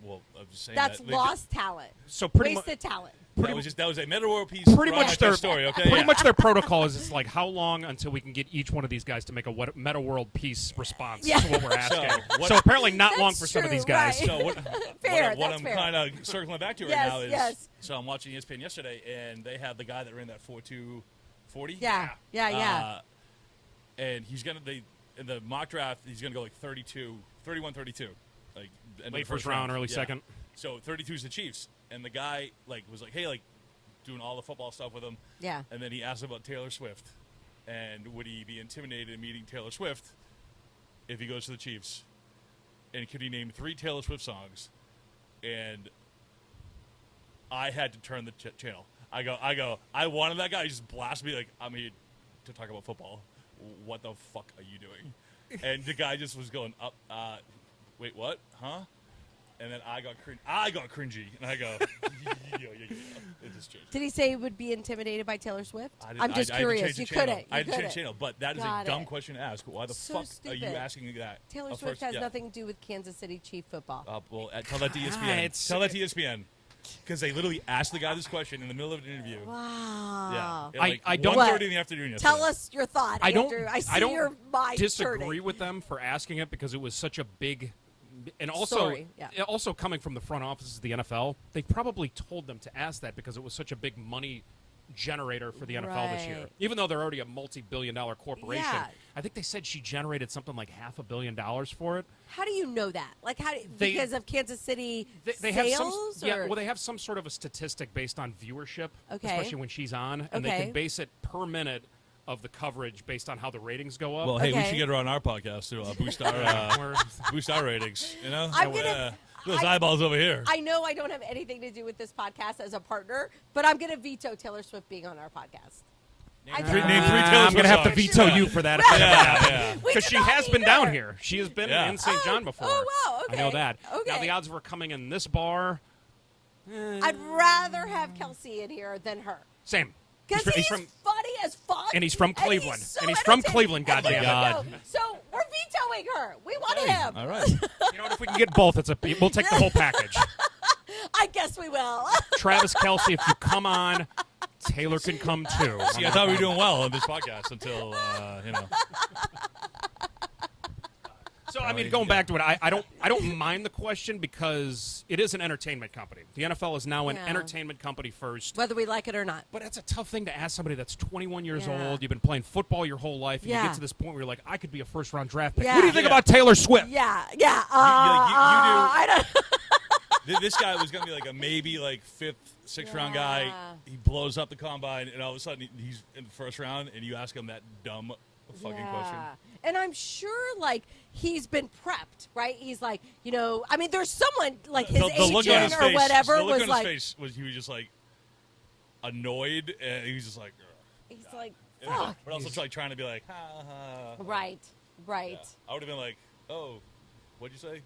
[SPEAKER 2] Well, I'm just saying
[SPEAKER 3] That's
[SPEAKER 2] that they
[SPEAKER 3] lost talent.
[SPEAKER 1] So pretty much.
[SPEAKER 3] Wasted talent.
[SPEAKER 2] that was a Meta World Peace.
[SPEAKER 1] Pretty
[SPEAKER 2] Ron
[SPEAKER 1] much
[SPEAKER 2] Artest
[SPEAKER 1] their
[SPEAKER 2] story. Okay.
[SPEAKER 1] Pretty
[SPEAKER 2] yeah.
[SPEAKER 1] much their protocol is it's like how long until we can get each one of these guys to make a Meta World Peace response
[SPEAKER 3] Yeah.
[SPEAKER 1] to what we're asking.
[SPEAKER 2] So, what-
[SPEAKER 1] So apparently not
[SPEAKER 3] That's
[SPEAKER 1] long for some of
[SPEAKER 3] true,
[SPEAKER 1] these guys.
[SPEAKER 3] right.
[SPEAKER 2] So what
[SPEAKER 3] Fair,
[SPEAKER 2] what
[SPEAKER 3] that's
[SPEAKER 2] I'm
[SPEAKER 3] fair.
[SPEAKER 2] kind of circling back to right
[SPEAKER 3] Yes,
[SPEAKER 2] now is
[SPEAKER 3] yes.
[SPEAKER 2] so I'm watching ESPN yesterday and they have the guy that ran that 4.240.
[SPEAKER 3] Yeah.
[SPEAKER 2] And he's gonna in the mock draft he's gonna go like 31, 32, like end of
[SPEAKER 1] Late
[SPEAKER 2] the
[SPEAKER 1] first round, early
[SPEAKER 2] Yeah.
[SPEAKER 1] second.
[SPEAKER 2] So 32 is the Chiefs, and the guy was like, hey, like doing all the football stuff with him.
[SPEAKER 3] Yeah.
[SPEAKER 2] And then he asked about Taylor Swift, and would he be intimidated in meeting Taylor Swift if he goes to the Chiefs? And could he name 3 Taylor Swift songs? And I had to turn the channel. I wanted that guy to just blast me like, I'm here to talk about football. What the fuck are you doing? And the guy just was going up. Wait, what? Huh? And then I got cringy, and I go, yeah. It just changed.
[SPEAKER 3] Did he say he would be intimidated by Taylor Swift?
[SPEAKER 2] I
[SPEAKER 3] I'm just
[SPEAKER 2] I had to
[SPEAKER 3] curious.
[SPEAKER 2] change the
[SPEAKER 3] You
[SPEAKER 2] channel.
[SPEAKER 3] couldn't.
[SPEAKER 2] I had to change
[SPEAKER 3] couldn't.
[SPEAKER 2] the channel, but that is
[SPEAKER 3] Got
[SPEAKER 2] a dumb
[SPEAKER 3] it.
[SPEAKER 2] question to ask. Why the
[SPEAKER 3] So
[SPEAKER 2] fuck are
[SPEAKER 3] stupid.
[SPEAKER 2] you asking that?
[SPEAKER 3] Taylor
[SPEAKER 2] Of
[SPEAKER 3] Swift
[SPEAKER 2] course,
[SPEAKER 3] has
[SPEAKER 2] yeah.
[SPEAKER 3] nothing to do with Kansas City Chief football.
[SPEAKER 2] Well, tell that to ESPN.
[SPEAKER 1] it's-
[SPEAKER 2] Tell that to ESPN. Because they literally asked the guy this question in the middle of an interview.
[SPEAKER 3] Wow.
[SPEAKER 2] Yeah. At
[SPEAKER 1] I don't-
[SPEAKER 2] 1:30 in the afternoon yesterday.
[SPEAKER 3] Tell us your thought,
[SPEAKER 1] I don't.
[SPEAKER 3] Andrew. I see
[SPEAKER 1] I don't
[SPEAKER 3] your mind
[SPEAKER 1] disagree
[SPEAKER 3] turning.
[SPEAKER 1] with them for asking it because it was such a big, and also,
[SPEAKER 3] Story, yeah.
[SPEAKER 1] also coming from the front offices of the NFL, they probably told them to ask that because it was such a big money generator for the NFL this year.
[SPEAKER 3] Right.
[SPEAKER 1] Even though they're already a multi-billion-dollar corporation,
[SPEAKER 3] Yeah.
[SPEAKER 1] I think they said she generated something like $500 million for it.
[SPEAKER 3] How do you know that? Like, how?
[SPEAKER 1] They-
[SPEAKER 3] Because of Kansas City
[SPEAKER 1] They have
[SPEAKER 3] sales?
[SPEAKER 1] some, yeah.
[SPEAKER 3] or?
[SPEAKER 1] Well, they have some sort of a statistic based on viewership,
[SPEAKER 3] Okay.
[SPEAKER 1] especially when she's on, and they
[SPEAKER 3] Okay.
[SPEAKER 1] can base it per minute of the coverage based on how the ratings go up.
[SPEAKER 2] Well, hey, we
[SPEAKER 3] Okay.
[SPEAKER 2] should get her on our podcast to boost our
[SPEAKER 1] We're-
[SPEAKER 2] boost our ratings. You know,
[SPEAKER 3] I'm gonna-
[SPEAKER 2] those
[SPEAKER 3] I-
[SPEAKER 2] eyeballs over here.
[SPEAKER 3] I know I don't have anything to do with this podcast as a partner, but I'm going to veto Taylor Swift being on our podcast. I
[SPEAKER 2] Name
[SPEAKER 3] think-
[SPEAKER 2] three Taylor
[SPEAKER 1] I'm going to have to
[SPEAKER 2] Swift
[SPEAKER 1] veto
[SPEAKER 2] songs.
[SPEAKER 1] you for that if that ever happens.
[SPEAKER 2] yeah.
[SPEAKER 3] We
[SPEAKER 1] Because
[SPEAKER 3] do
[SPEAKER 1] she
[SPEAKER 3] not
[SPEAKER 1] has been
[SPEAKER 3] either.
[SPEAKER 1] down here. She has been
[SPEAKER 2] Yeah.
[SPEAKER 1] in St. John before.
[SPEAKER 3] Oh, wow,
[SPEAKER 1] I know
[SPEAKER 3] okay,
[SPEAKER 1] that. Now,
[SPEAKER 3] okay.
[SPEAKER 1] the odds of her coming in this bar,
[SPEAKER 3] I'd rather have Kelsey in here than her.
[SPEAKER 1] same.
[SPEAKER 3] Because
[SPEAKER 1] He's
[SPEAKER 3] he's,
[SPEAKER 1] from-
[SPEAKER 3] funny as fuck.
[SPEAKER 1] and he's from Cleveland.
[SPEAKER 3] so
[SPEAKER 1] And he's from
[SPEAKER 3] entertaining.
[SPEAKER 1] Cleveland,
[SPEAKER 3] And there
[SPEAKER 1] goddammit.
[SPEAKER 3] you go. So we're vetoing her. We want
[SPEAKER 2] Hey,
[SPEAKER 3] him.
[SPEAKER 2] all right.
[SPEAKER 1] You know what? If we can get both, we'll take the whole package.
[SPEAKER 3] I guess we will.
[SPEAKER 1] Travis Kelsey, if you come on, Taylor can come too.
[SPEAKER 2] See, I thought we were doing well on this podcast until you know.
[SPEAKER 1] So I mean, going back to it, I don't mind the question because it is an entertainment company. The NFL is now an
[SPEAKER 3] Yeah.
[SPEAKER 1] entertainment company first.
[SPEAKER 3] Whether we like it or not.
[SPEAKER 1] But that's a tough thing to ask somebody that's 21 years
[SPEAKER 3] Yeah.
[SPEAKER 1] old. You've been playing football your whole life, and you
[SPEAKER 3] Yeah.
[SPEAKER 1] get to this point where you're like, I could be a first-round draft pick.
[SPEAKER 3] Yeah.
[SPEAKER 1] What do you think
[SPEAKER 2] Yeah.
[SPEAKER 1] about Taylor Swift?
[SPEAKER 3] Yeah.
[SPEAKER 2] you do.
[SPEAKER 3] I don't.
[SPEAKER 2] This guy was gonna be like a maybe like 5th, 6th round guy.
[SPEAKER 3] Yeah.
[SPEAKER 2] He blows up the combine, and all of a sudden he's in the first round, and you ask him that dumb fucking question.
[SPEAKER 3] And I'm sure, like, he's been prepped, right? He's like, I mean, there's someone, like, his
[SPEAKER 2] The look on his
[SPEAKER 3] agent or
[SPEAKER 2] face,
[SPEAKER 3] whatever
[SPEAKER 2] the look
[SPEAKER 3] was
[SPEAKER 2] on
[SPEAKER 3] like,
[SPEAKER 2] his face was he was just like annoyed, and he was just like,
[SPEAKER 3] he's like,
[SPEAKER 2] "Ugh."
[SPEAKER 3] fuck.
[SPEAKER 2] But also like trying to be like, ha ha.
[SPEAKER 3] Right.
[SPEAKER 2] Yeah. I would have been like, oh, What'd you say?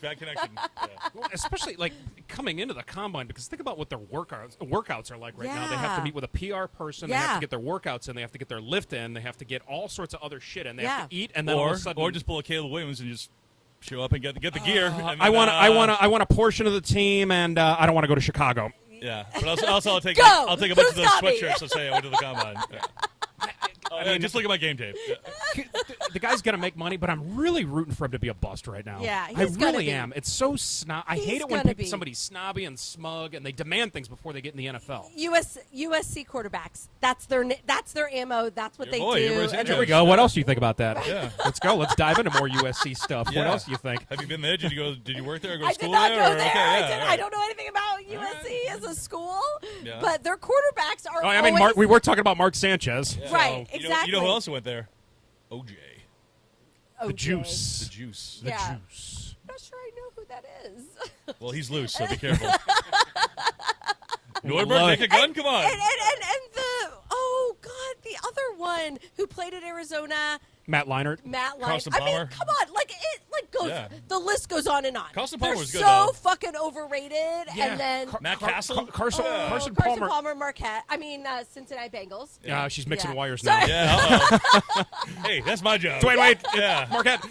[SPEAKER 2] Bad connection. Yeah.
[SPEAKER 1] Well, especially like coming into the combine, because think about what their workouts are like right now. They have to
[SPEAKER 3] Yeah.
[SPEAKER 1] meet with a PR person. They have
[SPEAKER 3] Yeah.
[SPEAKER 1] to get their workouts in. They have to get their lift in. They have to get all sorts of other shit in. They have to
[SPEAKER 3] Yeah.
[SPEAKER 1] eat, and then all of a sudden,
[SPEAKER 2] Or just pull a Caleb Williams and just show up and get the gear. And then,
[SPEAKER 1] I want a portion of the team, and I don't want to go to Chicago.
[SPEAKER 2] Yeah, but also I'll take
[SPEAKER 3] Go!
[SPEAKER 2] a bunch of
[SPEAKER 3] Who's
[SPEAKER 2] those
[SPEAKER 3] got me?
[SPEAKER 2] sweatshirts to say I went to the combine. Yeah.
[SPEAKER 1] I mean,
[SPEAKER 2] Just look at my game tape. Yeah.
[SPEAKER 1] the guy's gonna make money, but I'm really rooting for him to be a bust right now.
[SPEAKER 3] Yeah,
[SPEAKER 1] I
[SPEAKER 3] he's gonna
[SPEAKER 1] really
[SPEAKER 3] be.
[SPEAKER 1] am. It's so I
[SPEAKER 3] He's
[SPEAKER 1] hate it when
[SPEAKER 3] gonna be.
[SPEAKER 1] somebody's snobby and smug, and they demand things before they get in the NFL.
[SPEAKER 3] USC quarterbacks. That's their ammo. That's what
[SPEAKER 2] Your
[SPEAKER 3] they
[SPEAKER 2] boy,
[SPEAKER 3] do.
[SPEAKER 2] your boy
[SPEAKER 3] And
[SPEAKER 2] Sanchez.
[SPEAKER 1] There we go. What else do you think about that?
[SPEAKER 2] Yeah.
[SPEAKER 1] Let's go. Let's dive into more USC stuff. What
[SPEAKER 2] Yeah.
[SPEAKER 1] else do you think?
[SPEAKER 2] Have you been there? Did you work there or go to
[SPEAKER 3] I did
[SPEAKER 2] school
[SPEAKER 3] not
[SPEAKER 2] there?
[SPEAKER 3] go
[SPEAKER 2] or?
[SPEAKER 3] there.
[SPEAKER 2] Okay,
[SPEAKER 3] I,
[SPEAKER 2] yeah,
[SPEAKER 3] did,
[SPEAKER 2] all
[SPEAKER 3] I
[SPEAKER 2] right.
[SPEAKER 3] don't know anything about USC as a school,
[SPEAKER 2] Yeah.
[SPEAKER 3] but their quarterbacks are.
[SPEAKER 1] Oh, I mean,
[SPEAKER 3] always,
[SPEAKER 1] we were talking about Mark Sanchez.
[SPEAKER 2] Yeah.
[SPEAKER 3] Right,
[SPEAKER 2] You
[SPEAKER 3] exactly.
[SPEAKER 2] know who else went there? OJ.
[SPEAKER 1] The
[SPEAKER 3] OJ.
[SPEAKER 1] juice.
[SPEAKER 2] The juice.
[SPEAKER 1] The
[SPEAKER 3] Yeah.
[SPEAKER 1] juice.
[SPEAKER 3] I'm not sure I know who that is.
[SPEAKER 2] Well, he's loose, so be careful.
[SPEAKER 1] Love
[SPEAKER 2] Nordberg,
[SPEAKER 1] it.
[SPEAKER 2] make a gun? Come on.
[SPEAKER 3] and the the other one who played at Arizona,
[SPEAKER 1] Matt Leinart.
[SPEAKER 3] Matt Lyon.
[SPEAKER 2] Carson
[SPEAKER 3] I mean,
[SPEAKER 2] Palmer.
[SPEAKER 3] come on, goes.
[SPEAKER 2] Yeah.
[SPEAKER 3] The list goes on and on.
[SPEAKER 2] Carson Palmer
[SPEAKER 3] They're
[SPEAKER 2] was good,
[SPEAKER 3] so
[SPEAKER 2] though.
[SPEAKER 3] fucking overrated, and then
[SPEAKER 2] Matt Castle?
[SPEAKER 1] Carson
[SPEAKER 3] Carson
[SPEAKER 1] Palmer.
[SPEAKER 3] Palmer, Marquette. I mean, Cincinnati Bengals.
[SPEAKER 1] Yeah, she's mixing
[SPEAKER 3] Yeah.
[SPEAKER 1] wires
[SPEAKER 3] Sorry.
[SPEAKER 1] now.
[SPEAKER 2] Yeah, uh-oh. Hey, that's my job.
[SPEAKER 1] Wait.
[SPEAKER 2] Yeah.
[SPEAKER 1] Marquette.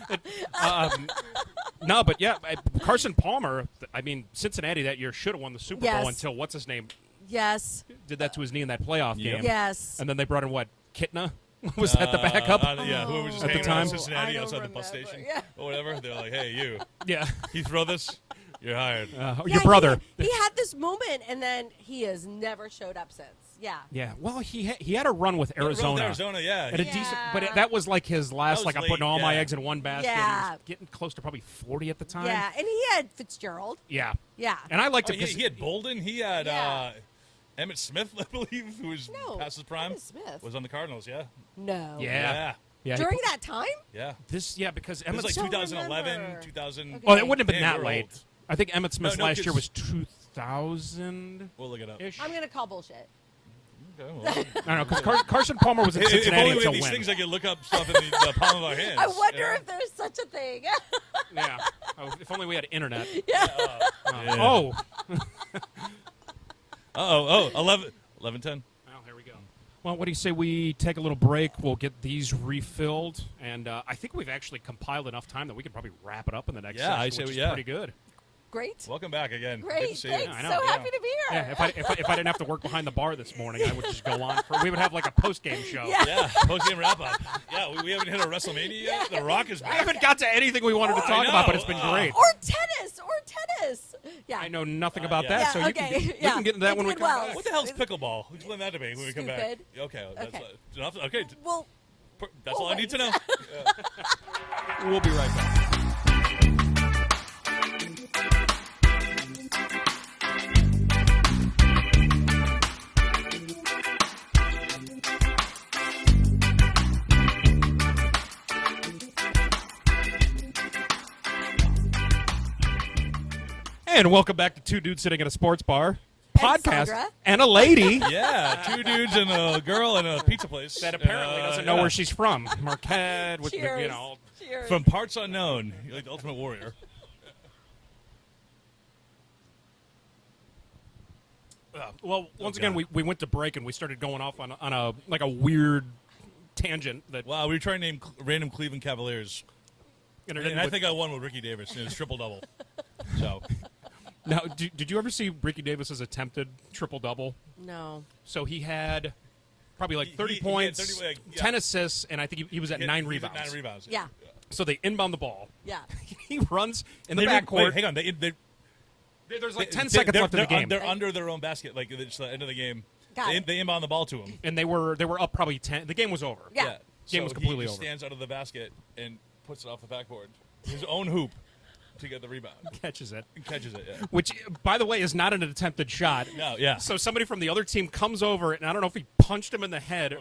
[SPEAKER 1] No, but yeah, Carson Palmer. I mean, Cincinnati that year should have won the Super
[SPEAKER 3] Yes.
[SPEAKER 1] Bowl until what's his name
[SPEAKER 3] Yes.
[SPEAKER 1] did that to his knee in that playoff
[SPEAKER 2] Yep.
[SPEAKER 1] game.
[SPEAKER 3] Yes.
[SPEAKER 1] And then they brought in what? Kitna? Was that the backup?
[SPEAKER 2] Yeah, who was just
[SPEAKER 1] At the
[SPEAKER 2] hanging
[SPEAKER 1] time?
[SPEAKER 2] around
[SPEAKER 3] I
[SPEAKER 2] Cincinnati
[SPEAKER 3] don't
[SPEAKER 2] outside the bus
[SPEAKER 3] remember,
[SPEAKER 2] station
[SPEAKER 3] yeah.
[SPEAKER 2] or whatever. They're like, hey, you.
[SPEAKER 1] Yeah.
[SPEAKER 2] You throw this, you're hired.
[SPEAKER 1] Your brother.
[SPEAKER 3] He had this moment, and then he has never showed up since. Yeah.
[SPEAKER 1] Yeah. Well, he had a run with Arizona.
[SPEAKER 2] Arizona, yeah.
[SPEAKER 1] At a
[SPEAKER 3] Yeah.
[SPEAKER 1] decent, but that was like his last.
[SPEAKER 2] was
[SPEAKER 1] Like I'm
[SPEAKER 2] late,
[SPEAKER 1] putting all my
[SPEAKER 2] yeah.
[SPEAKER 1] eggs in one basket.
[SPEAKER 3] Yeah.
[SPEAKER 1] He was getting close to probably 40 at the time.
[SPEAKER 3] Yeah, and he had Fitzgerald.
[SPEAKER 1] Yeah.
[SPEAKER 3] Yeah.
[SPEAKER 1] And I liked
[SPEAKER 2] Oh,
[SPEAKER 1] him
[SPEAKER 2] he,
[SPEAKER 1] because
[SPEAKER 2] he had Bolden. He had
[SPEAKER 3] Yeah.
[SPEAKER 2] Emmett Smith, I believe, who was
[SPEAKER 3] No,
[SPEAKER 2] past his prime.
[SPEAKER 3] Emmitt Smith.
[SPEAKER 2] Was on the Cardinals, yeah.
[SPEAKER 3] No.
[SPEAKER 1] Yeah. Yeah.
[SPEAKER 3] During that time?
[SPEAKER 2] Yeah.
[SPEAKER 1] because
[SPEAKER 2] It was
[SPEAKER 1] Emmett.
[SPEAKER 2] like
[SPEAKER 3] don't
[SPEAKER 2] 2011,
[SPEAKER 3] remember.
[SPEAKER 2] 2000.
[SPEAKER 3] Okay.
[SPEAKER 1] Oh, it wouldn't have been
[SPEAKER 2] Damn,
[SPEAKER 1] that
[SPEAKER 2] we're
[SPEAKER 1] late.
[SPEAKER 2] old.
[SPEAKER 1] I think Emmett Smith's
[SPEAKER 2] no,
[SPEAKER 1] last year
[SPEAKER 2] 'cause-
[SPEAKER 1] was 2000
[SPEAKER 2] We'll look it up.
[SPEAKER 1] ish.
[SPEAKER 3] I'm going to call bullshit.
[SPEAKER 2] Okay, well.
[SPEAKER 1] I don't know because Carson Palmer was in
[SPEAKER 2] If
[SPEAKER 1] Cincinnati
[SPEAKER 2] only we
[SPEAKER 1] until
[SPEAKER 2] had these
[SPEAKER 1] when?
[SPEAKER 2] things I could look up stuff in the palm of our hands.
[SPEAKER 3] I wonder
[SPEAKER 2] you know?
[SPEAKER 3] if there's such a thing.
[SPEAKER 1] Yeah. Oh, if only we had internet.
[SPEAKER 3] yeah.
[SPEAKER 2] Yeah.
[SPEAKER 1] Oh.
[SPEAKER 2] Oh, 11:10.
[SPEAKER 1] Well, here we go. Well, what do you say we take a little break? We'll get these refilled, and I think we've actually compiled enough time that we could probably wrap it up in the next
[SPEAKER 2] Yeah,
[SPEAKER 1] session,
[SPEAKER 2] I say
[SPEAKER 1] which is
[SPEAKER 2] yeah.
[SPEAKER 1] pretty good.
[SPEAKER 3] Great.
[SPEAKER 2] Welcome back again. Good
[SPEAKER 3] Great.
[SPEAKER 2] to see
[SPEAKER 3] Thanks.
[SPEAKER 2] you.
[SPEAKER 1] I know,
[SPEAKER 3] So
[SPEAKER 1] yeah.
[SPEAKER 3] happy to be here.
[SPEAKER 1] Yeah, if I didn't have to work behind the bar this morning, I would just go on. We would have like a post game show.
[SPEAKER 3] Yeah.
[SPEAKER 2] Yeah, post-game wrap-up. Yeah, we haven't hit a WrestleMania yet. The Rock is
[SPEAKER 1] We
[SPEAKER 2] back.
[SPEAKER 1] haven't got to anything we wanted to
[SPEAKER 2] I
[SPEAKER 1] talk about, but
[SPEAKER 2] know.
[SPEAKER 1] it's been great.
[SPEAKER 3] Or tennis. Yeah.
[SPEAKER 1] I know nothing about
[SPEAKER 2] yeah.
[SPEAKER 1] that, so
[SPEAKER 3] Yeah,
[SPEAKER 1] you can
[SPEAKER 3] okay,
[SPEAKER 1] get,
[SPEAKER 3] yeah.
[SPEAKER 1] we can get into that
[SPEAKER 3] It
[SPEAKER 1] when we
[SPEAKER 3] did
[SPEAKER 1] come
[SPEAKER 3] well.
[SPEAKER 1] back.
[SPEAKER 2] What the hell's pickleball? Explain that to me when we come back.
[SPEAKER 3] Stupid.
[SPEAKER 2] Okay, that's
[SPEAKER 3] Okay.
[SPEAKER 2] enough. Okay,
[SPEAKER 3] Well,
[SPEAKER 2] that's all I need to
[SPEAKER 3] wait.
[SPEAKER 2] know.
[SPEAKER 1] We'll be right back. And welcome back to Two Dudes Sitting at a Sports Bar podcast
[SPEAKER 3] Sandra.
[SPEAKER 1] and a lady
[SPEAKER 2] Yeah, two dudes and a girl in a pizza place
[SPEAKER 1] that apparently doesn't know
[SPEAKER 2] yeah.
[SPEAKER 1] where she's from. Marquette, with the,
[SPEAKER 3] cheers.
[SPEAKER 1] you know.
[SPEAKER 3] Cheers.
[SPEAKER 2] From parts unknown. You're like the Ultimate Warrior.
[SPEAKER 1] Well, once again,
[SPEAKER 2] God.
[SPEAKER 1] we went to break and we started going off on a like a weird tangent that.
[SPEAKER 2] Wow, we were trying to name random Cleveland Cavaliers,
[SPEAKER 1] And
[SPEAKER 2] and I think I won with Ricky Davis. And it was triple double. So
[SPEAKER 1] Now, did you ever see Ricky Davis's attempted triple double?
[SPEAKER 3] No.
[SPEAKER 1] So he had probably like 30
[SPEAKER 2] He had
[SPEAKER 1] points,
[SPEAKER 2] 30, yeah.
[SPEAKER 1] 10 assists, and I think he was at 9
[SPEAKER 2] He was at
[SPEAKER 1] rebounds.
[SPEAKER 2] 9 rebounds.
[SPEAKER 3] Yeah.
[SPEAKER 1] So they inbound the ball.
[SPEAKER 3] Yeah.
[SPEAKER 1] He runs in the
[SPEAKER 2] Wait,
[SPEAKER 1] backcourt.
[SPEAKER 2] hang on.
[SPEAKER 1] There's like 10 seconds left in the game,
[SPEAKER 2] They're under their own basket. Like it's the end of the game.
[SPEAKER 3] Got it.
[SPEAKER 2] They inbound the ball to him.
[SPEAKER 1] and they were up probably 10. The game was over.
[SPEAKER 3] Yeah.
[SPEAKER 1] Game
[SPEAKER 2] So
[SPEAKER 1] was completely
[SPEAKER 2] he just
[SPEAKER 1] over.
[SPEAKER 2] stands out of the basket and puts it off the backboard. His own hoop to get the rebound.
[SPEAKER 1] Catches it.
[SPEAKER 2] And catches it, yeah.
[SPEAKER 1] Which, by the way, is not an attempted shot.
[SPEAKER 2] No, yeah.
[SPEAKER 1] So somebody from the other team comes over, and I don't know if he punched him in the head.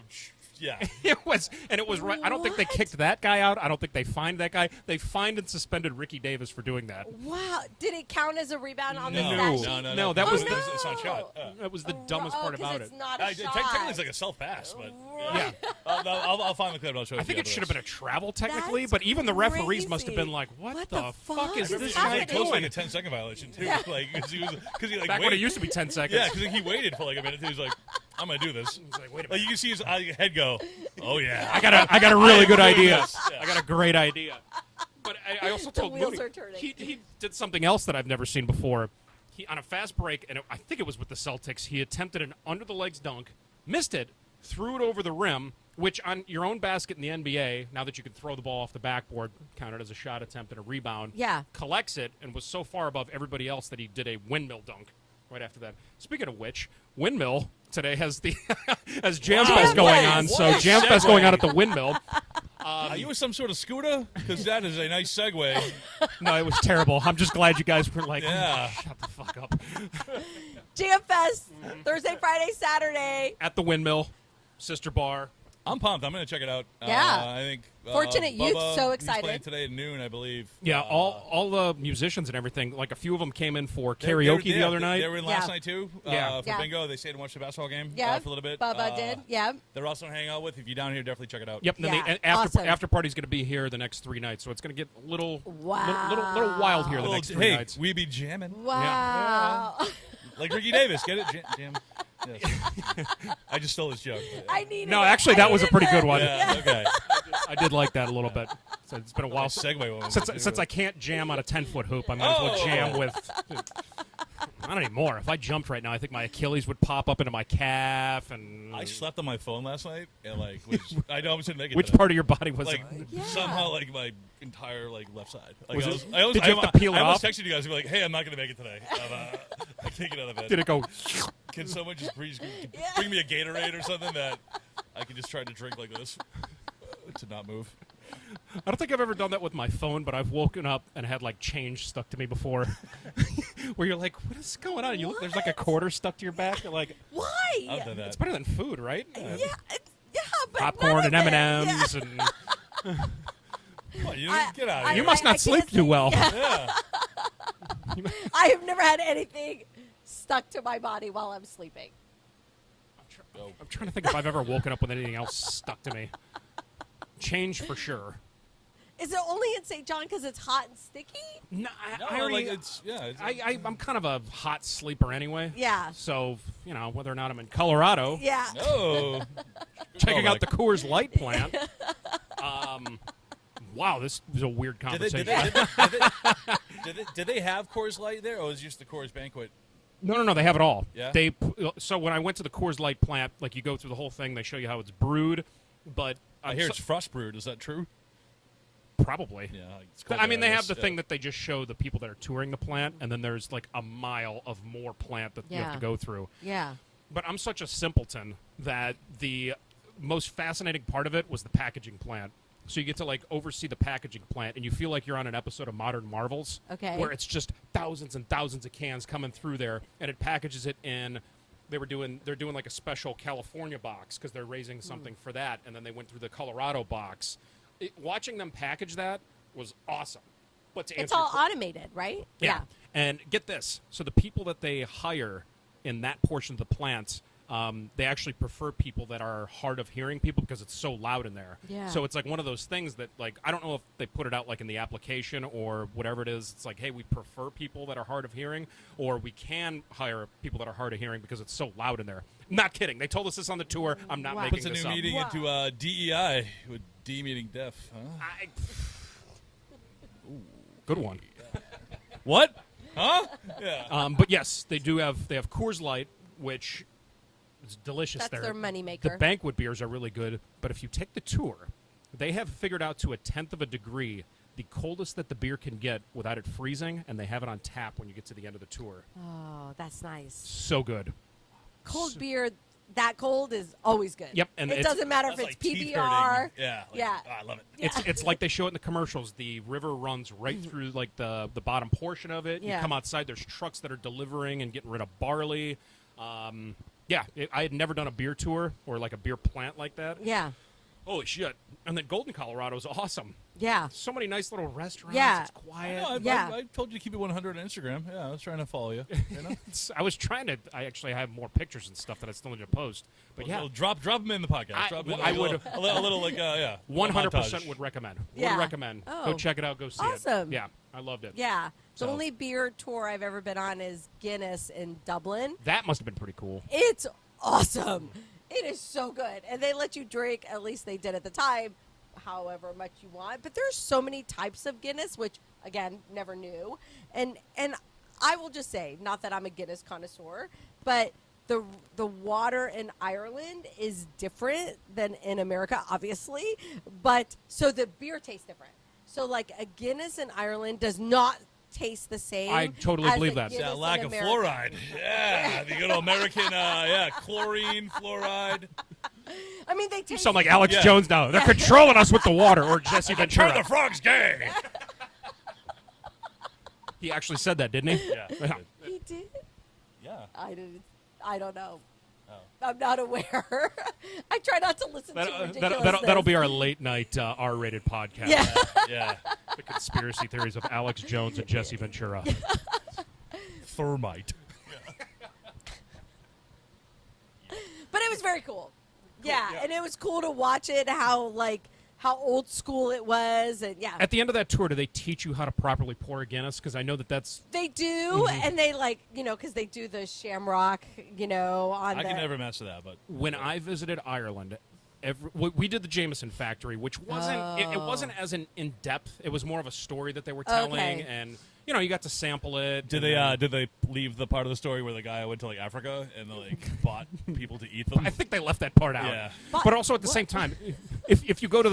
[SPEAKER 2] Yeah.
[SPEAKER 1] It was right. I don't think they
[SPEAKER 3] What?
[SPEAKER 1] kicked that guy out. I don't think they fined that guy. They fined and suspended Ricky Davis for doing that.
[SPEAKER 3] Wow. Did it count as a rebound on the
[SPEAKER 2] No.
[SPEAKER 3] stat sheet?
[SPEAKER 1] No, that was
[SPEAKER 3] Oh,
[SPEAKER 1] the-
[SPEAKER 3] no.
[SPEAKER 2] It's not shot.
[SPEAKER 1] That was the dumbest part
[SPEAKER 3] 'cause
[SPEAKER 1] about
[SPEAKER 3] it's
[SPEAKER 1] it.
[SPEAKER 3] not a shot.
[SPEAKER 2] Technically, it's like a self-pass, but
[SPEAKER 1] Yeah.
[SPEAKER 2] I'll find the clip and I'll show it
[SPEAKER 1] I
[SPEAKER 2] to
[SPEAKER 1] think
[SPEAKER 2] you
[SPEAKER 1] it should have been a travel technically,
[SPEAKER 3] That's
[SPEAKER 1] but even the referees must have
[SPEAKER 3] crazy.
[SPEAKER 1] been like, "What,
[SPEAKER 3] What
[SPEAKER 1] the
[SPEAKER 3] the
[SPEAKER 1] fuck is
[SPEAKER 3] fuck
[SPEAKER 1] this
[SPEAKER 3] is
[SPEAKER 1] guy
[SPEAKER 3] happening?
[SPEAKER 2] Close to like
[SPEAKER 1] doing?"
[SPEAKER 2] a 10-second violation too.
[SPEAKER 3] Yeah.
[SPEAKER 2] Because he like
[SPEAKER 1] Back
[SPEAKER 2] waited.
[SPEAKER 1] when it used to be 10 seconds.
[SPEAKER 2] Yeah, because he waited for like a minute. He was like, "I'm gonna do this."
[SPEAKER 1] He's like, "Wait a
[SPEAKER 2] Like
[SPEAKER 1] minute,
[SPEAKER 2] you can see his head go, "Oh yeah,
[SPEAKER 1] I got a really good
[SPEAKER 2] doing
[SPEAKER 1] idea.
[SPEAKER 2] this. Yeah.
[SPEAKER 1] I got a great idea." But I also
[SPEAKER 3] The
[SPEAKER 1] told
[SPEAKER 3] wheels
[SPEAKER 1] Mooney,
[SPEAKER 3] are turning.
[SPEAKER 1] he did something else that I've never seen before. He on a fast break, and I think it was with the Celtics. He attempted an under the legs dunk, missed it, threw it over the rim, which on your own basket in the NBA, now that you can throw the ball off the backboard, counted as a shot attempt and a rebound.
[SPEAKER 3] Yeah.
[SPEAKER 1] Collects it and was so far above everybody else that he did a windmill dunk right after that. Speaking of which, windmill today has the has Jam
[SPEAKER 2] Wow.
[SPEAKER 1] Fest going
[SPEAKER 3] Yes.
[SPEAKER 1] on.
[SPEAKER 2] What
[SPEAKER 1] So
[SPEAKER 2] a
[SPEAKER 1] Jam Fest
[SPEAKER 2] segue.
[SPEAKER 1] going on at the windmill.
[SPEAKER 2] Are you with some sort of scooter? Because that is a nice segue.
[SPEAKER 1] No, it was terrible. I'm just glad you guys were like,
[SPEAKER 2] Yeah.
[SPEAKER 1] shut the fuck up.
[SPEAKER 3] Jam Fest,
[SPEAKER 1] Mm-hmm.
[SPEAKER 3] Thursday, Friday, Saturday.
[SPEAKER 1] At the windmill, Sister Bar.
[SPEAKER 2] I'm pumped. I'm gonna check it out.
[SPEAKER 3] Yeah.
[SPEAKER 2] I think
[SPEAKER 3] Fortunate Youth,
[SPEAKER 2] Bubba,
[SPEAKER 3] so
[SPEAKER 2] he's playing
[SPEAKER 3] excited.
[SPEAKER 2] today at noon, I believe.
[SPEAKER 1] Yeah, all the musicians and everything. Like a few of them came in for
[SPEAKER 2] They were-
[SPEAKER 1] karaoke
[SPEAKER 2] yeah,
[SPEAKER 1] the other night.
[SPEAKER 2] They were in last
[SPEAKER 3] Yeah.
[SPEAKER 2] night too.
[SPEAKER 1] Yeah.
[SPEAKER 2] For
[SPEAKER 3] Yeah.
[SPEAKER 2] bingo, they stayed and watched the basketball game
[SPEAKER 3] Yeah.
[SPEAKER 2] for a little bit.
[SPEAKER 3] Bubba did. Yeah.
[SPEAKER 2] They're also hang out with. If you're down here, definitely check it out.
[SPEAKER 1] Yep. And then
[SPEAKER 3] Yeah,
[SPEAKER 1] and after
[SPEAKER 3] awesome.
[SPEAKER 1] after party's going to be here the next 3 nights, so it's going to get a little
[SPEAKER 3] Wow.
[SPEAKER 1] wild here the
[SPEAKER 2] Well,
[SPEAKER 1] next 3
[SPEAKER 2] hey,
[SPEAKER 1] nights.
[SPEAKER 2] we be jamming
[SPEAKER 3] Wow.
[SPEAKER 2] like Ricky Davis. Get it, Jam? Yes. I just stole his joke.
[SPEAKER 3] I needed
[SPEAKER 1] No,
[SPEAKER 3] it.
[SPEAKER 1] actually,
[SPEAKER 3] I
[SPEAKER 1] that was a
[SPEAKER 3] needed
[SPEAKER 1] pretty
[SPEAKER 3] it.
[SPEAKER 1] good one.
[SPEAKER 2] Yeah. Okay.
[SPEAKER 1] I did like that a little bit. So it's been a while
[SPEAKER 2] Nice segue one.
[SPEAKER 1] since I can't jam on a 10-foot hoop. I might as well
[SPEAKER 2] Oh.
[SPEAKER 1] jam with. Not anymore. If I jumped right now, I think my Achilles would pop up into my calf. And
[SPEAKER 2] I slept on my phone last night and like I know I'm gonna make it.
[SPEAKER 1] which
[SPEAKER 2] today.
[SPEAKER 1] part of your body was
[SPEAKER 2] Like
[SPEAKER 1] it?
[SPEAKER 3] Yeah.
[SPEAKER 2] somehow like my entire like left side. Like,
[SPEAKER 1] Was
[SPEAKER 2] I
[SPEAKER 1] it-
[SPEAKER 2] was, I almost,
[SPEAKER 1] did you
[SPEAKER 2] I,
[SPEAKER 1] have to peel it
[SPEAKER 2] I almost
[SPEAKER 1] off?
[SPEAKER 2] texted you guys and be like, "Hey, I'm not gonna make it today. I can't get out of bed.
[SPEAKER 1] Did it go?
[SPEAKER 2] Can someone just bring me a Gatorade or something that I can just try to drink like this to not move?"
[SPEAKER 1] I don't think I've ever done that with my phone, but I've woken up and had like change stuck to me before. Where you're like, what is going on? You look, there's like a
[SPEAKER 3] What?
[SPEAKER 1] quarter stuck to your back. You're like,
[SPEAKER 3] Why?
[SPEAKER 2] I've done that.
[SPEAKER 1] it's better than food, right?
[SPEAKER 3] Yeah, but
[SPEAKER 1] Popcorn and
[SPEAKER 3] none of it.
[SPEAKER 1] M&Ms,
[SPEAKER 3] Yeah.
[SPEAKER 1] and
[SPEAKER 2] Come on, you
[SPEAKER 3] I-
[SPEAKER 2] get out of
[SPEAKER 3] I-
[SPEAKER 2] here.
[SPEAKER 1] you must
[SPEAKER 3] I
[SPEAKER 1] not sleep
[SPEAKER 3] can't
[SPEAKER 1] too
[SPEAKER 3] say-
[SPEAKER 1] well.
[SPEAKER 2] Yeah.
[SPEAKER 3] I have never had anything stuck to my body while I'm sleeping.
[SPEAKER 1] I'm trying to think if I've ever woken up with anything else stuck to me. Change for sure.
[SPEAKER 3] Is it only in St. John because it's hot and sticky?
[SPEAKER 1] No,
[SPEAKER 2] No,
[SPEAKER 1] I already,
[SPEAKER 2] like it's yeah. It's,
[SPEAKER 1] I'm kind of a hot sleeper anyway.
[SPEAKER 3] Yeah.
[SPEAKER 1] So, you know, whether or not I'm in Colorado,
[SPEAKER 3] Yeah.
[SPEAKER 2] no.
[SPEAKER 1] checking out the
[SPEAKER 2] Callback.
[SPEAKER 1] Coors Light plant. Wow, this was a weird
[SPEAKER 2] Did they,
[SPEAKER 1] conversation.
[SPEAKER 2] did they have Coors Light there, or was it just the Coors banquet?
[SPEAKER 1] No, they have it all.
[SPEAKER 2] Yeah?
[SPEAKER 1] So when I went to the Coors Light plant, like you go through the whole thing, they show you how it's brewed, but
[SPEAKER 2] I hear it's frost brewed. Is that true?
[SPEAKER 1] probably.
[SPEAKER 2] Yeah. It's cold
[SPEAKER 1] I mean,
[SPEAKER 2] there,
[SPEAKER 1] they
[SPEAKER 2] guess.
[SPEAKER 1] have the thing that they just show the people that are touring the plant, and then there's like a mile of more plant that you have
[SPEAKER 3] Yeah.
[SPEAKER 1] to go through.
[SPEAKER 3] Yeah.
[SPEAKER 1] But I'm such a simpleton that the most fascinating part of it was the packaging plant. So you get to like oversee the packaging plant, and you feel like you're on an episode of Modern Marvels,
[SPEAKER 3] Okay.
[SPEAKER 1] where it's just thousands and thousands of cans coming through there, and it packages it in. They're doing like a special California box because they're raising something for that, and then they went through the Colorado box. Watching them package that was awesome. But to
[SPEAKER 3] It's
[SPEAKER 1] answer
[SPEAKER 3] all
[SPEAKER 1] your que-
[SPEAKER 3] automated, right?
[SPEAKER 1] yeah. And get this. So the people that they hire in that portion of the plant, they actually prefer people that are hard of hearing people because it's so loud in there.
[SPEAKER 3] Yeah.
[SPEAKER 1] So it's like one of those things that, like, I don't know if they put it out like in the application or whatever it is. It's like, hey, we prefer people that are hard of hearing, or we can hire people that are hard of hearing because it's so loud in there. Not kidding. They told us this on the tour. I'm not
[SPEAKER 3] Wow.
[SPEAKER 1] making
[SPEAKER 2] Puts a
[SPEAKER 1] this
[SPEAKER 2] new
[SPEAKER 1] up.
[SPEAKER 2] meeting
[SPEAKER 3] Wow.
[SPEAKER 2] into DEI with D meaning deaf. Huh?
[SPEAKER 1] I- Good one.
[SPEAKER 2] What? Huh? Yeah.
[SPEAKER 1] But yes, they have Coors Light, which is delicious.
[SPEAKER 3] That's
[SPEAKER 1] there.
[SPEAKER 3] their moneymaker.
[SPEAKER 1] The banquet beers are really good, but if you take the tour, they have figured out to a 1/10 of a degree the coldest that the beer can get without it freezing, and they have it on tap when you get to the end of the tour.
[SPEAKER 3] Oh, that's nice.
[SPEAKER 1] So good.
[SPEAKER 3] Cold beer that cold is always good.
[SPEAKER 1] Yep, and
[SPEAKER 3] it
[SPEAKER 1] it's-
[SPEAKER 3] doesn't matter if
[SPEAKER 2] That's
[SPEAKER 3] it's
[SPEAKER 2] like teeth
[SPEAKER 3] PBR.
[SPEAKER 2] hurting. Yeah. Like,
[SPEAKER 3] Yeah.
[SPEAKER 2] oh, I love it.
[SPEAKER 1] It's like they show it in the commercials. The river runs right through like the bottom portion of it.
[SPEAKER 3] Yeah.
[SPEAKER 1] You come outside, there's trucks that are delivering and getting rid of barley. Yeah, I had never done a beer tour or like a beer plant like that.
[SPEAKER 3] Yeah.
[SPEAKER 1] Holy shit! And then Golden, Colorado is awesome.
[SPEAKER 3] Yeah.
[SPEAKER 1] So many nice little restaurants.
[SPEAKER 3] Yeah.
[SPEAKER 1] It's quiet.
[SPEAKER 3] Yeah.
[SPEAKER 2] I told you to keep it 100 on Instagram. Yeah, I was trying to follow you. You know?
[SPEAKER 1] I was trying to. I actually have more pictures and stuff that I still need to post. But yeah,
[SPEAKER 2] Well, drop them in the podcast. Drop them in
[SPEAKER 1] I
[SPEAKER 2] a
[SPEAKER 1] would-
[SPEAKER 2] little like yeah.
[SPEAKER 1] 100%
[SPEAKER 2] montage.
[SPEAKER 1] would recommend.
[SPEAKER 3] Yeah.
[SPEAKER 1] Would recommend.
[SPEAKER 3] Oh.
[SPEAKER 1] Go check it out. Go see it.
[SPEAKER 3] Awesome.
[SPEAKER 1] Yeah, I loved it.
[SPEAKER 3] Yeah. The
[SPEAKER 1] So-
[SPEAKER 3] only beer tour I've ever been on is Guinness in Dublin.
[SPEAKER 1] That must have been pretty cool.
[SPEAKER 3] It's awesome. It is so good. And they let you drink, at least they did at the time, however much you want. But there's so many types of Guinness, which, again, never knew. And I will just say, not that I'm a Guinness connoisseur, but the water in Ireland is different than in America, obviously. But so the beer tastes different. So, like, a Guinness in Ireland does not taste the same.
[SPEAKER 1] I totally
[SPEAKER 3] as
[SPEAKER 1] believe
[SPEAKER 3] a
[SPEAKER 1] that.
[SPEAKER 3] Guinness
[SPEAKER 2] Yeah,
[SPEAKER 3] in
[SPEAKER 2] lack of
[SPEAKER 3] America.
[SPEAKER 2] fluoride. Yeah, the good old American, chlorine, fluoride.
[SPEAKER 3] I mean, they
[SPEAKER 1] You
[SPEAKER 3] taste
[SPEAKER 1] sound like Alex
[SPEAKER 2] Yeah.
[SPEAKER 1] Jones now. They're controlling us with the water, or Jesse
[SPEAKER 2] Turn
[SPEAKER 1] Ventura.
[SPEAKER 2] the frogs gay.
[SPEAKER 1] He actually said that, didn't he?
[SPEAKER 2] Yeah.
[SPEAKER 3] He did.
[SPEAKER 2] Yeah.
[SPEAKER 3] I don't know.
[SPEAKER 2] Oh.
[SPEAKER 3] I'm not aware. I try not to listen to ridiculousness.
[SPEAKER 1] That'll be our late night R-rated podcast.
[SPEAKER 3] Yeah.
[SPEAKER 2] Yeah.
[SPEAKER 1] The conspiracy theories of Alex Jones and Jesse Ventura.
[SPEAKER 2] Thermite.
[SPEAKER 3] But it was very cool. Yeah,
[SPEAKER 1] yeah.
[SPEAKER 3] and it was cool to watch it, how old school it was, and yeah.
[SPEAKER 1] At the end of that tour, do they teach you how to properly pour a Guinness? Because I know that's
[SPEAKER 3] They do,
[SPEAKER 1] Mm-hmm.
[SPEAKER 3] and they because they do the shamrock, on
[SPEAKER 2] I
[SPEAKER 3] the.
[SPEAKER 2] can never master that, but
[SPEAKER 1] when I visited Ireland. We did the Jameson factory, which wasn't it wasn't as in depth. It was more of a story that they were telling,
[SPEAKER 3] Okay.
[SPEAKER 1] and you got to sample it.
[SPEAKER 2] did they leave the part of the story where the guy went to like Africa and bought people to eat them?
[SPEAKER 1] I think they left that part out.
[SPEAKER 2] Yeah.
[SPEAKER 1] But also at the same time, if you go to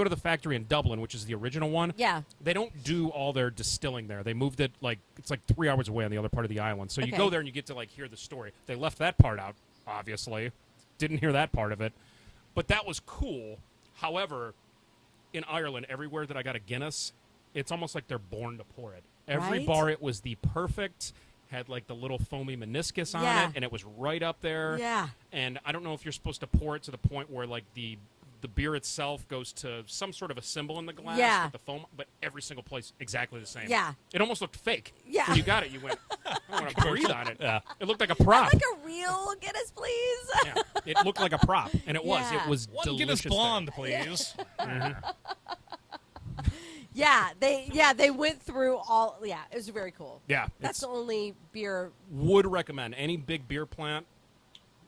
[SPEAKER 1] the factory in Dublin, which is the original one,
[SPEAKER 3] Yeah.
[SPEAKER 1] they don't do all their distilling there. They moved it it's like 3 hours away on the other part of the island. So you
[SPEAKER 3] Okay.
[SPEAKER 1] go there and you get to hear the story. They left that part out, obviously. Didn't hear that part of it. But that was cool. However, in Ireland, everywhere that I got a Guinness, it's almost like they're born to pour it. Every
[SPEAKER 3] Right?
[SPEAKER 1] bar, it was the perfect, had the little foamy meniscus on
[SPEAKER 3] Yeah.
[SPEAKER 1] it, and it was right up there.
[SPEAKER 3] Yeah.
[SPEAKER 1] And I don't know if you're supposed to pour it to the point where the beer itself goes to some sort of a symbol in the glass
[SPEAKER 3] Yeah.
[SPEAKER 1] with the foam, but every single place exactly the same.
[SPEAKER 3] Yeah.
[SPEAKER 1] It almost looked fake.
[SPEAKER 3] Yeah.
[SPEAKER 1] When you got it, you went, I want to breathe on it.
[SPEAKER 2] Yeah.
[SPEAKER 1] It looked like a prop.
[SPEAKER 3] Like a real Guinness, please.
[SPEAKER 1] Yeah. It looked like a prop, and it was.
[SPEAKER 3] Yeah.
[SPEAKER 1] It was
[SPEAKER 2] One
[SPEAKER 1] delicious.
[SPEAKER 2] Guinness blonde, please.
[SPEAKER 3] Yeah, they went through all. Yeah, it was very cool.
[SPEAKER 1] Yeah,
[SPEAKER 3] That's the only beer
[SPEAKER 1] would recommend any big beer plant.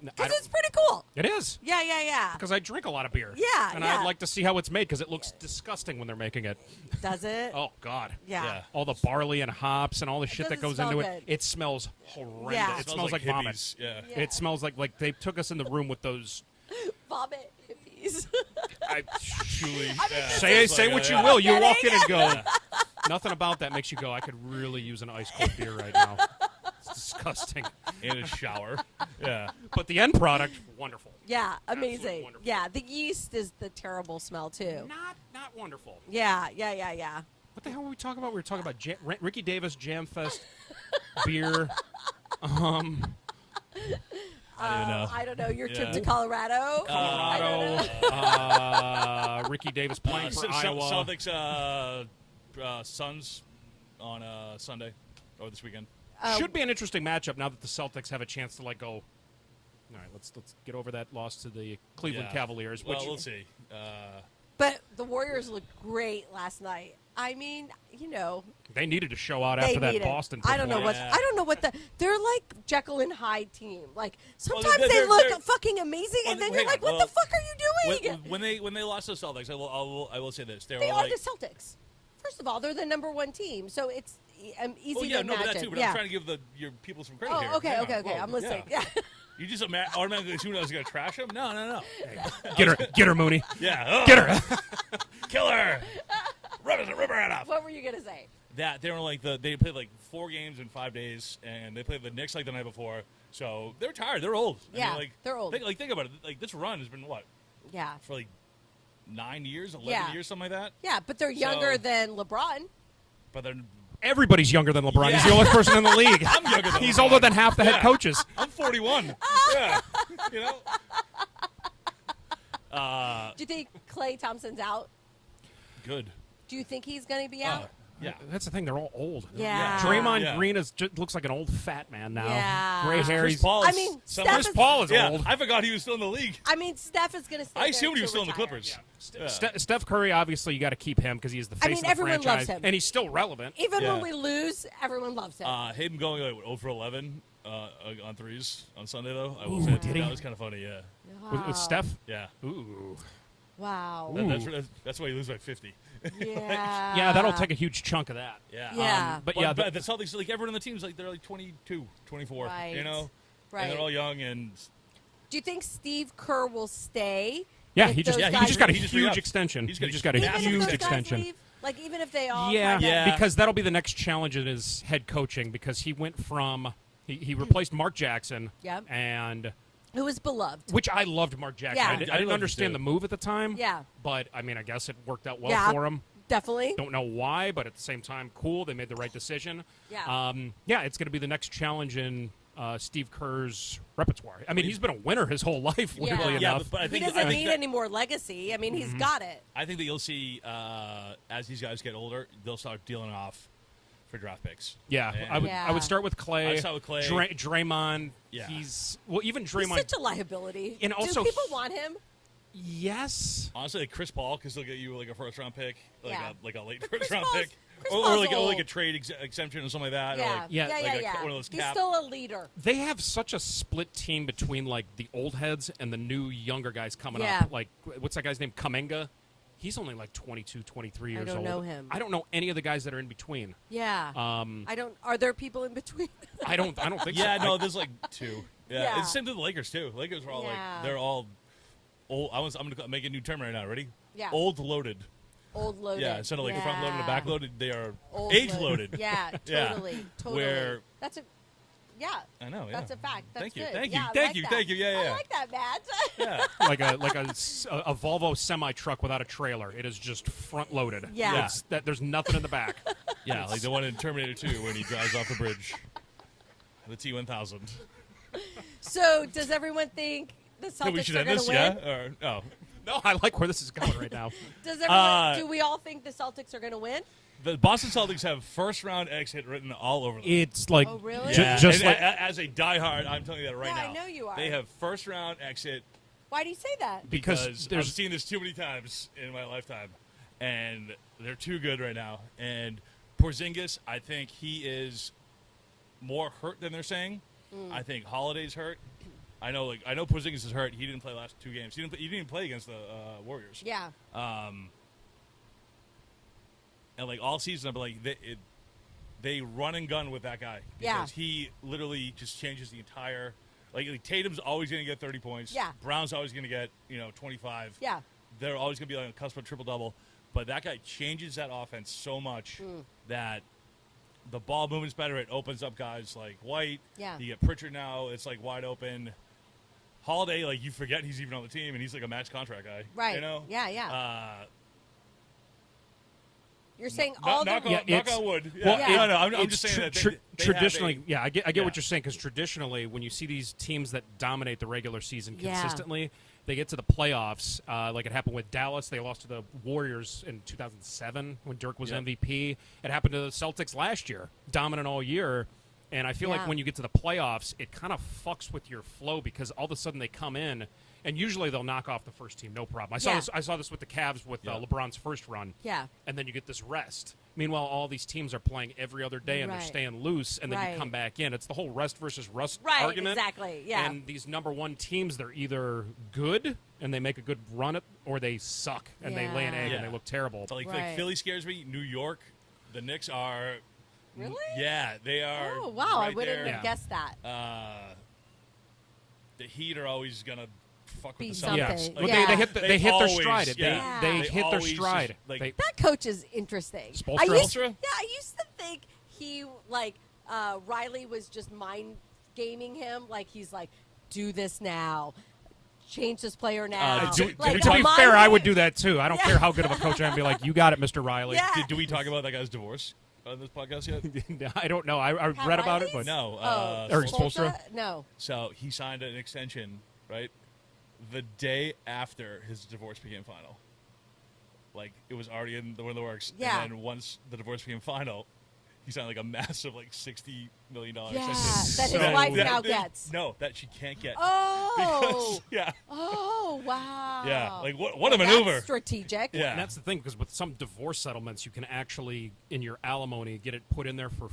[SPEAKER 1] I
[SPEAKER 3] because
[SPEAKER 1] don't-
[SPEAKER 3] it's pretty cool.
[SPEAKER 1] It is.
[SPEAKER 3] Yeah.
[SPEAKER 1] Because I drink a lot of beer.
[SPEAKER 3] Yeah,
[SPEAKER 1] And
[SPEAKER 3] yeah.
[SPEAKER 1] I'd like to see how it's made because it looks disgusting when they're making it.
[SPEAKER 3] Does it?
[SPEAKER 1] Oh, God.
[SPEAKER 3] Yeah.
[SPEAKER 2] Yeah.
[SPEAKER 1] All the barley and hops and all the shit that
[SPEAKER 3] doesn't
[SPEAKER 1] goes
[SPEAKER 3] smell
[SPEAKER 1] into
[SPEAKER 3] good.
[SPEAKER 1] it. It smells horrendous.
[SPEAKER 3] Yeah.
[SPEAKER 1] It smells like vomit.
[SPEAKER 2] hippies. Yeah.
[SPEAKER 3] Yeah.
[SPEAKER 1] It smells like they took us in the room with those.
[SPEAKER 3] Vomit hippies.
[SPEAKER 2] Truly. Yeah.
[SPEAKER 1] Say what you
[SPEAKER 2] yeah.
[SPEAKER 1] will. You walk in and go, nothing about that makes you go, I could really use an ice cold beer right now. It's disgusting.
[SPEAKER 2] In a shower. Yeah.
[SPEAKER 1] But the end product, wonderful.
[SPEAKER 3] Yeah,
[SPEAKER 1] Absolutely
[SPEAKER 3] amazing.
[SPEAKER 1] wonderful.
[SPEAKER 3] Yeah, the yeast is the terrible smell too.
[SPEAKER 1] Not wonderful.
[SPEAKER 3] Yeah.
[SPEAKER 1] What the hell were we talking about? We were talking about Ricky Davis Jam Fest beer.
[SPEAKER 2] I don't even know.
[SPEAKER 3] I don't know your trip
[SPEAKER 2] Yeah.
[SPEAKER 3] to Colorado. I don't know.
[SPEAKER 1] Colorado. Ricky Davis playing for Iowa.
[SPEAKER 2] Celtics Suns on Sunday or this weekend.
[SPEAKER 1] Should be an interesting matchup now that the Celtics have a chance to go. All right, let's get over that loss to the Cleveland
[SPEAKER 2] Yeah.
[SPEAKER 1] Cavaliers.
[SPEAKER 2] Well,
[SPEAKER 1] Which
[SPEAKER 2] we'll see.
[SPEAKER 3] But the Warriors looked great last night. I mean,
[SPEAKER 1] they needed to show out
[SPEAKER 3] they
[SPEAKER 1] after that
[SPEAKER 3] needed.
[SPEAKER 1] Boston.
[SPEAKER 3] I don't know what.
[SPEAKER 2] Yeah.
[SPEAKER 3] I don't know what they're like Jekyll and Hyde team. Like sometimes
[SPEAKER 2] they're-
[SPEAKER 3] they
[SPEAKER 2] they're-
[SPEAKER 3] look
[SPEAKER 2] they're-
[SPEAKER 3] fucking amazing,
[SPEAKER 2] Well,
[SPEAKER 3] and then
[SPEAKER 2] hang
[SPEAKER 3] you're like,
[SPEAKER 2] on.
[SPEAKER 3] "What
[SPEAKER 2] Well,
[SPEAKER 3] the fuck are you doing?"
[SPEAKER 2] when they lost to the Celtics, I will say this:
[SPEAKER 3] They
[SPEAKER 2] were
[SPEAKER 3] are
[SPEAKER 2] like,
[SPEAKER 3] the Celtics. First of all, they're the number one team, so it's easy
[SPEAKER 2] oh yeah,
[SPEAKER 3] to
[SPEAKER 2] no, but
[SPEAKER 3] imagine.
[SPEAKER 2] that too. But
[SPEAKER 3] yeah.
[SPEAKER 2] I'm trying to give your people some credit
[SPEAKER 3] Oh,
[SPEAKER 2] here.
[SPEAKER 3] okay,
[SPEAKER 2] Hang
[SPEAKER 3] okay,
[SPEAKER 2] on.
[SPEAKER 3] okay.
[SPEAKER 2] Whoa,
[SPEAKER 3] I'm listening.
[SPEAKER 2] Yeah.
[SPEAKER 3] Yeah.
[SPEAKER 2] You just automatically assumed I was going to trash him? No.
[SPEAKER 1] Get her, Mooney.
[SPEAKER 2] Yeah.
[SPEAKER 1] Get her.
[SPEAKER 2] Kill her. Rip her head off.
[SPEAKER 3] What were you gonna say?
[SPEAKER 2] That they were they played 4 games in 5 days, and they played the Knicks the night before. So they're tired. They're old.
[SPEAKER 3] Yeah, they're old.
[SPEAKER 2] Think about it. This run has been what
[SPEAKER 3] Yeah.
[SPEAKER 2] for 9 years, 11
[SPEAKER 3] Yeah.
[SPEAKER 2] years, something like that.
[SPEAKER 3] Yeah, but they're younger
[SPEAKER 2] So-
[SPEAKER 3] than LeBron.
[SPEAKER 2] But they're
[SPEAKER 1] Everybody's younger than LeBron. He's
[SPEAKER 2] Yeah.
[SPEAKER 1] the only person in the league.
[SPEAKER 2] I'm younger than
[SPEAKER 1] He's
[SPEAKER 2] LeBron.
[SPEAKER 1] older than half the head coaches.
[SPEAKER 2] I'm 41. Yeah. You know.
[SPEAKER 3] Do you think Klay Thompson's out?
[SPEAKER 2] Good.
[SPEAKER 3] Do you think he's going to be out?
[SPEAKER 2] Yeah.
[SPEAKER 1] That's the thing. They're all old.
[SPEAKER 3] Yeah.
[SPEAKER 1] Draymond Green looks like an old fat man now.
[SPEAKER 3] Yeah.
[SPEAKER 1] Gray hair.
[SPEAKER 2] Chris
[SPEAKER 1] He's-
[SPEAKER 2] Paul.
[SPEAKER 3] I mean, Steph
[SPEAKER 1] Chris
[SPEAKER 3] is,
[SPEAKER 1] Paul is
[SPEAKER 2] Yeah,
[SPEAKER 1] old.
[SPEAKER 2] I forgot he was still in the league.
[SPEAKER 3] I mean, Steph is going to stay
[SPEAKER 2] I
[SPEAKER 3] there
[SPEAKER 2] assumed he was
[SPEAKER 3] until
[SPEAKER 2] still in the
[SPEAKER 3] retire.
[SPEAKER 2] Clippers. Yeah.
[SPEAKER 1] Steph Curry, obviously, you got to keep him because he's the face
[SPEAKER 3] I mean,
[SPEAKER 1] of the
[SPEAKER 3] everyone
[SPEAKER 1] franchise,
[SPEAKER 3] loves him.
[SPEAKER 1] and he's still relevant.
[SPEAKER 3] Even
[SPEAKER 2] Yeah.
[SPEAKER 3] when we lose, everyone loves him.
[SPEAKER 2] Him going like 0 for 11 on threes on Sunday though. I will
[SPEAKER 1] Ooh,
[SPEAKER 2] say
[SPEAKER 1] did he?
[SPEAKER 2] that was kind of funny. Yeah.
[SPEAKER 1] With Steph?
[SPEAKER 2] Yeah.
[SPEAKER 1] Ooh.
[SPEAKER 3] Wow.
[SPEAKER 2] That's why he loses by 50.
[SPEAKER 3] Yeah.
[SPEAKER 1] Yeah, that'll take a huge chunk of that.
[SPEAKER 2] Yeah.
[SPEAKER 3] Yeah.
[SPEAKER 1] But yeah,
[SPEAKER 2] but the Celtics, like everyone on the team's like they're like 22, 24.
[SPEAKER 3] Right.
[SPEAKER 2] You know.
[SPEAKER 3] Right.
[SPEAKER 2] And they're all young and.
[SPEAKER 3] Do you think Steve Kerr will stay?
[SPEAKER 1] Yeah,
[SPEAKER 3] if
[SPEAKER 1] he just
[SPEAKER 3] those
[SPEAKER 1] he
[SPEAKER 3] guys
[SPEAKER 1] just got a
[SPEAKER 2] he just
[SPEAKER 1] huge
[SPEAKER 2] re-upped.
[SPEAKER 1] extension.
[SPEAKER 2] He's
[SPEAKER 1] He
[SPEAKER 2] got
[SPEAKER 1] just
[SPEAKER 2] a
[SPEAKER 1] got a
[SPEAKER 3] Even if
[SPEAKER 1] huge
[SPEAKER 3] those guys
[SPEAKER 1] extension.
[SPEAKER 3] leave, like even if they all
[SPEAKER 1] Yeah,
[SPEAKER 3] kind of-
[SPEAKER 2] Yeah.
[SPEAKER 1] because that'll be the next challenge in his head coaching because he went from he replaced Mark Jackson
[SPEAKER 3] Yep.
[SPEAKER 1] and
[SPEAKER 3] who was beloved.
[SPEAKER 1] which I loved Mark Jackson.
[SPEAKER 3] Yeah.
[SPEAKER 1] I
[SPEAKER 2] I
[SPEAKER 1] didn't
[SPEAKER 2] loved him
[SPEAKER 1] understand
[SPEAKER 2] too.
[SPEAKER 1] the move at the time.
[SPEAKER 3] Yeah.
[SPEAKER 1] But I mean, I guess it worked out well
[SPEAKER 3] Yeah.
[SPEAKER 1] for him.
[SPEAKER 3] Definitely.
[SPEAKER 1] Don't know why, but at the same time, cool. They made the right decision.
[SPEAKER 3] Yeah.
[SPEAKER 1] Yeah, it's going to be the next challenge in Steve Kerr's repertoire. I mean, he's been a winner his whole life,
[SPEAKER 3] Yeah.
[SPEAKER 1] weirdly
[SPEAKER 2] Yeah,
[SPEAKER 1] enough.
[SPEAKER 2] but I
[SPEAKER 3] He
[SPEAKER 2] think
[SPEAKER 3] doesn't
[SPEAKER 2] I think
[SPEAKER 3] need
[SPEAKER 2] that,
[SPEAKER 3] any more legacy. I mean, he's got it.
[SPEAKER 2] I think that you'll see as these guys get older, they'll start dealing off for draft picks.
[SPEAKER 1] Yeah,
[SPEAKER 2] And-
[SPEAKER 1] I would start with Clay.
[SPEAKER 2] I'd start with Clay.
[SPEAKER 1] Draymond.
[SPEAKER 2] Yeah.
[SPEAKER 1] Even
[SPEAKER 3] He's
[SPEAKER 1] Draymond.
[SPEAKER 3] such a liability.
[SPEAKER 1] And also
[SPEAKER 3] do people want him?
[SPEAKER 1] Yes.
[SPEAKER 2] Honestly, like Chris Paul, because they'll get you like a first round pick,
[SPEAKER 3] Yeah.
[SPEAKER 2] like a late
[SPEAKER 3] Chris
[SPEAKER 2] first round
[SPEAKER 3] Paul's-
[SPEAKER 2] pick,
[SPEAKER 3] Chris
[SPEAKER 2] or
[SPEAKER 3] Paul's
[SPEAKER 2] like
[SPEAKER 3] old.
[SPEAKER 2] a trade exemption or something like that. Or
[SPEAKER 3] Yeah.
[SPEAKER 2] like,
[SPEAKER 1] Yeah,
[SPEAKER 3] yeah,
[SPEAKER 2] like
[SPEAKER 3] yeah,
[SPEAKER 2] a-
[SPEAKER 3] yeah.
[SPEAKER 2] one of those
[SPEAKER 3] He's
[SPEAKER 2] cap-
[SPEAKER 3] still a leader.
[SPEAKER 1] They have such a split team between like the old heads and the new younger guys coming
[SPEAKER 3] Yeah.
[SPEAKER 1] up. Like what's that guy's name? Kamenga. He's only like 22, 23 years
[SPEAKER 3] don't
[SPEAKER 1] old.
[SPEAKER 3] know him.
[SPEAKER 1] I don't know any of the guys that are in between.
[SPEAKER 3] Yeah.
[SPEAKER 1] Um,
[SPEAKER 3] I don't. Are there people in between?
[SPEAKER 1] I don't think
[SPEAKER 2] Yeah,
[SPEAKER 1] so.
[SPEAKER 2] no, there's like two. Yeah,
[SPEAKER 3] Yeah.
[SPEAKER 2] it's the same to the Lakers too. Lakers were all
[SPEAKER 3] Yeah.
[SPEAKER 2] like they're all old. I'm gonna make a new term right now. Ready?
[SPEAKER 3] Yeah.
[SPEAKER 2] Old loaded.
[SPEAKER 3] Old loaded.
[SPEAKER 2] Yeah, instead of like front loaded and back loaded, they are
[SPEAKER 3] Old
[SPEAKER 2] age loaded.
[SPEAKER 3] Yeah,
[SPEAKER 2] Yeah.
[SPEAKER 3] totally, totally.
[SPEAKER 2] Where-
[SPEAKER 3] That's a. Yeah.
[SPEAKER 2] I know. Yeah.
[SPEAKER 3] That's a fact. That's
[SPEAKER 2] Thank you.
[SPEAKER 3] good.
[SPEAKER 2] Thank
[SPEAKER 3] Yeah,
[SPEAKER 2] you.
[SPEAKER 3] I
[SPEAKER 2] Thank
[SPEAKER 3] like
[SPEAKER 2] you.
[SPEAKER 3] that.
[SPEAKER 2] Thank you. Yeah,
[SPEAKER 3] I
[SPEAKER 2] yeah.
[SPEAKER 3] like that, Matt.
[SPEAKER 2] Yeah.
[SPEAKER 1] like a Volvo semi truck without a trailer. It is just front loaded.
[SPEAKER 3] Yeah.
[SPEAKER 1] There's nothing in the back.
[SPEAKER 2] Yeah, like the one in Terminator 2 when he drives off the bridge. The T-1000.
[SPEAKER 3] So, does everyone think the
[SPEAKER 2] So we
[SPEAKER 3] Celtics
[SPEAKER 2] should
[SPEAKER 3] are
[SPEAKER 2] end
[SPEAKER 3] going
[SPEAKER 2] this,
[SPEAKER 3] to win?
[SPEAKER 2] yeah? Or no?
[SPEAKER 1] No, I like where this is going right now.
[SPEAKER 3] Does everyone?
[SPEAKER 2] Uh,
[SPEAKER 3] do we all think the Celtics are going to win?
[SPEAKER 2] The Boston Celtics have first round exit written all over them.
[SPEAKER 1] It's like
[SPEAKER 3] Oh, really?
[SPEAKER 2] Yeah,
[SPEAKER 1] just
[SPEAKER 2] and
[SPEAKER 1] like
[SPEAKER 2] as a diehard, I'm telling you that right
[SPEAKER 3] Yeah,
[SPEAKER 2] now.
[SPEAKER 3] I know you are.
[SPEAKER 2] They have first round exit
[SPEAKER 3] Why do you say that?
[SPEAKER 1] because
[SPEAKER 2] I've
[SPEAKER 1] there's
[SPEAKER 2] seen this too many times in my lifetime, and they're too good right now. And Porzingis, I think he is more hurt than they're saying. I think Holiday's hurt. I know Porzingis is hurt. He didn't play last two games. He didn't even play against the Warriors.
[SPEAKER 3] Yeah.
[SPEAKER 2] And like all season, I've been like they run and gun with that guy because
[SPEAKER 3] Yeah.
[SPEAKER 2] he literally just changes the entire. Like Tatum's always going to get 30 points.
[SPEAKER 3] Yeah.
[SPEAKER 2] Brown's always going to get 25.
[SPEAKER 3] Yeah.
[SPEAKER 2] They're always going to be on a cusp of triple double, but that guy changes that offense so much that the ball movement's better. It opens up guys like White.
[SPEAKER 3] Yeah.
[SPEAKER 2] You get Pritchard now. It's like wide open. Holiday, like you forget he's even on the team, and he's like a max contract guy.
[SPEAKER 3] Right.
[SPEAKER 2] You know.
[SPEAKER 3] Yeah, yeah. You're saying
[SPEAKER 2] Knock,
[SPEAKER 3] all the
[SPEAKER 2] knock, on, knock
[SPEAKER 1] it's-
[SPEAKER 2] on wood.
[SPEAKER 1] Well,
[SPEAKER 2] Yeah.
[SPEAKER 1] it-
[SPEAKER 2] No, I'm
[SPEAKER 1] it's
[SPEAKER 2] just saying that they
[SPEAKER 1] traditionally,
[SPEAKER 2] have
[SPEAKER 1] yeah, I get
[SPEAKER 2] yeah.
[SPEAKER 1] what you're saying because traditionally, when you see these teams that dominate the regular season
[SPEAKER 3] Yeah.
[SPEAKER 1] consistently, they get to the playoffs. Like it happened with Dallas, they lost to the Warriors in 2007 when Dirk was
[SPEAKER 2] Yep.
[SPEAKER 1] MVP. It happened to the Celtics last year, dominant all year. And I feel
[SPEAKER 3] Yeah.
[SPEAKER 1] like when you get to the playoffs, it kind of fucks with your flow because all of a sudden they come in, and usually they'll knock off the first team, no problem.
[SPEAKER 3] Yeah.
[SPEAKER 1] I saw this with the Cavs with
[SPEAKER 2] Yeah.
[SPEAKER 1] LeBron's first run.
[SPEAKER 3] Yeah.
[SPEAKER 1] And then you get this rest. Meanwhile, all these teams are playing every other day and they're
[SPEAKER 3] Right.
[SPEAKER 1] staying loose, and then
[SPEAKER 3] Right.
[SPEAKER 1] you come back in. It's the whole rest versus rust
[SPEAKER 3] Right,
[SPEAKER 1] argument.
[SPEAKER 3] exactly, yeah.
[SPEAKER 1] And these number one teams, they're either good and they make a good run at, or they suck and they lay an egg
[SPEAKER 2] Yeah.
[SPEAKER 1] and they look terrible.
[SPEAKER 2] So like
[SPEAKER 3] Right.
[SPEAKER 2] Philly scares me. New York, the Knicks are.
[SPEAKER 3] Really?
[SPEAKER 2] Yeah, they are.
[SPEAKER 3] Oh wow! I
[SPEAKER 2] right
[SPEAKER 3] wouldn't
[SPEAKER 2] there.
[SPEAKER 3] have
[SPEAKER 1] Yeah.
[SPEAKER 3] guessed that.
[SPEAKER 2] The Heat are always gonna fuck
[SPEAKER 3] Be
[SPEAKER 2] with the
[SPEAKER 3] something.
[SPEAKER 2] Celtics.
[SPEAKER 1] Yeah. Well,
[SPEAKER 3] Yeah.
[SPEAKER 1] they hit their
[SPEAKER 2] always-
[SPEAKER 1] stride.
[SPEAKER 2] yeah.
[SPEAKER 1] They
[SPEAKER 2] They
[SPEAKER 1] hit their
[SPEAKER 2] always
[SPEAKER 1] stride.
[SPEAKER 2] just, like-
[SPEAKER 1] They-
[SPEAKER 3] That coach is interesting.
[SPEAKER 1] Spoelstra?
[SPEAKER 3] I used,
[SPEAKER 2] Spoelstra?
[SPEAKER 3] yeah, I used to think he Riley was just mind gaming him. Like he's like, do this now, change this player now.
[SPEAKER 2] to
[SPEAKER 3] Like,
[SPEAKER 1] to be
[SPEAKER 3] mind
[SPEAKER 1] fair, I would
[SPEAKER 3] game.
[SPEAKER 1] do that too. I don't care how good of a coach I am. Be like, you got it, Mr. Riley.
[SPEAKER 3] Yeah.
[SPEAKER 2] Do we talk about that guy's divorce on this podcast yet?
[SPEAKER 1] I don't know. I
[SPEAKER 3] Pat
[SPEAKER 1] read about it,
[SPEAKER 3] Riley's?
[SPEAKER 1] but
[SPEAKER 2] No.
[SPEAKER 3] Oh,
[SPEAKER 1] Or
[SPEAKER 2] Spoelstra.
[SPEAKER 1] Spoelstra?
[SPEAKER 3] No.
[SPEAKER 2] So he signed an extension, right? The day after his divorce became final. Like, it was already in the works.
[SPEAKER 3] Yeah.
[SPEAKER 2] And then once the divorce became final, he signed like a massive $60 million
[SPEAKER 3] Yeah,
[SPEAKER 2] extension.
[SPEAKER 3] that his wife now gets.
[SPEAKER 2] No, that she can't get.
[SPEAKER 3] Oh.
[SPEAKER 2] Yeah.
[SPEAKER 3] Oh, wow.
[SPEAKER 2] Yeah. Like, what a maneuver.
[SPEAKER 3] That's strategic.
[SPEAKER 2] Yeah.
[SPEAKER 1] And that's the thing, because with some divorce settlements, you can actually, in your alimony, get it put in there for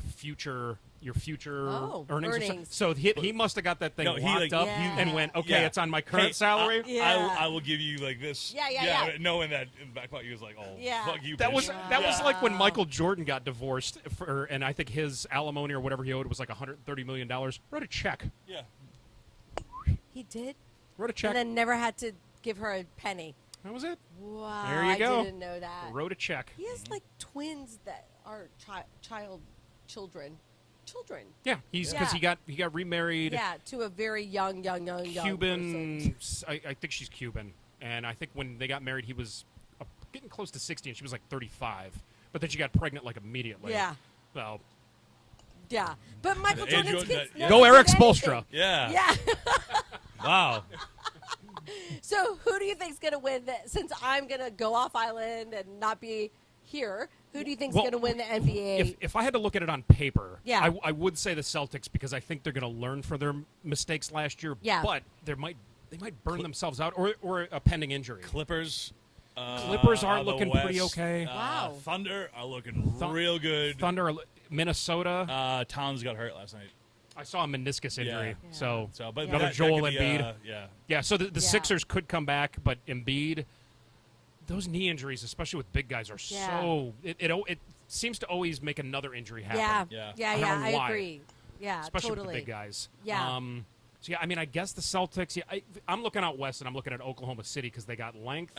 [SPEAKER 1] your future earnings.
[SPEAKER 3] earnings.
[SPEAKER 1] So he must have got that thing locked up
[SPEAKER 3] Yeah.
[SPEAKER 1] and went, okay,
[SPEAKER 2] Yeah.
[SPEAKER 1] it's on my current salary.
[SPEAKER 3] Yeah.
[SPEAKER 2] I will give you like this.
[SPEAKER 3] Yeah.
[SPEAKER 2] Knowing that in the back pocket, he was like, oh,
[SPEAKER 3] Yeah.
[SPEAKER 2] fuck you,
[SPEAKER 1] That
[SPEAKER 2] bitch.
[SPEAKER 1] was that was like when
[SPEAKER 3] Wow.
[SPEAKER 1] Michael Jordan got divorced, and I think his alimony or whatever he owed was like $130 million. Wrote a check.
[SPEAKER 2] Yeah.
[SPEAKER 3] He did?
[SPEAKER 1] Wrote a check.
[SPEAKER 3] And then never had to give her a penny.
[SPEAKER 1] That was it.
[SPEAKER 3] Wow.
[SPEAKER 1] There you
[SPEAKER 3] I
[SPEAKER 1] go.
[SPEAKER 3] didn't know that.
[SPEAKER 1] Wrote a check.
[SPEAKER 3] He has like twins that are children.
[SPEAKER 1] Yeah, he's because
[SPEAKER 3] Yeah.
[SPEAKER 1] he got remarried.
[SPEAKER 3] Yeah, to a very young
[SPEAKER 1] Cuban.
[SPEAKER 3] person.
[SPEAKER 1] I think she's Cuban, and I think when they got married, he was getting close to 60, and she was like 35. But then she got pregnant like immediately.
[SPEAKER 3] Yeah.
[SPEAKER 1] Well,
[SPEAKER 3] Yeah. But Michael
[SPEAKER 2] Andrew-
[SPEAKER 3] Jordan's kids
[SPEAKER 2] Go
[SPEAKER 3] never
[SPEAKER 1] go
[SPEAKER 3] did
[SPEAKER 1] Eric
[SPEAKER 3] anything.
[SPEAKER 1] Spoelstra.
[SPEAKER 2] Yeah.
[SPEAKER 3] Yeah.
[SPEAKER 2] Wow.
[SPEAKER 3] So who do you think's going to win since I'm going to go off island and not be here? Who do you think's
[SPEAKER 1] Well,
[SPEAKER 3] going to win the NBA?
[SPEAKER 1] if I had to look at it on paper,
[SPEAKER 3] Yeah.
[SPEAKER 1] I would say the Celtics because I think they're going to learn from their mistakes last year.
[SPEAKER 3] Yeah.
[SPEAKER 1] But they might burn themselves out or a pending injury.
[SPEAKER 2] Clippers.
[SPEAKER 1] Clippers are
[SPEAKER 2] out of the
[SPEAKER 1] looking pretty
[SPEAKER 2] West.
[SPEAKER 1] okay.
[SPEAKER 3] Wow.
[SPEAKER 2] Thunder are looking real good.
[SPEAKER 1] Thunder, Minnesota.
[SPEAKER 2] Towns got hurt last night.
[SPEAKER 1] I saw a meniscus injury.
[SPEAKER 2] Yeah.
[SPEAKER 1] So,
[SPEAKER 2] But
[SPEAKER 3] Yeah.
[SPEAKER 1] another
[SPEAKER 2] that
[SPEAKER 1] Joel
[SPEAKER 2] could be,
[SPEAKER 1] Embiid.
[SPEAKER 2] yeah.
[SPEAKER 1] Yeah, so the
[SPEAKER 3] Yeah.
[SPEAKER 1] Sixers could come back, but Embiid, those knee injuries, especially with big guys, are
[SPEAKER 3] Yeah.
[SPEAKER 1] so it seems to always make another injury happen.
[SPEAKER 3] Yeah.
[SPEAKER 2] Yeah.
[SPEAKER 1] I don't know
[SPEAKER 3] I
[SPEAKER 1] why.
[SPEAKER 3] agree. Yeah,
[SPEAKER 1] especially
[SPEAKER 3] totally.
[SPEAKER 1] with the big guys.
[SPEAKER 3] Yeah.
[SPEAKER 1] So yeah, I mean, I guess the Celtics. Yeah, I'm looking out west, and I'm looking at Oklahoma City because they got length,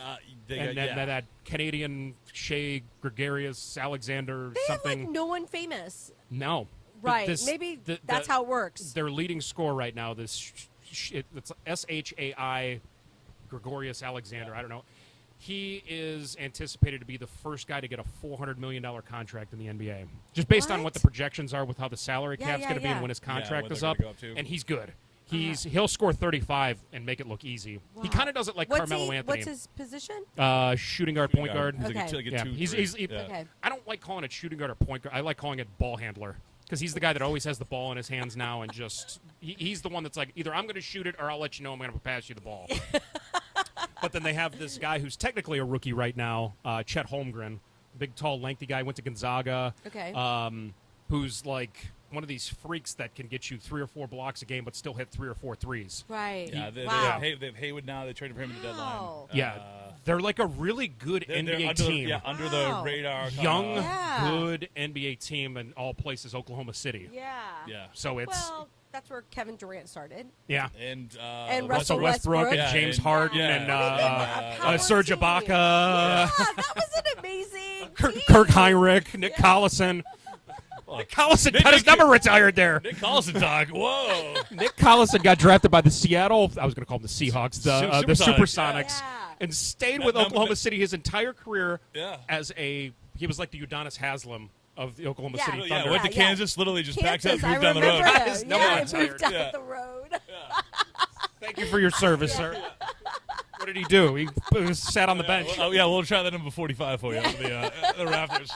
[SPEAKER 2] They
[SPEAKER 1] and
[SPEAKER 2] got,
[SPEAKER 1] then that Canadian Shea Gregarious Alexander
[SPEAKER 3] They
[SPEAKER 1] something.
[SPEAKER 3] have like no one famous.
[SPEAKER 1] No, But
[SPEAKER 3] Right.
[SPEAKER 1] this-
[SPEAKER 3] Maybe
[SPEAKER 1] the-
[SPEAKER 3] that's how it works.
[SPEAKER 1] Their leading score right now, it's Shai Gregorius Alexander. I don't know. He is anticipated to be the first guy to get a $400 million contract in the NBA, just based on what the
[SPEAKER 3] What?
[SPEAKER 1] projections are with how the salary
[SPEAKER 3] Yeah,
[SPEAKER 1] cap's
[SPEAKER 3] yeah,
[SPEAKER 1] going to be
[SPEAKER 3] yeah.
[SPEAKER 1] and when his contract
[SPEAKER 2] when
[SPEAKER 1] is
[SPEAKER 2] they're
[SPEAKER 1] up.
[SPEAKER 2] gonna go up to.
[SPEAKER 1] And he's good. He'll score 35 and make it look easy. He kind of does it like Carmelo Anthony.
[SPEAKER 3] What's his position?
[SPEAKER 1] Shooting guard, point guard.
[SPEAKER 2] He's like
[SPEAKER 3] Okay.
[SPEAKER 2] a
[SPEAKER 1] Yeah,
[SPEAKER 2] 2,
[SPEAKER 1] he's
[SPEAKER 2] 3. Yeah.
[SPEAKER 3] Okay.
[SPEAKER 1] I don't like calling it shooting guard or point guard. I like calling it ball handler because he's the guy that always has the ball in his hands now and just he's the one that's like either I'm going to shoot it or I'll let you know I'm going to pass you the ball. But then they have this guy who's technically a rookie right now, Chet Holmgren, big, tall, lengthy guy, went to Gonzaga.
[SPEAKER 3] Okay.
[SPEAKER 1] Who's like one of these freaks that can get you 3 or 4 blocks a game but still hit 3 or 4 threes.
[SPEAKER 3] Right.
[SPEAKER 2] Yeah, they
[SPEAKER 3] wow.
[SPEAKER 2] have Haywood now. They traded for him at the deadline.
[SPEAKER 3] Wow.
[SPEAKER 1] Yeah, they're like a really good
[SPEAKER 2] They're
[SPEAKER 1] NBA
[SPEAKER 2] under
[SPEAKER 1] team.
[SPEAKER 2] under
[SPEAKER 3] Wow.
[SPEAKER 2] the radar.
[SPEAKER 1] Young,
[SPEAKER 3] Yeah.
[SPEAKER 1] good NBA team in all places, Oklahoma City.
[SPEAKER 3] Yeah.
[SPEAKER 2] Yeah.
[SPEAKER 1] So it's
[SPEAKER 3] Well, that's where Kevin Durant started.
[SPEAKER 1] yeah.
[SPEAKER 2] And
[SPEAKER 3] And
[SPEAKER 1] Russell
[SPEAKER 3] Russell
[SPEAKER 1] Westbrook and
[SPEAKER 2] Yeah,
[SPEAKER 1] James
[SPEAKER 2] and-
[SPEAKER 1] Harden
[SPEAKER 2] yeah.
[SPEAKER 1] and
[SPEAKER 3] A power
[SPEAKER 1] Serge
[SPEAKER 3] team.
[SPEAKER 1] Ibaka,
[SPEAKER 3] Yeah, that was an amazing team.
[SPEAKER 1] Kirk Heinrich, Nick Collison. Nick Collison got his number retired there.
[SPEAKER 2] Nick Collison talk. Whoa.
[SPEAKER 1] Nick Collison got drafted by the Seattle. I was going to call them the Seahawks, the
[SPEAKER 2] Supersonics.
[SPEAKER 1] Supersonics,
[SPEAKER 3] Yeah.
[SPEAKER 1] and stayed with Oklahoma City his entire career.
[SPEAKER 2] Yeah.
[SPEAKER 1] As he was like the Udonis Haslem of the Oklahoma
[SPEAKER 3] Yeah.
[SPEAKER 1] City
[SPEAKER 3] Oh,
[SPEAKER 2] Yeah,
[SPEAKER 1] Thunder.
[SPEAKER 2] went to
[SPEAKER 3] Yeah, yeah.
[SPEAKER 2] Kansas, literally just packed up,
[SPEAKER 3] Kansas, I
[SPEAKER 2] moved down the
[SPEAKER 3] remember
[SPEAKER 2] road.
[SPEAKER 3] him.
[SPEAKER 1] His
[SPEAKER 3] Yeah,
[SPEAKER 1] number
[SPEAKER 3] I
[SPEAKER 1] retired.
[SPEAKER 3] moved down
[SPEAKER 2] Yeah.
[SPEAKER 3] the road.
[SPEAKER 1] Thank you for your service, sir. What did he do? He sat on the bench.
[SPEAKER 2] Oh yeah, we'll try that number 45 for you. The Raptors.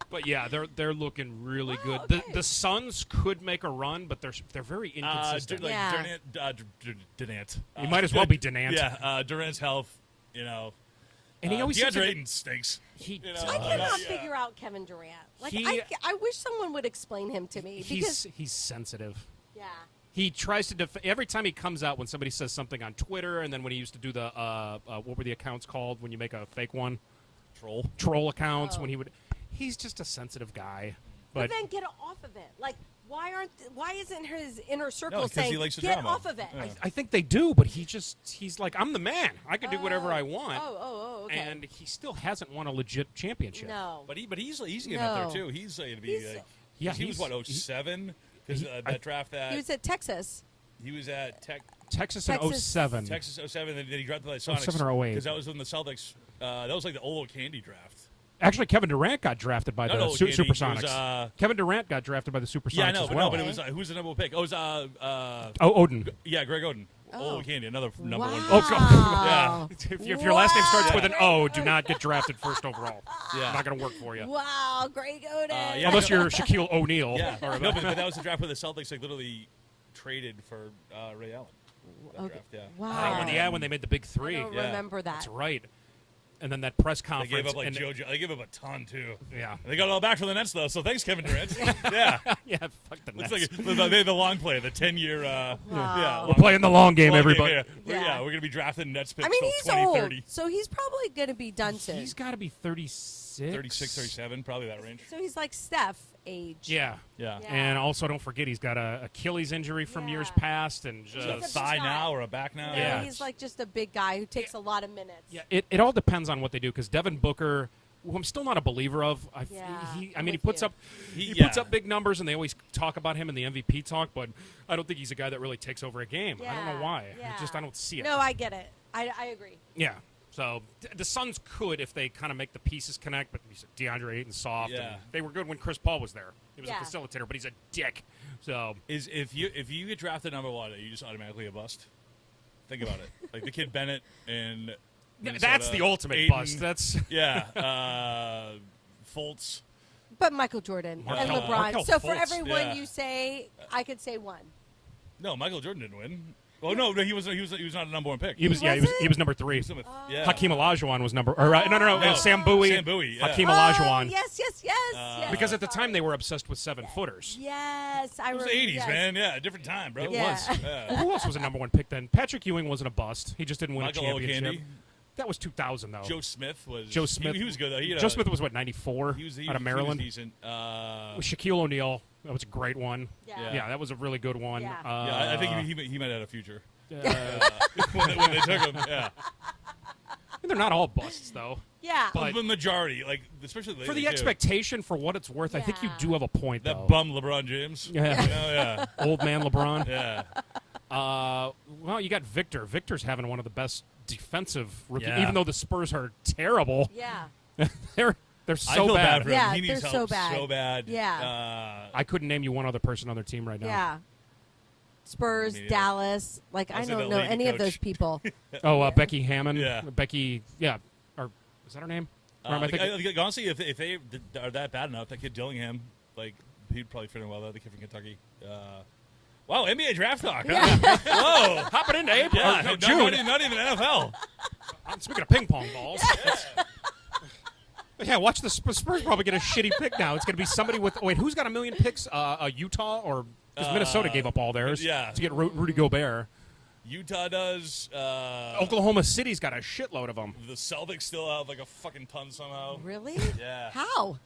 [SPEAKER 1] But yeah, they're looking really good.
[SPEAKER 3] okay.
[SPEAKER 1] The Suns could make a run, but they're very inconsistent.
[SPEAKER 3] Yeah.
[SPEAKER 2] Durant.
[SPEAKER 1] He might as well be Durant.
[SPEAKER 2] Yeah, Durant's health.
[SPEAKER 1] And he always seems
[SPEAKER 2] DeAndre
[SPEAKER 1] like
[SPEAKER 2] Ayton stinks.
[SPEAKER 1] he
[SPEAKER 2] You know,
[SPEAKER 3] I cannot
[SPEAKER 2] yeah.
[SPEAKER 3] figure out Kevin Durant. Like,
[SPEAKER 1] He-
[SPEAKER 3] I wish someone would explain him to me because
[SPEAKER 1] he's sensitive.
[SPEAKER 3] yeah,
[SPEAKER 1] He tries to every time he comes out when somebody says something on Twitter, and then when he used to do the what were the accounts called when you make a fake one? Troll accounts.
[SPEAKER 3] Oh.
[SPEAKER 1] When he's just a sensitive guy.
[SPEAKER 3] but
[SPEAKER 1] But
[SPEAKER 3] then get off of it. Like, why isn't his inner circle
[SPEAKER 2] 'cause
[SPEAKER 3] saying
[SPEAKER 2] he likes the
[SPEAKER 3] get
[SPEAKER 2] drama.
[SPEAKER 3] off of it?
[SPEAKER 2] Yeah.
[SPEAKER 1] I think they do. But he's like, I'm the man. I can do whatever I want.
[SPEAKER 3] Oh, okay.
[SPEAKER 1] And he still hasn't won a legit championship.
[SPEAKER 3] no,
[SPEAKER 2] But he's getting up there
[SPEAKER 3] No.
[SPEAKER 2] too. He's going to be
[SPEAKER 3] He's-
[SPEAKER 2] like.
[SPEAKER 1] Yeah,
[SPEAKER 2] he was
[SPEAKER 1] he's-
[SPEAKER 2] what 07 because that draft that
[SPEAKER 3] he was at Texas.
[SPEAKER 2] he was at
[SPEAKER 1] Texas in
[SPEAKER 3] Texas-
[SPEAKER 1] 07.
[SPEAKER 2] Texas 07, and then he drafted by the Sonics.
[SPEAKER 1] 07 or 08.
[SPEAKER 2] Because that was when the Celtics. That was like the Olo Candy draft.
[SPEAKER 1] Actually, Kevin Durant got drafted by
[SPEAKER 2] No,
[SPEAKER 1] the
[SPEAKER 2] no, Candy. It was,
[SPEAKER 1] Supersonics. Kevin Durant got drafted by the Supersonics
[SPEAKER 2] Yeah, I know,
[SPEAKER 1] as
[SPEAKER 2] but
[SPEAKER 1] well.
[SPEAKER 2] no, but it was who's the number one pick? Oh, it was
[SPEAKER 1] Odin.
[SPEAKER 2] yeah, Greg Oden.
[SPEAKER 3] Oh.
[SPEAKER 2] Candy, another number one.
[SPEAKER 3] Wow.
[SPEAKER 2] Yeah.
[SPEAKER 1] If your last name starts with an
[SPEAKER 3] Wow.
[SPEAKER 1] O, do not get drafted first overall.
[SPEAKER 2] Yeah.
[SPEAKER 1] Not going to work for you.
[SPEAKER 3] Wow, Greg Oden.
[SPEAKER 2] Yeah.
[SPEAKER 1] Unless you're Shaquille O'Neal.
[SPEAKER 2] Yeah.
[SPEAKER 1] Or-
[SPEAKER 2] No, but that was the draft where the Celtics literally traded for Ray Allen. That
[SPEAKER 3] Okay.
[SPEAKER 2] draft, yeah.
[SPEAKER 3] Wow.
[SPEAKER 1] when they made the big
[SPEAKER 3] I
[SPEAKER 1] three.
[SPEAKER 3] don't
[SPEAKER 2] Yeah.
[SPEAKER 3] remember that.
[SPEAKER 1] That's right. And then that press
[SPEAKER 2] They
[SPEAKER 1] conference.
[SPEAKER 2] gave up like
[SPEAKER 1] and
[SPEAKER 2] JoJo. They gave up a ton too.
[SPEAKER 1] Yeah.
[SPEAKER 2] They got it all back from the Nets though. So thanks, Kevin Durant. Yeah.
[SPEAKER 1] Yeah, fuck the
[SPEAKER 2] Looks
[SPEAKER 1] Nets.
[SPEAKER 2] like they had the long play, the 10-year. Yeah.
[SPEAKER 1] We're playing the long game,
[SPEAKER 2] long
[SPEAKER 1] everybody.
[SPEAKER 2] Yeah.
[SPEAKER 3] Yeah.
[SPEAKER 2] We're gonna be drafting Nets picks
[SPEAKER 3] I mean,
[SPEAKER 2] till
[SPEAKER 3] he's
[SPEAKER 2] 2030.
[SPEAKER 3] old, so he's probably going to be done soon.
[SPEAKER 1] He's got to be 36.
[SPEAKER 2] 36, 37, probably that range.
[SPEAKER 3] So he's like Steph age.
[SPEAKER 1] Yeah.
[SPEAKER 2] Yeah.
[SPEAKER 3] Yeah.
[SPEAKER 1] And also, don't forget, he's got a Achilles injury from years
[SPEAKER 3] Yeah.
[SPEAKER 1] past, and
[SPEAKER 2] Is it
[SPEAKER 1] just
[SPEAKER 2] a
[SPEAKER 3] He's a
[SPEAKER 2] thigh
[SPEAKER 3] big guy.
[SPEAKER 2] now or a back now?
[SPEAKER 3] No,
[SPEAKER 1] Yeah.
[SPEAKER 3] he's like just a big guy who takes a lot of minutes.
[SPEAKER 1] yeah, it all depends on what they do. Because Devin Booker, who I'm still not a believer of,
[SPEAKER 3] Yeah,
[SPEAKER 1] I
[SPEAKER 3] I'm
[SPEAKER 1] mean, he
[SPEAKER 3] with
[SPEAKER 1] puts
[SPEAKER 3] you.
[SPEAKER 1] up
[SPEAKER 2] He
[SPEAKER 1] puts
[SPEAKER 2] yeah.
[SPEAKER 1] up big numbers, and they always talk about him in the MVP talk. But I don't think he's a guy that really takes over a game. I don't
[SPEAKER 3] Yeah,
[SPEAKER 1] know why.
[SPEAKER 3] yeah.
[SPEAKER 1] I don't see it.
[SPEAKER 3] No, I get it. I agree.
[SPEAKER 1] Yeah. So the Suns could if they kind of make the pieces connect, but he's DeAndre Ayton soft.
[SPEAKER 2] Yeah.
[SPEAKER 1] And they were good when Chris Paul was there. He was
[SPEAKER 3] Yeah.
[SPEAKER 1] a facilitator, but he's a dick. So
[SPEAKER 2] Is if you get drafted number one, are you just automatically a bust? Think about it. Like the kid Bennett and
[SPEAKER 1] that's the ultimate
[SPEAKER 2] Ayton,
[SPEAKER 1] bust. That's
[SPEAKER 2] yeah. Fultz.
[SPEAKER 3] But Michael Jordan and
[SPEAKER 1] Markel-
[SPEAKER 3] LeBron.
[SPEAKER 1] Markel
[SPEAKER 3] So for
[SPEAKER 1] Fultz,
[SPEAKER 3] everyone
[SPEAKER 2] yeah.
[SPEAKER 3] you say, I could say one.
[SPEAKER 2] No, Michael Jordan didn't win. Oh no, he was not a number one pick.
[SPEAKER 1] he was. Yeah,
[SPEAKER 3] Was
[SPEAKER 1] he was number 3.
[SPEAKER 2] Yeah.
[SPEAKER 1] Hakeem Olajuwon was number. Or, no,
[SPEAKER 2] No.
[SPEAKER 1] Sam Bowie.
[SPEAKER 2] Sam Bowie, yeah.
[SPEAKER 1] Hakeem
[SPEAKER 3] Oh,
[SPEAKER 1] Olajuwon.
[SPEAKER 3] yes, yes.
[SPEAKER 1] Because at the time they were obsessed with 7-footers.
[SPEAKER 3] Yes, I
[SPEAKER 2] It was
[SPEAKER 3] remember.
[SPEAKER 2] the 80s,
[SPEAKER 3] yes.
[SPEAKER 2] man. Yeah, different time, bro.
[SPEAKER 1] It
[SPEAKER 3] Yeah.
[SPEAKER 1] was.
[SPEAKER 2] Yeah.
[SPEAKER 1] Who else was a number 1 pick then? Patrick Ewing wasn't a bust. He just didn't win
[SPEAKER 2] Michael
[SPEAKER 1] a championship.
[SPEAKER 2] Olakandi.
[SPEAKER 1] That was 2000 though.
[SPEAKER 2] Joe Smith was.
[SPEAKER 1] Joe Smith.
[SPEAKER 2] He was good though. He had
[SPEAKER 1] Joe
[SPEAKER 2] a-
[SPEAKER 1] Smith was what 94
[SPEAKER 2] He was
[SPEAKER 1] out of Maryland.
[SPEAKER 2] He was decent.
[SPEAKER 1] Shaquille O'Neal. That was a great one.
[SPEAKER 3] Yeah.
[SPEAKER 1] Yeah, that was a really good one.
[SPEAKER 3] Yeah.
[SPEAKER 2] yeah, I think he might have had a future
[SPEAKER 1] uh,
[SPEAKER 2] when they took him. Yeah,
[SPEAKER 1] they're not all busts though.
[SPEAKER 3] Yeah.
[SPEAKER 1] But-
[SPEAKER 2] the majority, like especially
[SPEAKER 1] For
[SPEAKER 2] lately,
[SPEAKER 1] the
[SPEAKER 2] too.
[SPEAKER 1] expectation for what it's worth, I think you
[SPEAKER 3] Yeah.
[SPEAKER 1] do have a point
[SPEAKER 2] that
[SPEAKER 1] though.
[SPEAKER 2] bum LeBron James.
[SPEAKER 1] Yeah.
[SPEAKER 2] You know, yeah,
[SPEAKER 1] Old man LeBron.
[SPEAKER 2] yeah.
[SPEAKER 1] Well, you got Victor. Victor's having one of the best defensive rookie,
[SPEAKER 2] Yeah.
[SPEAKER 1] even though the Spurs are terrible.
[SPEAKER 3] Yeah.
[SPEAKER 1] they're
[SPEAKER 2] I
[SPEAKER 1] so
[SPEAKER 2] feel
[SPEAKER 1] bad.
[SPEAKER 2] bad for him.
[SPEAKER 3] Yeah,
[SPEAKER 2] He needs
[SPEAKER 3] they're
[SPEAKER 2] help
[SPEAKER 3] so bad. Yeah.
[SPEAKER 1] I couldn't name you one other person on their team right now.
[SPEAKER 3] Yeah. Spurs,
[SPEAKER 2] Me neither.
[SPEAKER 3] Dallas. Like,
[SPEAKER 2] I
[SPEAKER 3] I
[SPEAKER 2] said
[SPEAKER 3] don't
[SPEAKER 2] that
[SPEAKER 3] know
[SPEAKER 2] lady
[SPEAKER 3] any of
[SPEAKER 2] coach.
[SPEAKER 3] those people.
[SPEAKER 1] Oh, Becky Hammond.
[SPEAKER 2] Yeah.
[SPEAKER 1] Becky. Yeah. Or is that her name? Or am I
[SPEAKER 2] Like,
[SPEAKER 1] thinking-
[SPEAKER 2] honestly, if they are that bad enough, that kid Dillingham, like he'd probably fit in well. The kid from Kentucky. Wow, NBA draft talk. Huh? Whoa.
[SPEAKER 1] Hopping into April.
[SPEAKER 2] Yeah,
[SPEAKER 1] or, no,
[SPEAKER 2] not,
[SPEAKER 1] June.
[SPEAKER 2] not even NFL.
[SPEAKER 1] I'm speaking of ping pong balls. Yeah, watch the Spurs probably get a shitty pick now. It's going to be somebody with. Wait, who's got a million picks? Utah or because Minnesota gave up all theirs.
[SPEAKER 2] yeah.
[SPEAKER 1] To get Rudy Gobert.
[SPEAKER 2] Utah does.
[SPEAKER 1] Oklahoma City's got a shitload of them.
[SPEAKER 2] The Celtics still have like a fucking ton somehow.
[SPEAKER 3] Really?
[SPEAKER 2] Yeah.
[SPEAKER 3] How?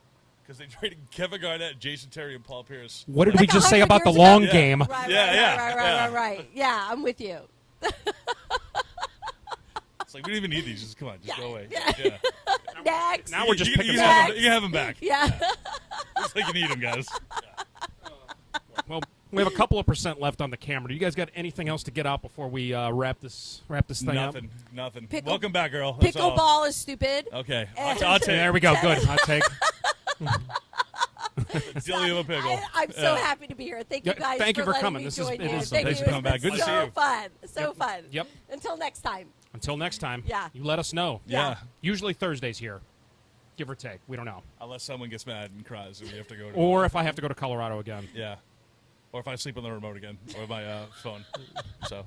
[SPEAKER 2] Because they traded Kevin Garnett, Jason Terry, and Paul Pierce.
[SPEAKER 1] What did
[SPEAKER 3] Like
[SPEAKER 1] we just say
[SPEAKER 3] 100
[SPEAKER 1] about the
[SPEAKER 3] years
[SPEAKER 1] long
[SPEAKER 3] ago?
[SPEAKER 1] game?
[SPEAKER 3] Right,
[SPEAKER 2] Yeah,
[SPEAKER 3] right. Yeah, I'm with you.
[SPEAKER 2] It's like we don't even need these. Just come on, just go away.
[SPEAKER 3] Yeah. Next.
[SPEAKER 1] Now we're just
[SPEAKER 2] you,
[SPEAKER 1] picking
[SPEAKER 2] you,
[SPEAKER 1] them
[SPEAKER 2] have
[SPEAKER 1] up.
[SPEAKER 2] them, you can have them back.
[SPEAKER 3] Yeah.
[SPEAKER 2] It's like you need them, guys.
[SPEAKER 1] Well, we have a couple of percent left on the camera. Do you guys got anything else to get out before we wrap this thing
[SPEAKER 2] Nothing.
[SPEAKER 3] Pickle-
[SPEAKER 2] Welcome back, girl. That's all.
[SPEAKER 3] Pickleball is stupid.
[SPEAKER 2] Okay,
[SPEAKER 3] And-
[SPEAKER 2] I'll
[SPEAKER 1] up?
[SPEAKER 2] take
[SPEAKER 1] There we go. Good. Hot take.
[SPEAKER 2] Dilly of a pickle.
[SPEAKER 3] I'm so happy to be here. Thank you
[SPEAKER 1] Yeah,
[SPEAKER 3] guys
[SPEAKER 1] thank you for
[SPEAKER 3] letting
[SPEAKER 1] coming.
[SPEAKER 3] me
[SPEAKER 1] This is-
[SPEAKER 3] join
[SPEAKER 1] it
[SPEAKER 3] you.
[SPEAKER 1] is-
[SPEAKER 3] Thank
[SPEAKER 2] thanks
[SPEAKER 3] you.
[SPEAKER 2] for coming back.
[SPEAKER 3] It's
[SPEAKER 2] Good to
[SPEAKER 3] been
[SPEAKER 2] see
[SPEAKER 3] so
[SPEAKER 2] you.
[SPEAKER 3] fun. So fun.
[SPEAKER 1] Yep.
[SPEAKER 3] Until next time.
[SPEAKER 1] Until next time.
[SPEAKER 3] Yeah.
[SPEAKER 1] You let us know.
[SPEAKER 2] Yeah.
[SPEAKER 1] Usually Thursdays here, give or take. We don't know.
[SPEAKER 2] Unless someone gets mad and cries and we have to go to.
[SPEAKER 1] Or if I have to go to Colorado again.
[SPEAKER 2] Yeah. Or if I sleep on the remote again or my phone. So.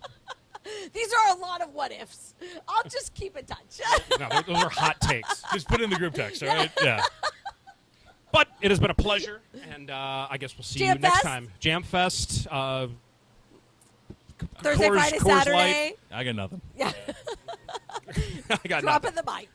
[SPEAKER 3] These are a lot of what ifs. I'll just keep in touch.
[SPEAKER 1] No, those are hot takes.
[SPEAKER 2] Just put it in the group text, all right? Yeah.
[SPEAKER 1] But it has been a pleasure, and I guess we'll see
[SPEAKER 3] Jam
[SPEAKER 1] you next
[SPEAKER 3] Fest?
[SPEAKER 1] time. Jam Fest.
[SPEAKER 3] Thursday, Friday,
[SPEAKER 1] Coors Light.
[SPEAKER 3] Saturday.
[SPEAKER 2] I got nothing.
[SPEAKER 3] Yeah.
[SPEAKER 1] I got
[SPEAKER 3] Drop
[SPEAKER 1] nothing.
[SPEAKER 3] in the mic.